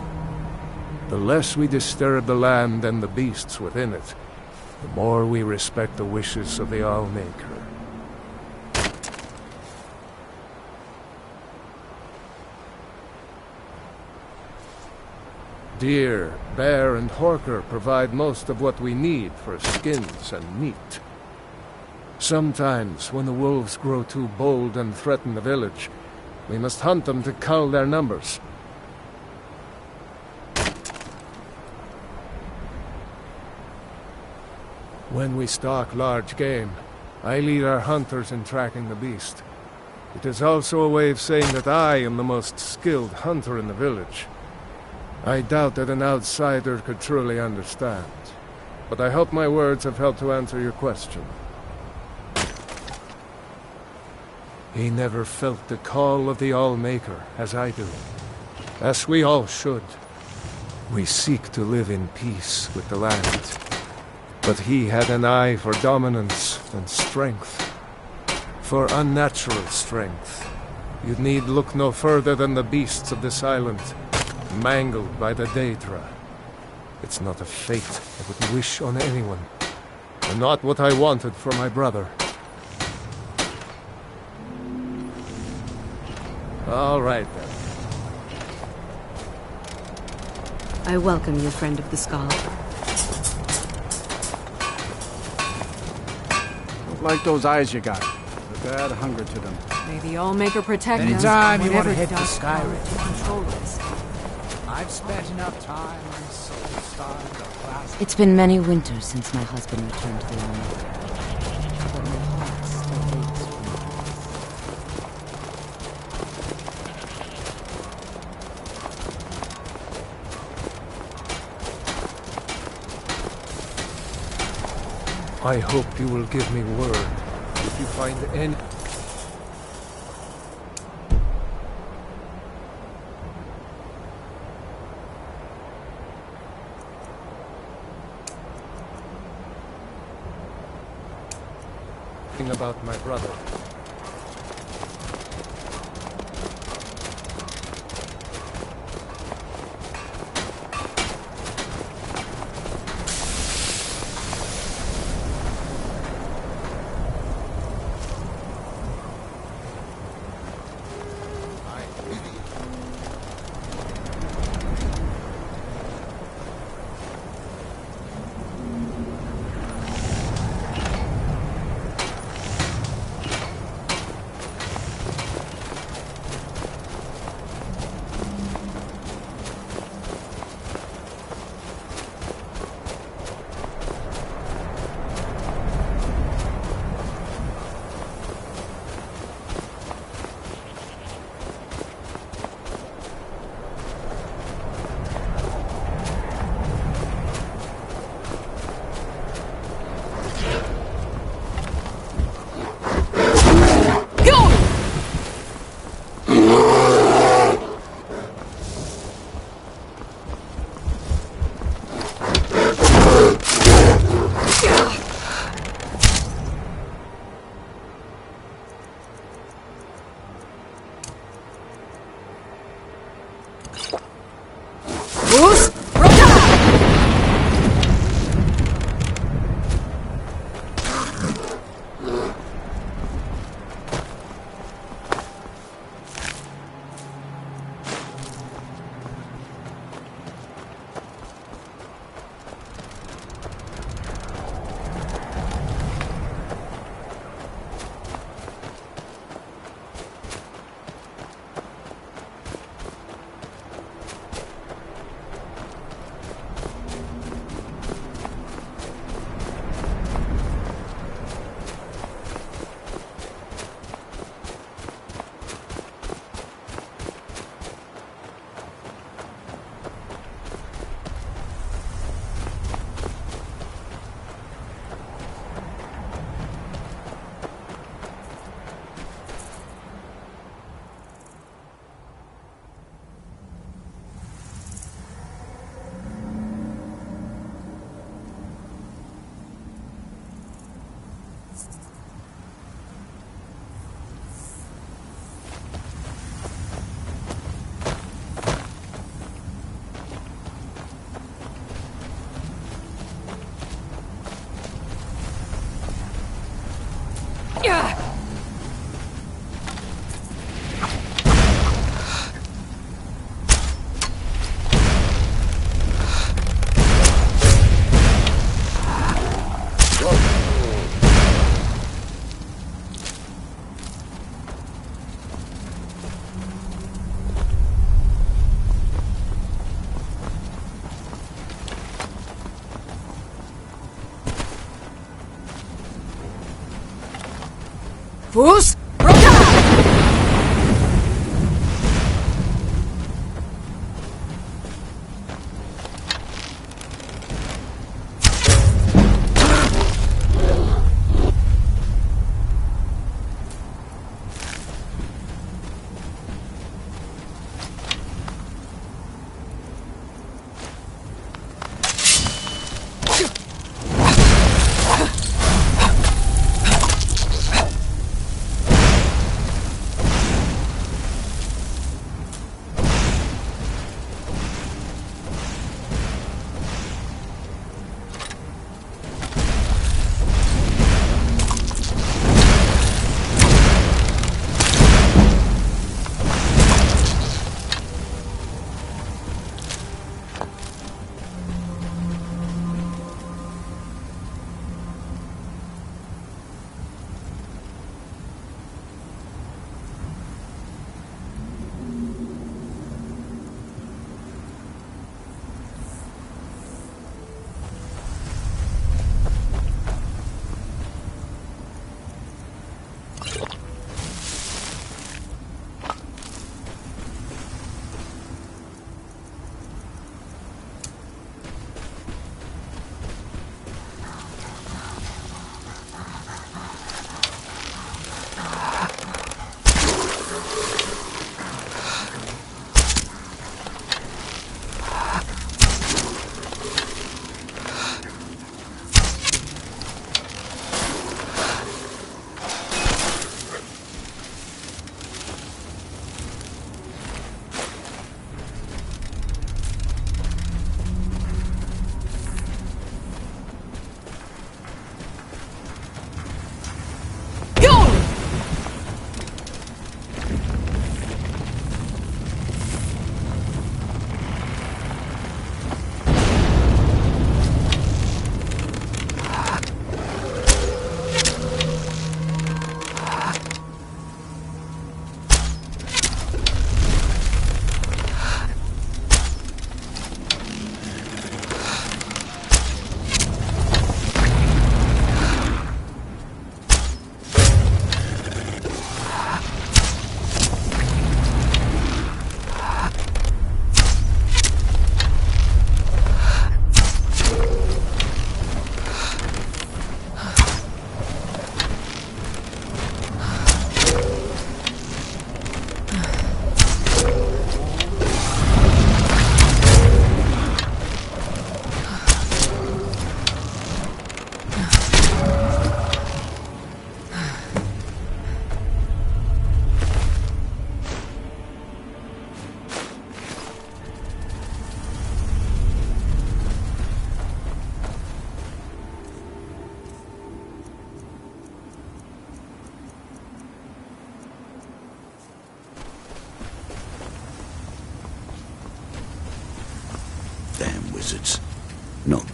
The less we disturb the land and the beasts within it, the more we respect the wishes of the Allmaker. Deer, bear, and horker provide most of what we need for skins and meat. Sometimes, when the wolves grow too bold and threaten the village, we must hunt them to cull their numbers. When we stalk large game, I lead our hunters in tracking the beast. It is also a way of saying that I am the most skilled hunter in the village. I doubt that an outsider could truly understand, but I hope my words have helped to answer your question. He never felt the call of the Allmaker as I do, as we all should. We seek to live in peace with the land, but he had an eye for dominance and strength. For unnatural strength, you'd need look no further than the beasts of this island, mangled by the Daedra. It's not a fate I would wish on anyone, and not what I wanted for my brother. All right, then. I welcome you, friend of the Skal. Don't like those eyes you got. There's a bad hunger to them. May the Allmaker protect us Anytime from you want to whatever head to dark power Skyrim. to control us. I've spent enough time on Soulstar to last. It's been many winters since my husband returned to the Allmaker. But my heart still aches for him. I hope you will give me word if you find any... about my brother. Fus!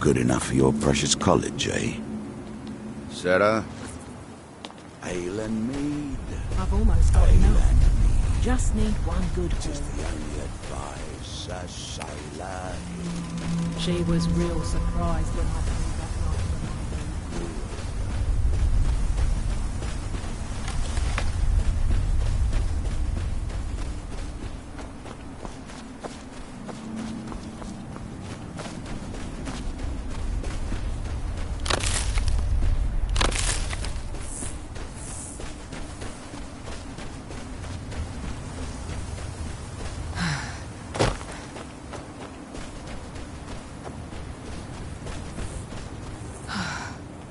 good enough for your precious college, eh? Sarah? Ale and mead. I've almost got enough. Just need one good It is the only advice a sailor. She was real surprised when I came back after the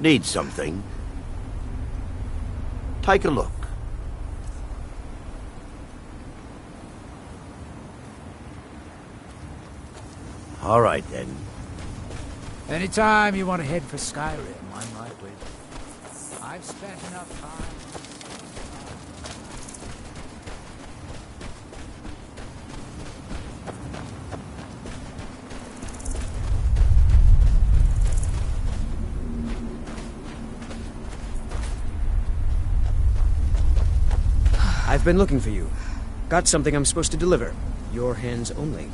Need something? Take a look. All right, then. Anytime you want to head for Skyrim, I'm right with you. I've spent enough time. I've been looking for you. Got something I'm supposed to deliver. Your hands only.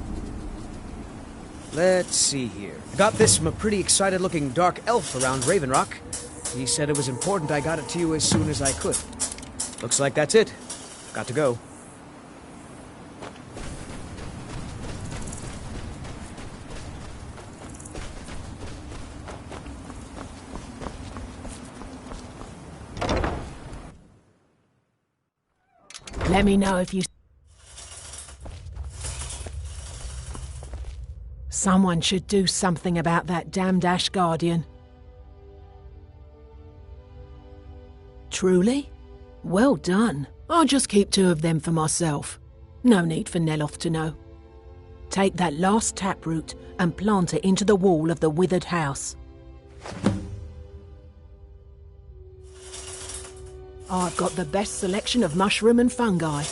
Let's see here. I got this from a pretty excited-looking dark elf around Raven Rock. He said it was important I got it to you as soon as I could. Looks like that's it. Got to go. Let me know if you... Someone should do something about that damned Ash Guardian. Truly? Well done. I'll just keep 2 of them for myself. No need for Neloth to know. Take that last taproot and plant it into the wall of the withered house. I've got the best selection of mushroom and fungi.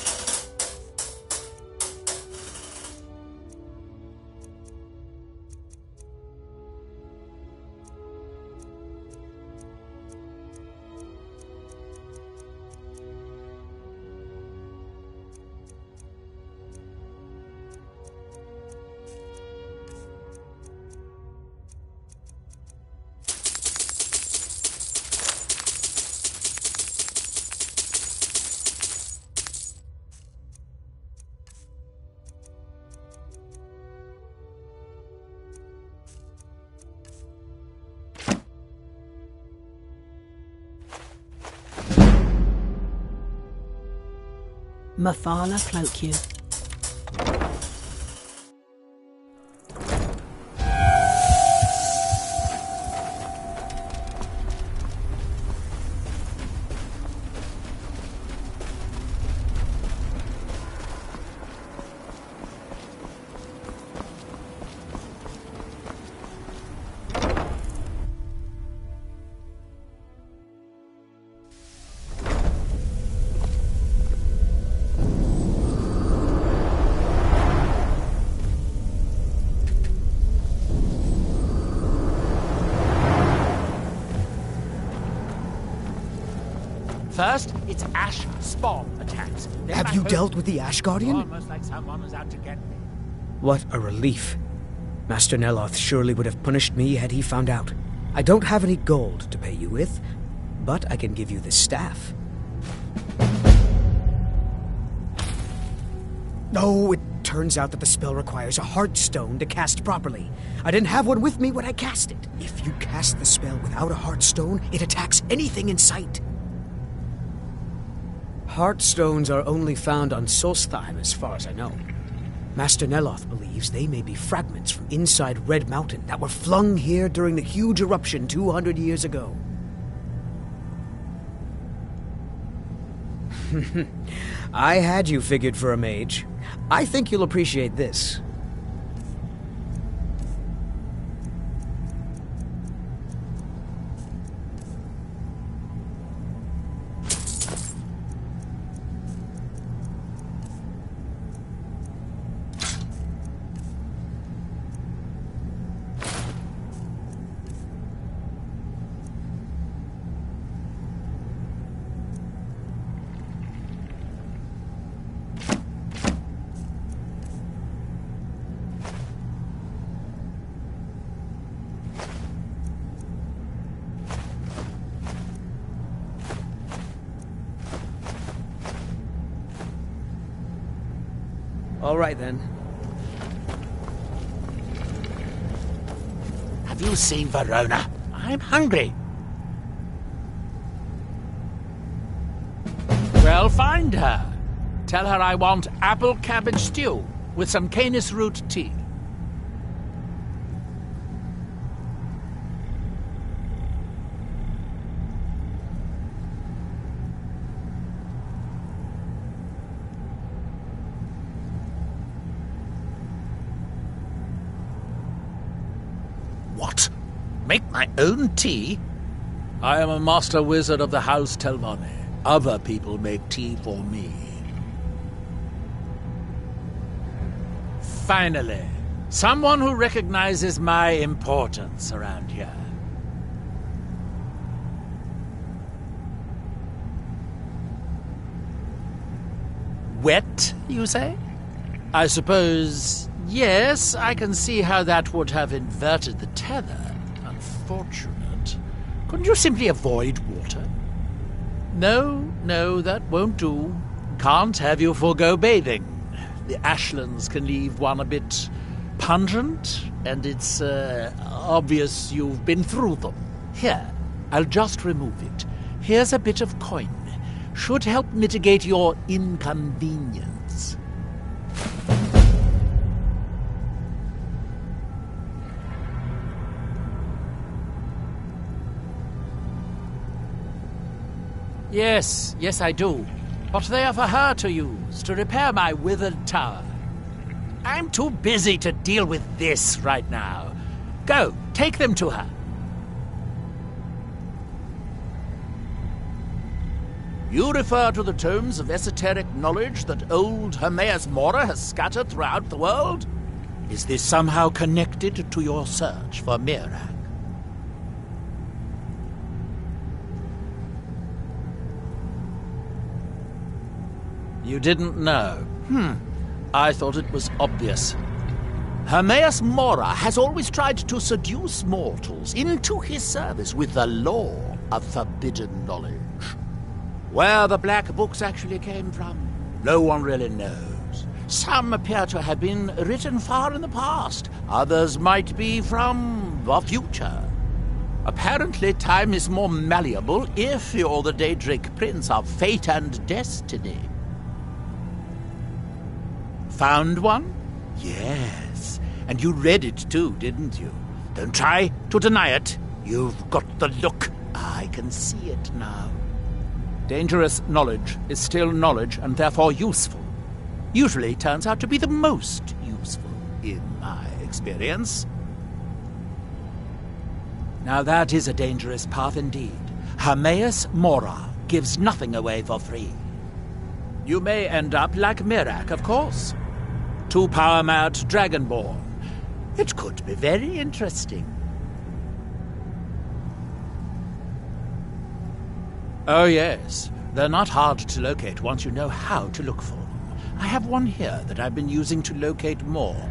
Mafala cloak you. First, it's Ash Spawn attacks. Then Have you dealt with the Ash Guardian? Almost like someone was out to get me. What a relief. Master Neloth surely would have punished me had he found out. I don't have any gold to pay you with, but I can give you this staff. Oh, it turns out that the spell requires a heart stone to cast properly. I didn't have one with me when I cast it. If you cast the spell without a heart stone, it attacks anything in sight. Heart stones are only found on Solstheim, as far as I know. Master Neloth believes they may be fragments from inside Red Mountain that were flung here during the huge eruption 200 years ago. I had you figured for a mage. I think you'll appreciate this. All right, then. Have you seen Verona? I'm hungry. Well, find her. Tell her I want apple cabbage stew with some canis root tea. What? Make my own tea? I am a master wizard of the House Telmone. Other people make tea for me. Finally, someone who recognizes my importance around here. Wet, you say? I suppose, yes, I can see how that would have inverted the tether. Unfortunate. Couldn't you simply avoid water? No, that won't do. Can't have you forego bathing. The ashlands can leave one a bit pungent, and it's obvious you've been through them. Here, I'll just remove it. Here's a bit of coin. Should help mitigate your inconvenience. Yes, I do. But they are for her to use, to repair my withered tower. I'm too busy to deal with this right now. Go, take them to her. You refer to the tomes of esoteric knowledge that old Hermaeus Mora has scattered throughout the world? Is this somehow connected to your search for Mirac? You didn't know? I thought it was obvious. Hermaeus Mora has always tried to seduce mortals into his service with the lore of forbidden knowledge. Where the black books actually came from, no one really knows. Some appear to have been written far in the past. Others might be from the future. Apparently, time is more malleable if you're the Daedric Prince of Fate and Destiny. Found one? Yes. And you read it too, didn't you? Don't try to deny it. You've got the look. I can see it now. Dangerous knowledge is still knowledge and therefore useful. Usually turns out to be the most useful, in my experience. Now that is a dangerous path indeed. Hermaeus Mora gives nothing away for free. You may end up like Mirac, of course. Too power-mad dragonborn. It could be very interesting. Oh yes, they're not hard to locate once you know how to look for them. I have one here that I've been using to locate more.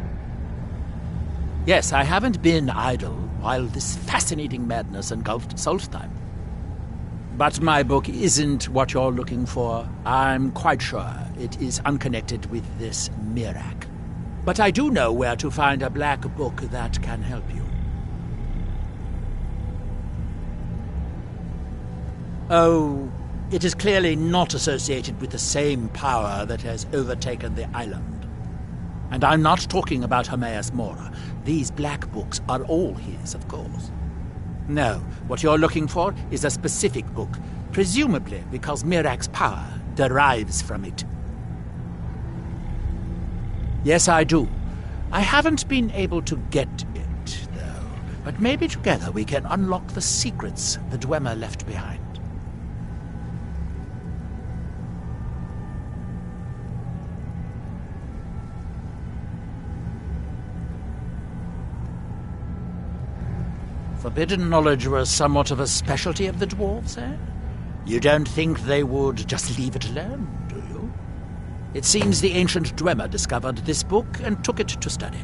Yes, I haven't been idle while this fascinating madness engulfed Solstheim. But my book isn't what you're looking for. I'm quite sure it is unconnected with this Mirac. But I do know where to find a black book that can help you. Oh, it is clearly not associated with the same power that has overtaken the island. And I'm not talking about Hermaeus Mora. These black books are all his, of course. No, what you're looking for is a specific book, presumably because Mirac's power derives from it. Yes, I do. I haven't been able to get it, though. But maybe together we can unlock the secrets the Dwemer left behind. Forbidden knowledge was somewhat of a specialty of the dwarves, eh? You don't think they would just leave it alone, do you? It seems the ancient Dwemer discovered this book and took it to study.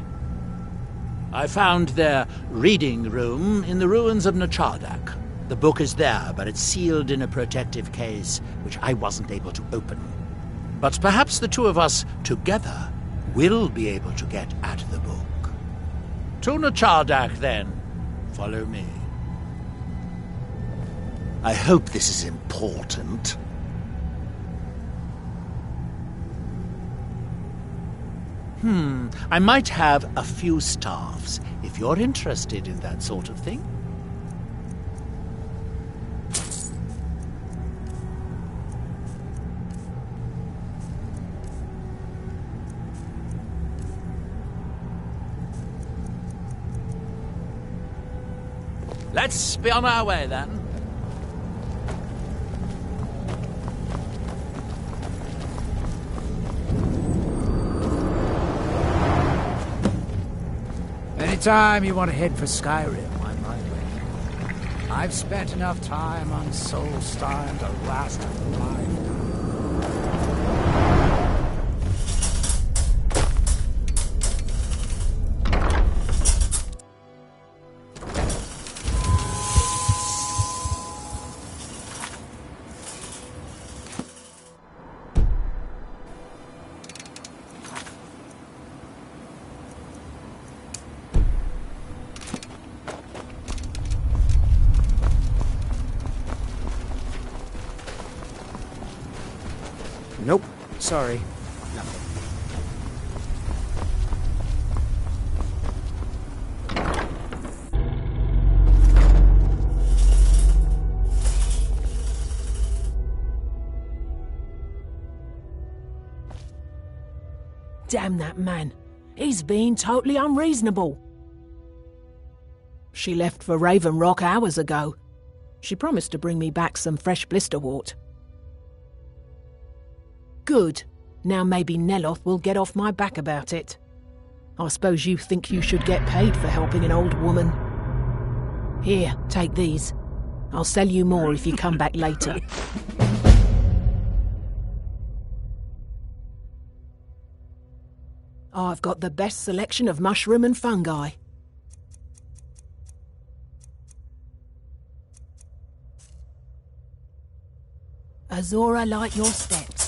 I found their reading room in the ruins of Nechardak. The book is there, but it's sealed in a protective case, which I wasn't able to open. But perhaps the two of us together will be able to get at the book. Tuna Chardak, then. Follow me. I hope this is important. I might have a few staffs, if you're interested in that sort of thing. Let's be on our way, then. Anytime you want to head for Skyrim, I'm right with you. I've spent enough time on Solstheim to last a lifetime. Nope. Sorry. Nothing. Damn that man. He's being totally unreasonable. She left for Raven Rock hours ago. She promised to bring me back some fresh blisterwort. Good. Now maybe Neloth will get off my back about it. I suppose you think you should get paid for helping an old woman. Here, take these. I'll sell you more if you come back later. I've got the best selection of mushroom and fungi. Azora, light your steps.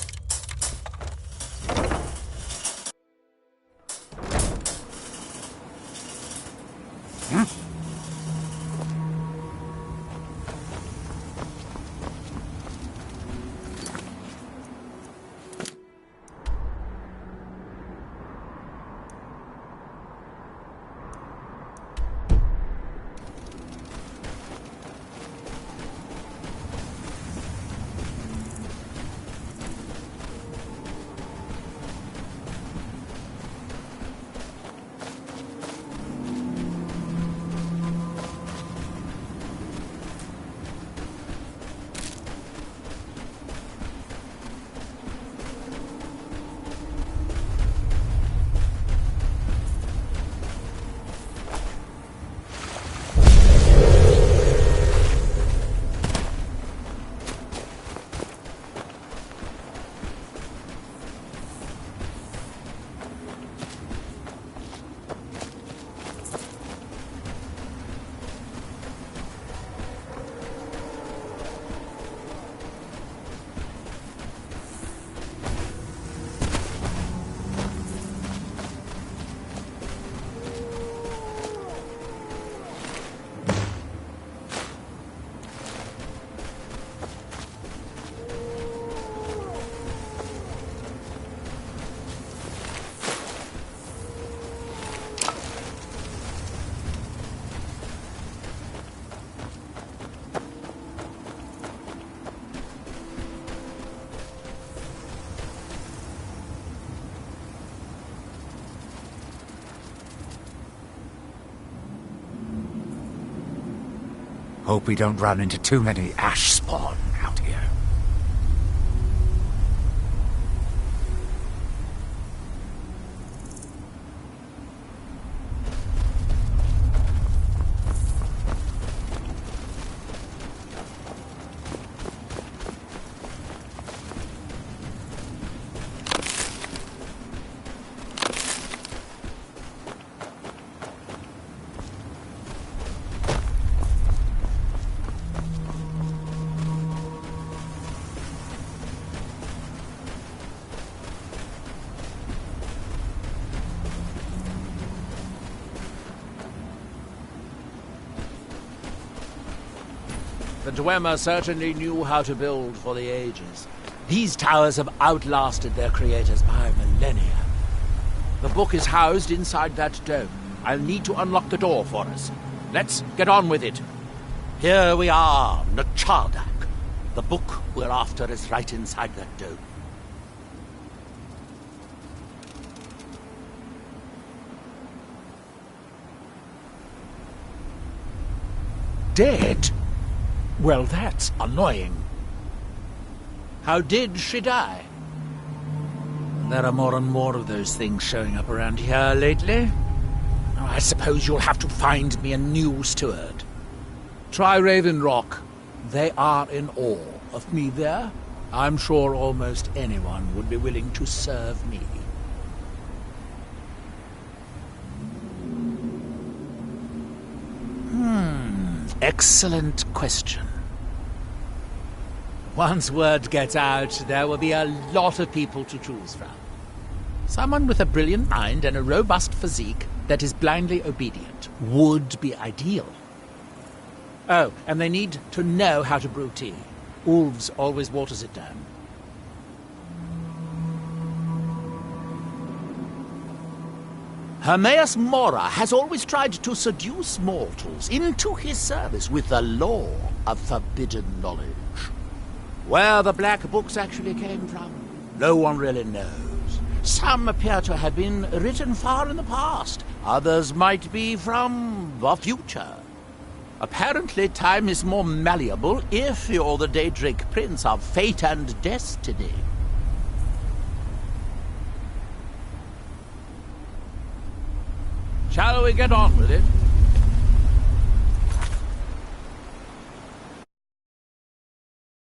Hope we don't run into too many ash spawn out here. The Dwemer certainly knew how to build for the ages. These towers have outlasted their creators by millennia. The book is housed inside that dome. I'll need to unlock the door for us. Let's get on with it. Here we are, Nachardak. The book we're after is right inside that dome. Dead? Well, that's annoying. How did she die? There are more and more of those things showing up around here lately. I suppose you'll have to find me a new steward. Try Raven Rock. They are in awe of me there. I'm sure almost anyone would be willing to serve me. Excellent question. Once word gets out, there will be a lot of people to choose from. Someone with a brilliant mind and a robust physique that is blindly obedient would be ideal. Oh, and they need to know how to brew tea. Ulves always waters it down. Hermaeus Mora has always tried to seduce mortals into his service with the law of forbidden knowledge. Where the black books actually came from, no one really knows. Some appear to have been written far in the past. Others might be from the future. Apparently, time is more malleable if you're the Daedric Prince of Fate and Destiny. Shall we get on with it?